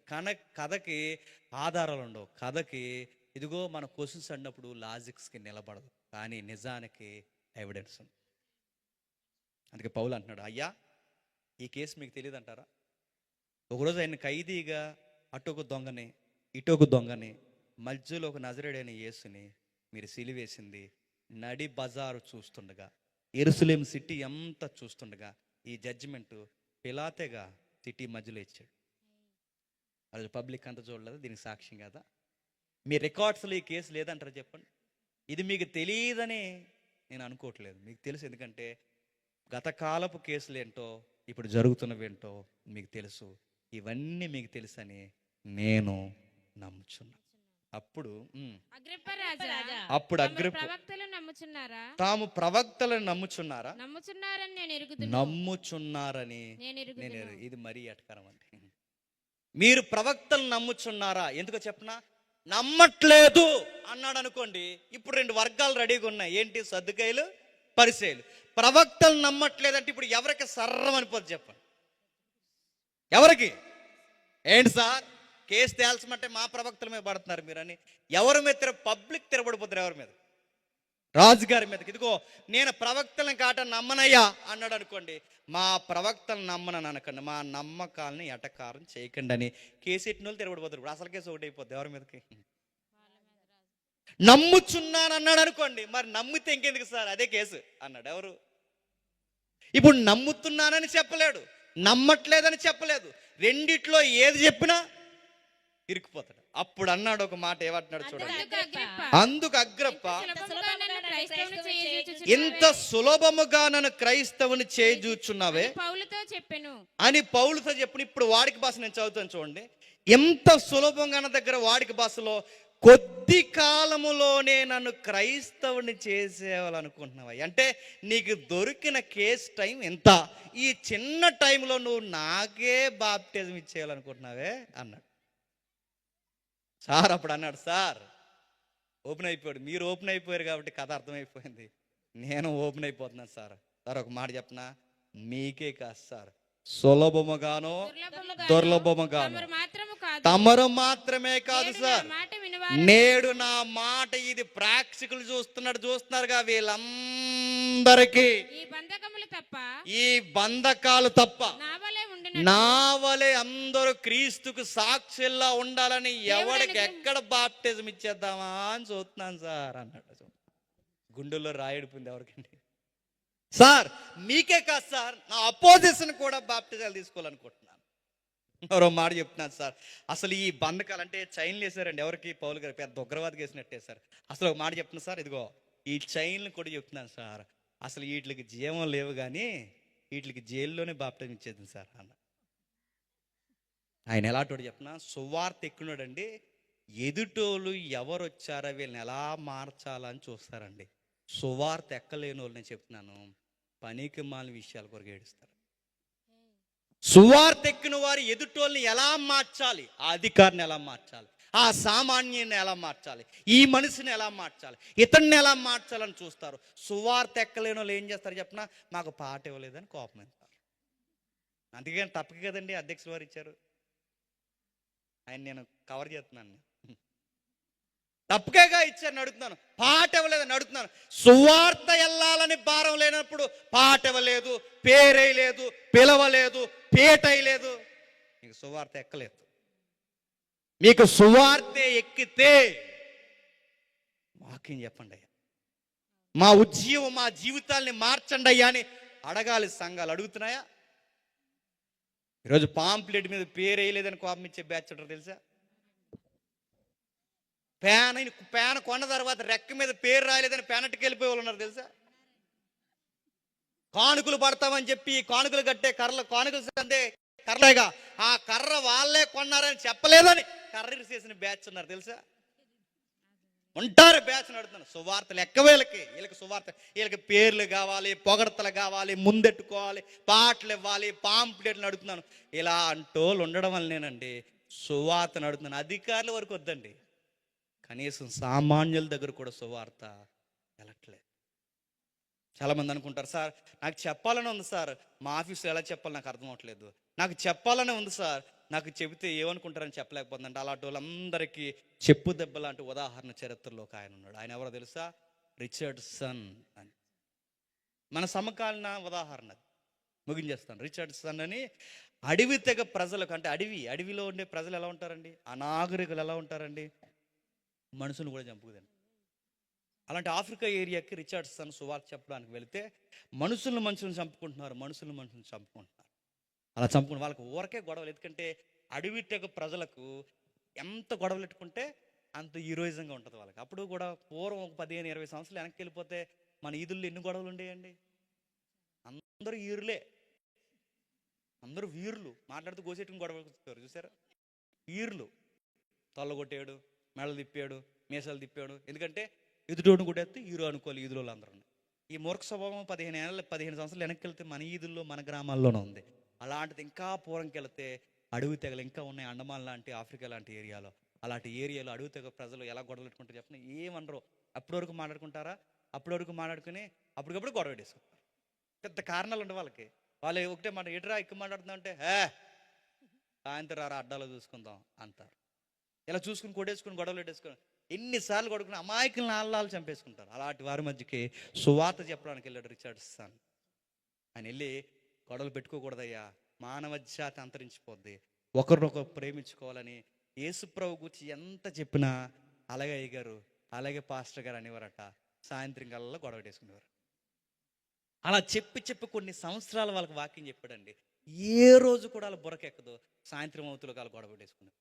కథకి ఆధారాలు ఉండవు, కథకి ఇదిగో మన క్వశ్చన్స్ అన్నప్పుడు లాజిక్స్కి నిలబడదు, కానీ నిజానికి ఎవిడెన్స్ ఉంది. అందుకే పౌలు అంటున్నాడు, అయ్యా ఈ కేసు మీకు తెలియదు అంటారా? ఒకరోజు ఆయన ఖైదీగా అటొక దొంగని ఇటొక దొంగని మధ్యలో ఒక నజరేడైన యేసుని మీరు సిలివేసింది నడి బజారు చూస్తుండగా, యెరూషలేము సిటీ అంతా చూస్తుండగా ఈ జడ్జిమెంట్ పిలాతేగా సిటీ మధ్యలో ఇచ్చాడు. వాళ్ళు పబ్లిక్ అంతా చూడలేదు, దీనికి సాక్ష్యం కదా. మీ రికార్డ్స్లో ఈ కేసు లేదంటారా చెప్పండి? ఇది మీకు తెలియదని నేను అనుకోవట్లేదు, మీకు తెలుసు. ఎందుకంటే గత కాలపు కేసులు ఏంటో ఇప్పుడు జరుగుతున్నవి ఏంటో మీకు తెలుసు. ఇవన్నీ మీకు తెలుసని నేను నమ్ముచున్నా. అప్పుడు అగ్రిప్ప రాజా, అప్పుడు అగ్రిప్ప ప్రవక్తలు నమ్ముచున్నారా? తాము ప్రవక్తలను నమ్ముచున్నారా? నమ్ముచున్నారని నేను ఎరుగుదును. నమ్ముచున్నారని నేను ఎరుగుదును. ఇది మరీ ఎటకరం అండి. మీరు ప్రవక్తలు నమ్ముచున్నారా? ఎందుకో చెప్పనా, నమ్మట్లేదు అన్నాడు అనుకోండి, ఇప్పుడు రెండు వర్గాలు రెడీగా ఉన్నాయి. ఏంటి? సద్దుకాయలు, పరిసయ్యులు. ప్రవక్తలు నమ్మట్లేదంటే ఇప్పుడు ఎవరికి సర్రం అనిపోద్ది చెప్పండి? ఎవరికి? ఏంటి సార్ కేసు తేల్చమంటే మా ప్రవక్తల మీద పడుతున్నారు మీరని ఎవరి మీద పబ్లిక్ తిరగబడిపోతారు? ఎవరి మీద? రాజుగారి మీదకి. ఇదిగో నేను ప్రవక్తలను కాట నమ్మనయ్యా అన్నాడు అనుకోండి, మా ప్రవక్తలను నమ్మనని అనకండి, మా నమ్మకాలని ఎటకారం చేయకండి అని కేసెట్టిన వాళ్ళు తిరగబడిపోతారు. ఇప్పుడు అసలు కేసు ఒకటి అయిపోద్ది ఎవరి మీదకి? నమ్ముచున్నాను అన్నాడు అనుకోండి, మరి నమ్మితే ఇంకెందుకు సార్, అదే కేసు అన్నాడు. ఎవరు? ఇప్పుడు నమ్ముతున్నానని చెప్పలేడు, నమ్మట్లేదని చెప్పలేదు, రెండిట్లో ఏది చెప్పినా ఇరుక్కుపోతాడు. అప్పుడు అన్నాడు ఒక మాట, ఏమంటున్నాడు చూడండి. అందుకు అగ్రిప్ప, ఇంత సులభముగా నన్ను క్రైస్తవుని చేజూచున్నావే పౌలుతో చెప్పెను అని పౌలుతో చెప్పిన. ఇప్పుడు వాడికి భాష నేను చదువుతాను చూడండి. ఎంత సులభంగా నా దగ్గర వాడికి భాషలో, కొద్ది కాలములోనే నన్ను క్రైస్తవుని చేసేవాలనుకుంటున్నావా? అంటే నీకు దొరికిన కేసు టైం ఎంత, ఈ చిన్న టైంలో నువ్వు నాకే బాప్టిజం ఇచ్చేయాలనుకుంటున్నావే అన్నాడు. సార్ అప్పుడు అన్నాడు, సార్ ఓపెన్ అయిపోయాడు. మీరు ఓపెన్ అయిపోయారు కాబట్టి కథ అర్థమైపోయింది, నేను ఓపెన్ అయిపోతున్నాను సార్. సార్ ఒక మాట చెప్పనా, మీకే కాదు సార్, సులభముగానో దుర్లభముగాను తమరు మాత్రమే కాదు సార్, నేడు నా మాట ఇది ప్రేక్షకులు చూస్తున్నారుగా, వీళ్ళందరికీ ఈ బంధకాలు తప్ప నా వలె అందరూ క్రీస్తుకు సాక్షుల్లా ఉండాలని ఎవరికి ఎక్కడ బాప్టిజం ఇచ్చేద్దామా అని చూస్తున్నాను సార్ అన్నాడు. గుండెల్లో రాయడిపోయింది ఎవరికండి? సార్ మీకే కాదు సార్, నా అపోజిషన్ కూడా బాప్టిజాలు తీసుకోవాలనుకుంటున్నాను. ఎవరో మాట చెప్తున్నాను సార్, అసలు ఈ బంధకాలు అంటే చైన్లు వేసారండి ఎవరికి? పౌలు గారు పెద్ద ఉగ్రవాదికి వేసినట్టే సార్. అసలు ఒక మాట చెప్తున్నా సార్, ఇదిగో ఈ చైన్లు కూడా చెప్తున్నాను సార్, అసలు వీటికి జీవం లేవు కానీ వీటికి జైల్లోనే బాప్టిజం ఇచ్చేది సార్ అన్న. ఆయన ఎలాంటి చెప్పినా సువార్త ఎక్కున్నాడండి, ఎదుటోళ్ళు ఎవరు వచ్చారో వీళ్ళని ఎలా మార్చాలని చూస్తారండి. సువార్త ఎక్కలేని వాళ్ళు నేను చెప్తున్నాను, పనికి మాలిన విషయాల కొరకు ఏడుస్తారు. సువార్త ఎక్కిన వారు ఎదుటోళ్ళని ఎలా మార్చాలి, ఆ అధికారిని ఎలా మార్చాలి, ఆ సామాన్యుని ఎలా మార్చాలి, ఈ మనిషిని ఎలా మార్చాలి, ఇతన్ని ఎలా మార్చాలని చూస్తారు. సువార్త ఎక్కలేని వాళ్ళు ఏం చేస్తారు చెప్పినా, మాకు పాట ఇవ్వలేదని కోపం వేస్తారు. అందుకని తప్పక కదండి అధ్యక్షులు వారు ఇచ్చారు. ఆయన నేను కవర్ చేస్తున్నాను, తప్పకేగా ఇచ్చారని అడుగుతున్నాను, పాట ఇవ్వలేదని అడుగుతున్నాను. సువార్త వెళ్ళాలని భారం లేనప్పుడు పాట ఇవ్వలేదు, పేరేయలేదు, పిలవలేదు, పేటయలేదు, మీకు సువార్త ఎక్కలేదు. మీకు సువార్తే ఎక్కితే వాక్యం చెప్పండి అయ్యా, మా ఉద్యమం మా జీవితాల్ని మార్చండి అయ్యా అని అడగాలి. సంఘాలు అడుగుతున్నాయా? ఈరోజు పాంప్లెట్ మీద పేరు వేయలేదని కోపం ఇచ్చే బ్యాచ్ ఉంటారు తెలుసా? పేన కొన్న తర్వాత రెక్క మీద పేరు రాయలేదని పేనట్టుకు వెళ్ళిపోయే వాళ్ళు ఉన్నారు తెలుసా? కానుకలు పడతామని చెప్పి కానుకలు కట్టే కానుకలు అంతే కర్రగా, ఆ కర్ర వాళ్ళే కొన్నారని చెప్పలేదని కర్ర చేసిన బ్యాచ్ ఉన్నారు తెలుసా? ఉంటారు బ్యాచ్ నడుతున్నారు. సువార్తలు ఎక్క వీళ్ళకి సువార్త, వీళ్ళకి పేర్లు కావాలి, పొగడతలు కావాలి, ముందెట్టుకోవాలి, పాటలు ఇవ్వాలి, పాంప్లెట్లు నడుతున్నాను. ఇలా అంటోళ్ళు ఉండడం వల్లనేనండి సువార్త నడుతున్నాను. అధికారుల వరకు వద్దండి, కనీసం సామాన్యుల దగ్గర కూడా సువార్త వెళ్ళట్లేదు. చాలామంది అనుకుంటారు, సార్ నాకు చెప్పాలని ఉంది సార్, మా ఆఫీస్లో ఎలా చెప్పాలి నాకు అర్థం అవ్వట్లేదు, నాకు చెప్పాలని ఉంది సార్, నాకు చెబితే ఏమనుకుంటారని చెప్పలేకపోతుందంటే అలాంటి వాళ్ళందరికీ చెప్పు దెబ్బ లాంటి ఉదాహరణ చరిత్రలో ఒక ఆయన ఉన్నాడు. ఆయన ఎవరో తెలుసా? రిచర్డ్సన్ అని. మన సమకాలీన ఉదాహరణ. ముగించేస్తాను. రిచర్డ్సన్ అని అడవి తెగ ప్రజలకు, అంటే అడవిలో ఉండే ప్రజలు ఎలా ఉంటారండి, అనాగరికులు ఎలా ఉంటారండి, మనుషులు కూడా చంపుకుదండి. అలాంటి ఆఫ్రికా ఏరియాకి రిచర్డ్సన్ సువార్త చెప్పడానికి వెళితే మనుషులను చంపుకుంటున్నారు. అలా చంపుకుని వాళ్ళకి ఊరకే గొడవలు. ఎందుకంటే అడవి తెగ ప్రజలకు ఎంత గొడవలు పెట్టుకుంటే అంత హీరోయిజంగా ఉంటుంది వాళ్ళకి. అప్పుడు కూడా పూర్వం 15-20 సంవత్సరాలు వెనక్కి వెళ్ళిపోతే మన ఈదుల్లో ఎన్ని గొడవలు ఉండేయండి. అందరూ ఈరులే, అందరూ వీరులు. మాట్లాడుతూ గోసేట్టుకుని గొడవలు చూసారా, వీరులు. తొల్లగొట్టాడు, మెడలు తిప్పాడు, మీసాలు తిప్పాడు. ఎందుకంటే ఎదుటోడు కొట్టేస్తే హీరో అనుకోవాలి ఈదులో అందరూ. ఈ మూర్ఖ స్వభావం 15 సంవత్సరాలు వెనక్కి వెళ్తే మన ఈదుల్లో మన గ్రామాల్లోనే ఉంది. అలాంటిది ఇంకా పూర్వంకి వెళితే అడవి తెగలు ఇంకా ఉన్నాయి. అండమాన్ లాంటి, ఆఫ్రికా లాంటి ఏరియాలో, అలాంటి ఏరియాలో అడవి తెగ ప్రజలు ఎలా గొడవలు పెట్టుకుంటారు చెప్పిన ఏమనరు. అప్పటి వరకు మాట్లాడుకుంటారా, అప్పటి వరకు మాట్లాడుకుని అప్పటికప్పుడు గొడవ పెట్టేసుకుంటారు. పెద్ద కారణాలు ఉండే వాళ్ళకి. వాళ్ళు ఒకటే మాట, ఎటురా ఎక్కువ మాట్లాడుతున్నా అంటే సాయంత్రం రారా అడ్డాలో చూసుకుందాం అంటారు. ఇలా చూసుకుని కొట్టేసుకుని గొడవలు పెట్టేసుకుని ఎన్నిసార్లు కొడుకుని అమాయకులను ఆళ్ళు చంపేసుకుంటారు. అలాంటి వారి మధ్యకి సువార్త చెప్పడానికి వెళ్ళాడు రిచర్డ్సన్. ఆయన వెళ్ళి గొడవలు పెట్టుకోకూడదయ్యా, మానవ జాతి అంతరించిపోద్ది, ఒకరినొకరు ప్రేమించుకోవాలని యేసుప్రభు గురించి ఎంత చెప్పినా అలాగే అయ్యగారు, అలాగే పాస్టర్ గారు అనేవారట. సాయంత్రం కల్లా గొడవ పెట్టేసుకునేవారు. అలా చెప్పి కొన్ని సంవత్సరాలు వాళ్ళకి వాక్యం చెప్పాడండి. ఏ రోజు కూడా వాళ్ళ బుర్రకెక్కదు. సాయంత్రం అవుతులో వాళ్ళు గొడవ పెట్టేసుకున్నారు.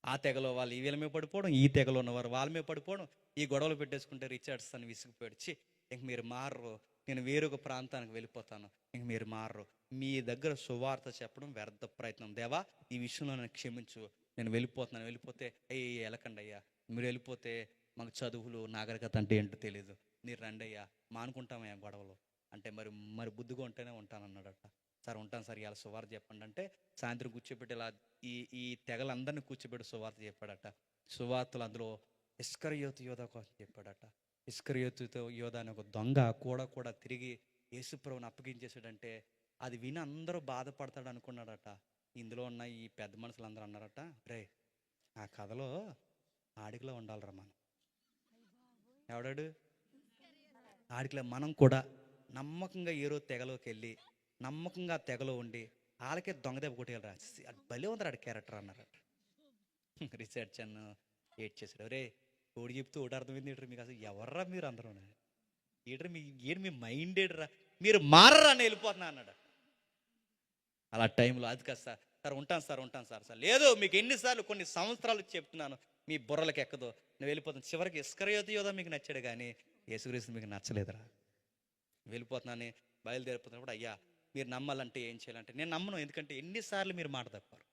ఆ తెగలో వాళ్ళు ఈ వీళ్ళ మీద పడిపోవడం, ఈ తెగలో ఉన్నవారు వాళ్ళ మీద పడిపోవడం, ఈ గొడవలు పెట్టేసుకుంటే రిచర్డ్సన్ విసిగిపోయాడు. ఇంక మీరు మారరు, నేను వేరొక ప్రాంతానికి వెళ్ళిపోతాను, ఇంక మీరు మారరు, మీ దగ్గర సువార్త చెప్పడం వ్యర్థ ప్రయత్నం, దేవా ఈ విషయంలో నన్ను క్షమించు, నేను వెళ్ళిపోతున్నాను, వెళ్ళిపోతే వెళ్ళకండి అయ్యా, మీరు వెళ్ళిపోతే మాకు చదువులు నాగరికత అంటే ఏంటో తెలియదు, మీరు రండి అయ్యా, మానుకుంటామయ్యా గొడవలు అంటే. మరి బుద్ధిగా ఉంటేనే ఉంటానన్నాడట. సార్ ఉంటాను సార్, ఇలా సువార్త చెప్పండి అంటే సాయంత్రం కూర్చోబెట్టి ఇలా ఈ తెగలందరినీ కూర్చోబెట్టి సువార్త చెప్పాడట. సువార్తలు అందులో ఇస్కరియోతు యోధ కోసం చెప్పాడట. ఇస్కరియోతు యోధ అనే ఒక దొంగ కూడా తిరిగి యేసుప్రభుని అప్పగించేసాడంటే అది విని అందరూ బాధపడతాడు అనుకున్నాడట. ఇందులో ఉన్న ఈ పెద్ద మనుషులు అందరూ అన్నారట, రే ఆ కథలో ఆడికిలో ఉండాలిరా మనం. ఎవడాడు ఆడికిలో? మనం కూడా నమ్మకంగా ఏరో తెగలోకి వెళ్ళి నమ్మకంగా తెగలో ఉండి వాళ్ళకే దొంగ దెబ్బ కొట్టేయాలి రా, అది భలే ఉందరా ఆడి క్యారెక్టర్ అన్నారట. రిచర్డ్సన్ ఏడ్ చేశాడు. రే ఓడి చెప్తూ ఒకటి అర్థమైంది ఏంటరా మీకు, అసలు ఎవర్రా మీరు అందరూ ఏంటరా మీ మైండ్ ఏంటరా, మీరు మారరా అని వెళ్ళిపోతున్నా అన్నాడు. అలా టైంలో అది కాదు సార్ ఉంటాను సార్ లేదు మీకు ఎన్నిసార్లు కొన్ని సంవత్సరాలు చెప్తున్నాను, మీ బుర్రలకు ఎక్కదో, నేను వెళ్ళిపోతాను. చివరికి ఇస్కరియోతు యోధ మీకు నచ్చాడు కానీ యేసుక్రీస్తు మీకు నచ్చలేదురా, వెళ్ళిపోతున్నాను బయలుదేరిపోతున్నప్పుడు అయ్యా మీరు నమ్మాలంటే ఏం చేయాలంటే నేను నమ్మను, ఎందుకంటే ఎన్నిసార్లు మీరు మాట తప్పారు.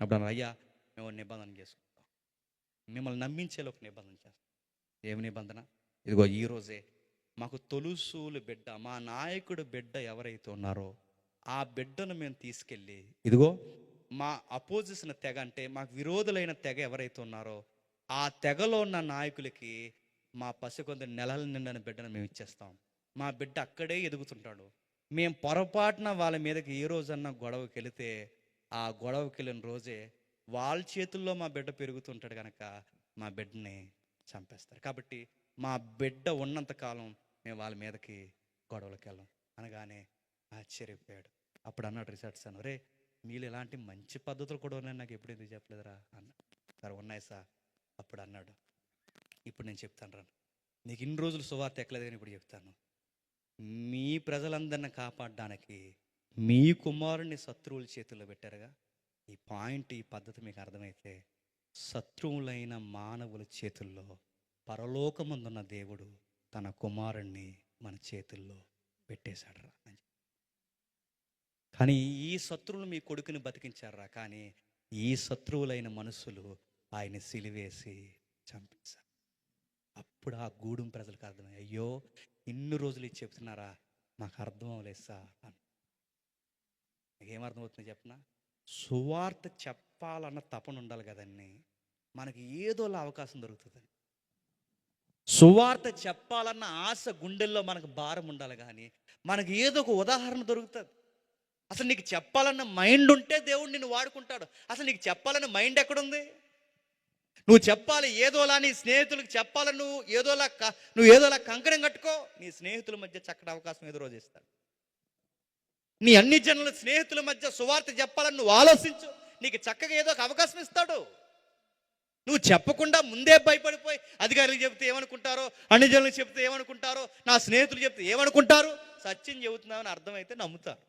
అప్పుడు అన్నారు, అయ్యా మేము నిబంధన చేసుకుంటాం, మిమ్మల్ని నమ్మించేలా ఒక నిబంధన చేస్తాం. ఏమి నిబంధన? ఇదిగో ఈరోజే మాకు తొలుసూలు బిడ్డ, మా నాయకుడు బిడ్డ ఎవరైతే ఉన్నారో ఆ బిడ్డను మేము తీసుకెళ్ళి, ఇదిగో మా అపోజిషన్ తెగ అంటే మాకు విరోధులైన తెగ ఎవరైతే ఉన్నారో ఆ తెగలో ఉన్న నాయకులకి మా పసికొంత నెలల నిండిన బిడ్డను మేము ఇచ్చేస్తాం. మా బిడ్డ అక్కడే ఎదుగుతుంటాడు. మేము పొరపాటున వాళ్ళ మీదకి ఏ రోజన్నా గొడవకి వెళితే ఆ గొడవకి వెళ్ళిన రోజే వాళ్ళ చేతుల్లో మా బిడ్డ పెరుగుతుంటాడు కనుక మా బిడ్డని చంపేస్తారు. కాబట్టి మా బిడ్డ ఉన్నంతకాలం మేము వాళ్ళ మీదకి గొడవలకి వెళ్ళాం అనగానే ఆశ్చర్యపోయాడు. అప్పుడు అన్నాడు రిచర్డ్సన్, రే మీరు ఇలాంటి మంచి పద్ధతులు కూడా ఉన్నాయి, నాకు ఎప్పుడు ఎందుకు చెప్పలేదురా అన్న. సరే ఉన్నాయి సార్. అప్పుడు అన్నాడు, ఇప్పుడు నేను చెప్తాను రా, నీకు ఇన్ని రోజులు సువార్త ఎక్కలేదు కానీ ఇప్పుడు చెప్తాను. మీ ప్రజలందరిని కాపాడడానికి మీ కుమారుని శత్రువుల చేతుల్లో పెట్టారుగా, ఈ పాయింట్ ఈ పద్ధతి మీకు అర్థమైతే శత్రువులైన మానవుల చేతుల్లో పరలోకమందున్న దేవుడు తన కుమారుణ్ణి మన చేతుల్లో పెట్టేశాడు రా. కానీ ఈ శత్రువులు మీ కొడుకుని బతికించారా, కానీ ఈ శత్రువులైన మనుషులు ఆయన సిలివేసి చంపేశారు. అప్పుడు ఆ గూడెం ప్రజలకు అర్థమయ్యి, అయ్యో ఇన్ని రోజులు ఇది చెప్తున్నారా, నాకు అర్థం అవ్వలేదు సార్ అని. ఏమర్థమవుతుంది చెప్పనా? సువార్త చెప్పాలన్న తపన ఉండాలి కదండి, మనకి ఏదోలా అవకాశం దొరుకుతుంది. సువార్త చెప్పాలన్న ఆశ గుండెల్లో మనకు భారం ఉండాలి, కానీ మనకి ఏదో ఒక ఉదాహరణ దొరుకుతుంది. అసలు నీకు చెప్పాలన్న మైండ్ ఉంటే దేవుడు నిన్ను వాడుకుంటాడు. అసలు నీకు చెప్పాలన్న మైండ్ ఎక్కడుంది? నువ్వు చెప్పాలి ఏదోలా, నీ స్నేహితులకు చెప్పాలని నువ్వు ఏదోలా కంకణం కట్టుకో, నీ స్నేహితుల మధ్య చక్కటి అవకాశం ఏదో రోజు ఇస్తాడు. నీ అన్ని జనుల స్నేహితుల మధ్య సువార్త చెప్పాలని నువ్వు ఆలోచించు. నీకు చక్కగా ఏదో ఒక అవకాశం ఇస్తాడు. నువ్వు చెప్పకుండా ముందే భయపడిపోయి అధికారులకు చెప్తే ఏమనుకుంటారో, అన్ని జనులకు చెప్తే ఏమనుకుంటారో, నా స్నేహితులు చెప్తే ఏమనుకుంటారు, సత్యం చెబుతున్నామని అర్థమైతే నమ్ముతారు.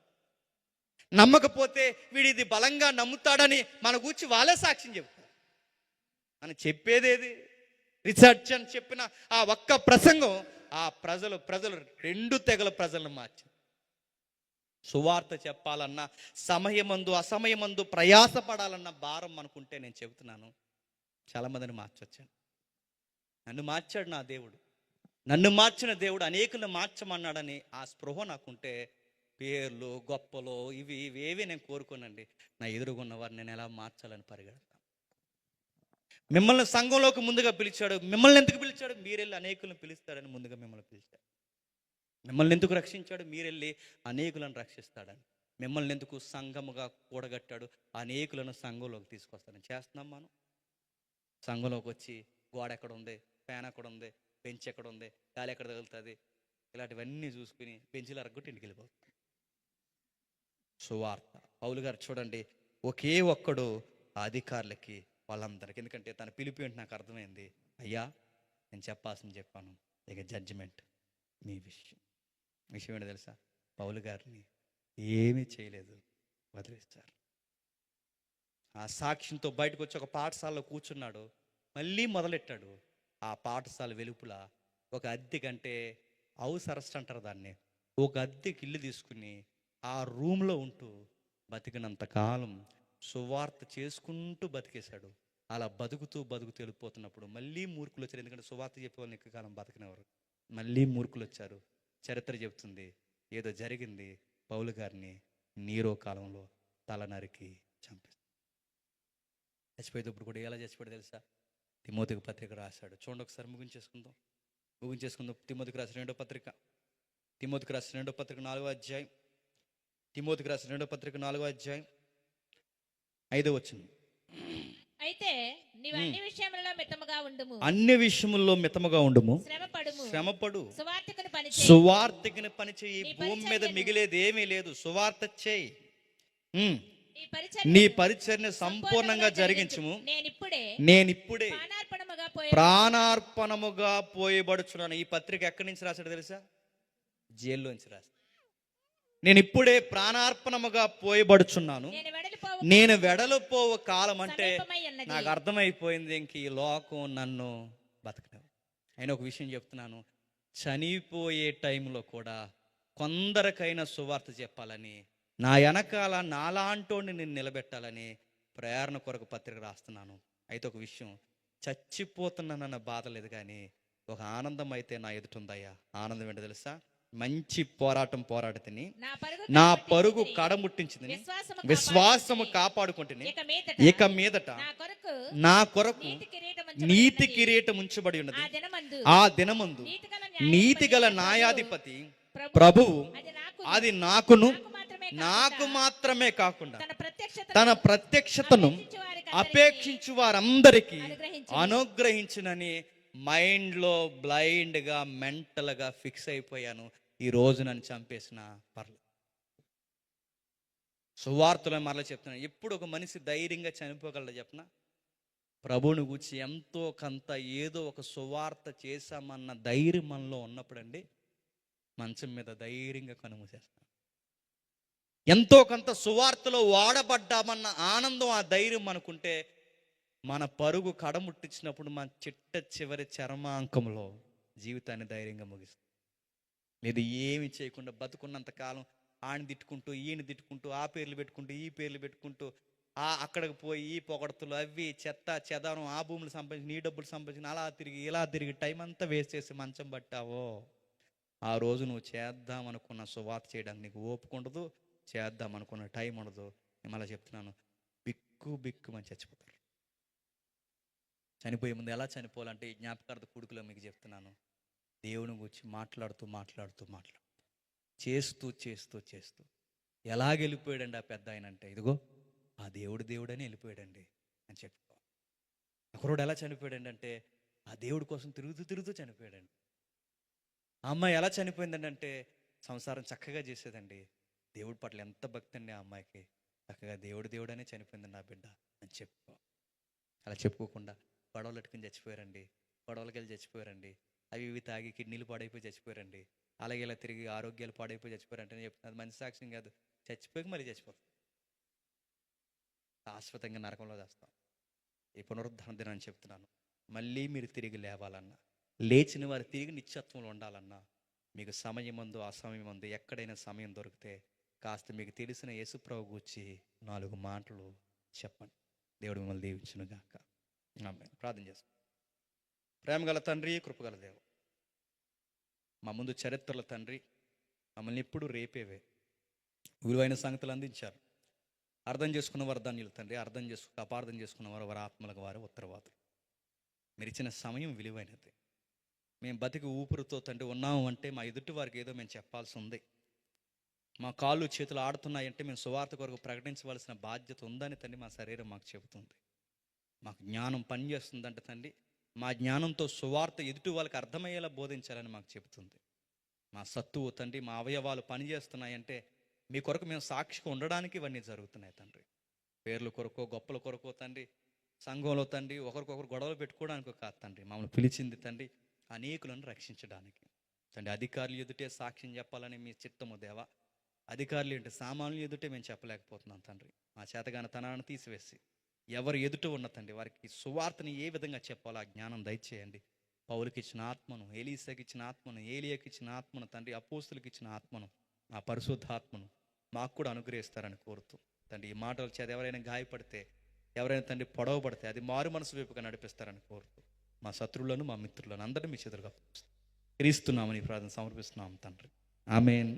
నమ్మకపోతే వీడిది బలంగా నమ్ముతాడని మన గురించి వాళ్ళే సాక్ష్యం చెబుతారు. అని చెప్పేదేది? రీసెర్చ్ అని చెప్పిన ఆ ఒక్క ప్రసంగం ఆ ప్రజలు రెండు తెగల ప్రజలను మార్చింది. సువార్త చెప్పాలన్నా, సమయమందు అసమయమందు ప్రయాసపడాలన్న భారం అనుకుంటే నేను చెబుతున్నాను, చాలామందిని మార్చొచ్చాను. నన్ను మార్చాడు నా దేవుడు. నన్ను మార్చిన దేవుడు అనేకులను మార్చమన్నాడని ఆ స్పృహ నాకుంటే పేర్లు గొప్పలు ఇవేవి నేను కోరుకోనండి. నా ఎదురుగున్న వారిని నేను ఎలా మార్చాలని పరిగెడతాను. మిమ్మల్ని సంఘంలోకి ముందుగా పిలిచాడు. మిమ్మల్ని ఎందుకు పిలిచాడు? మీరెళ్ళి అనేకులను పిలుస్తాడని ముందుగా మిమ్మల్ని పిలిచాడు. మిమ్మల్ని ఎందుకు రక్షించాడు? మీరెళ్ళి అనేకులను రక్షిస్తాడని. మిమ్మల్ని ఎందుకు సంఘముగా కూడగట్టాడు? అనేకులను సంఘంలోకి తీసుకొస్తాడని. చేస్తున్నాం మనం. సంఘంలోకి వచ్చి గోడ ఎక్కడ ఉంది, ఫ్యాన్ ఎక్కడ ఉంది, బెంచ్ ఎక్కడ ఉంది, గాలి ఎక్కడ తగులుతుంది, ఇలాంటివన్నీ చూసుకుని బెంచ్లు అరగొట్టి ఇంటికి వెళ్ళిపోతాం. సువార్త పౌలు గారు చూడండి, ఒకే ఒక్కడు ఆ అధికారులకి వాళ్ళందరికీ, ఎందుకంటే తన పిలిపి ఏంటి నాకు అర్థమైంది. అయ్యా నేను చెప్పాల్సింది చెప్పాను, ఇక జడ్జిమెంట్ మీ విషయం ఏంటో తెలుసా? పౌలు గారిని ఏమీ చేయలేదు, వదిలేస్తారు. ఆ సాక్ష్యంతో బయటకు వచ్చి ఒక పాఠశాలలో కూర్చున్నాడు. మళ్ళీ మొదలెట్టాడు. ఆ పాఠశాల వెలుపుల ఒక అద్దె కంటే హౌస్ అరెస్ట్ అంటారు దాన్ని, ఒక అద్దెకి ఇల్లు తీసుకుని ఆ రూమ్లో ఉంటూ బతికినంత కాలం సువార్త చేసుకుంటూ బతికేశాడు. అలా బతుకుతూ వెళ్ళిపోతున్నప్పుడు మళ్ళీ మూర్ఖులు వచ్చారు. ఎందుకంటే సువార్త చెప్పేవాళ్ళని ఎక్కువ కాలం బతికినవారు. మళ్ళీ మూర్ఖులు వచ్చారు. చరిత్ర చెబుతుంది, ఏదో జరిగింది. పౌలు గారిని నీరో కాలంలో తల నరికి చంపేశారు. చచ్చిపోయేటప్పుడు కూడా ఎలా చచ్చిపోయాడు తెలుసా? తిమోతికి పత్రిక రాశాడు. చూడండి ఒకసారి ముగించేసుకుందాం. తిమోతికి రాసిన రెండో పత్రిక 4వ అధ్యాయం. తిమోతికి రాసిన 2వ అధ్యాయం 5వ వచనం. అయితే నీవు అన్ని విషయములలో మితముగా ఉండుము, అన్ని విషయముల్లో మితముగా ఉండుము, శ్రమపడు, సువార్తకుని పని చెయ్యి. భూమి మీద మిగిలేది ఏమీ లేదు, సువార్త చేయి. నీ పరిచర్ని సంపూర్ణంగా జరిగించుము. నేనిప్పుడే ప్రాణార్పణముగా పోయబడుచున్నాను. ఈ పత్రిక ఎక్కడి నుంచి రాశాడు తెలుసా? జైల్లోంచి రాశాడు. నేను ఇప్పుడే ప్రాణార్పణముగా పోయబడుచున్నాను, నేను వెడలిపోవు కాలం అంటే నాకు అర్థమైపోయింది, ఇంక ఈ లోకం నన్ను బతకలేదు. అయినా ఒక విషయం చెప్తున్నాను, చనిపోయే టైంలో కూడా కొందరికైనా సువార్త చెప్పాలని, నా వెనకాల నాలాంటోని నేను నిలబెట్టాలని ప్రేరణ కొరకు పత్రిక రాస్తున్నాను. అయితే ఒక విషయం, చచ్చిపోతున్నానన్న బాధ లేదు, కానీ ఒక ఆనందం అయితే నా ఎదుటుందయ్యా. ఆనందం ఏంటో తెలుసా? మంచి పోరాటతిని, నా పరుగు కడముట్టించింది, విశ్వాసము కాపాడుకుంటుని, ఇక మీదట నా కొరకు నీతి కిరీటం ఉంచబడి ఉన్నది. ఆ దినమందు నీతిగల న్యాయాధిపతి ప్రభువు అది నాకు మాత్రమే కాకుండా తన ప్రత్యక్షతను అపేక్షించు వారందరికీ అనుగ్రహించునని మైండ్లో బ్లైండ్గా మెంటల్గా ఫిక్స్ అయిపోయాను. ఈ రోజు నన్ను చంపేసిన పర్లేదు. సువార్తలో మరలా చెప్తున్నాను, ఎప్పుడు ఒక మనిషి ధైర్యంగా చనిపోగలడు చెప్పిన? ప్రభువుని గురించి ఎంతో కొంత ఏదో ఒక సువార్త చేశామన్న ధైర్యం మనలో ఉన్నప్పుడండి మంచం మీద ధైర్యంగా కనుమూసేస్తాం. ఎంతో కొంత సువార్తలో వాడబడ్డామన్న ఆనందం, ఆ ధైర్యం మనకుంటే మన పరుగు కడముట్టించినప్పుడు మన చివరి చర్మాంకంలో జీవితాన్ని ధైర్యంగా ముగిస్తాం. లేదు ఏమి చేయకుండా బతుకున్నంత కాలం ఆయన తిట్టుకుంటూ ఈయన తిట్టుకుంటూ, ఆ పేర్లు పెట్టుకుంటూ ఈ పేర్లు పెట్టుకుంటూ, అక్కడికి పోయి ఈ పొగడతలు అవి చెత్త చెదారం, ఆ భూములు సంపాదించి నీ డబ్బులు సంపాదించి అలా తిరిగి ఇలా తిరిగి టైం అంతా వేస్ట్ చేసి మంచం పట్టావో, ఆ రోజు నువ్వు చేద్దామనుకున్న సువార్త చేయడానికి నీకు ఓపిక ఉండదు, చేద్దామనుకున్న టైం ఉండదు. నేను మళ్ళీ చెప్తున్నాను, బిక్కుమని చచ్చిపోతారు. చనిపోయే ముందు ఎలా చనిపోవాలంటే జ్ఞాపకార్థ కూడుకులో మీకు చెప్తున్నాను, దేవుని గురించి మాట్లాడుతూ చేస్తూ ఎలాగ వెళ్ళిపోయాడండి ఆ పెద్ద ఆయన అంటే, ఇదిగో ఆ దేవుడని వెళ్ళిపోయాడండి అని చెప్పుకో. ఒకరోడు ఎలా చనిపోయాడండి అంటే, ఆ దేవుడి కోసం తిరుగుతూ చనిపోయాడండి. ఆ అమ్మాయి ఎలా చనిపోయిందండి అంటే, సంసారం చక్కగా చేసేదండి, దేవుడి పట్ల ఎంత భక్తి అండి ఆ అమ్మాయికి. చక్కగా దేవుడనే చనిపోయింది నా బిడ్డ అని చెప్పుకో. అలా చెప్పుకోకుండా గొడవలు పెట్టుకుని చచ్చిపోయారండి, గొడవలకి వెళ్ళి చచ్చిపోయారండి, అవి ఇవి తాగి కిడ్నీలు పాడైపోయి చచ్చిపోయారండి, అలాగే ఇలా తిరిగి ఆరోగ్యాలు పాడైపోయి చచ్చిపోయారంటే నేను చెప్తున్నా అది మంచి సాక్ష్యం కాదు. చచ్చిపోయి మళ్ళీ చచ్చిపోతాం, శాశ్వతంగా నరకంలో చేస్తాం. ఈ పునరుద్ధరణ దినాన్ని చెప్తున్నాను. మళ్ళీ మీరు తిరిగి లేవాలన్నా, లేచిన వారు తిరిగి నిత్యత్వంలో ఉండాలన్నా, మీకు సమయమందు అసమయమందు ఎక్కడైనా సమయం దొరికితే కాస్త మీకు తెలిసిన యేసుప్రభు గూర్చి 4 మాటలు చెప్పండి. దేవుడు మిమ్మల్ని దీవించును గాక. ఆమేన్. ప్రార్థన చేస్తాం. ప్రేమగల తండ్రి, కృపగల దేవ, మా ముందు చరిత్రల తండ్రి, మమ్మల్ని ఎప్పుడు రేపేవే విలువైన సంగతులు అందించారు. అర్థం చేసుకున్న వారు ధన్యులు తండ్రి, అపార్థం చేసుకున్న వారు వారి ఆత్మలకు వారు ఉత్తరవాదులు. మీరు ఇచ్చిన సమయం విలువైనది. మేము బతికి ఊపిరితో తండ్రి ఉన్నాము అంటే మా ఎదుటి వారికి ఏదో మేము చెప్పాల్సి ఉంది. మా కాళ్ళు చేతులు ఆడుతున్నాయంటే మేము సువార్త కొరకు ప్రకటించవలసిన బాధ్యత ఉందని తండ్రి మా శరీరం మాకు చెబుతుంది. మాకు జ్ఞానం పనిచేస్తుందంటే తండ్రి మా జ్ఞానంతో సువార్త ఎదుటి వాళ్ళకి అర్థమయ్యేలా బోధించాలని మాకు చెబుతుంది. మా సత్తువు తండ్రి, మా అవయవాలు పనిచేస్తున్నాయంటే మీ కొరకు మేము సాక్షిగా ఉండడానికి ఇవన్నీ జరుగుతున్నాయి తండ్రి. పేర్ల కొరకో గొప్పల కొరకో తండ్రి, సంఘంలో తండ్రి ఒకరికొకరు గొడవలు పెట్టుకోవడానికి కాదు తండ్రి. మమ్మల్ని పిలిచింది తండ్రి అనేకులను రక్షించడానికి తండ్రి. అధికారులు ఎదుటే సాక్ష్యం చెప్పాలని మీ చిత్తము దేవా. అధికారులు ఏంటి, సామాన్యులు ఎదుటే మేము చెప్పలేకపోతున్నాం తండ్రి. మా చేతగాని తనాన్ని తీసివేసి ఎవరు ఎదుట ఉన్న తండ్రి వారికి సువార్తని ఏ విధంగా చెప్పాలో ఆ జ్ఞానం దయచేయండి. పౌలుకి ఇచ్చిన ఆత్మను, ఎలీసాకి ఇచ్చిన ఆత్మను, ఏలియాకి ఇచ్చిన ఆత్మను తండ్రి, అపోస్తులకి ఇచ్చిన ఆత్మను, ఆ పరిశుద్ధాత్మను మాకు కూడా అనుగ్రహిస్తారని కోరుతూ తండ్రి ఈ మాటలు చేత ఎవరైనా గాయపడితే, ఎవరైనా తండ్రి పొడవబడితే అది మారు మనసు వైపుగా నడిపిస్తారని కోరుతూ మా శత్రువులను, మా మిత్రులను అందరినీ మీ చేతులుగా క్రీస్తున్నామని ప్రార్థన సమర్పిస్తున్నాం తండ్రి. ఆమేన్.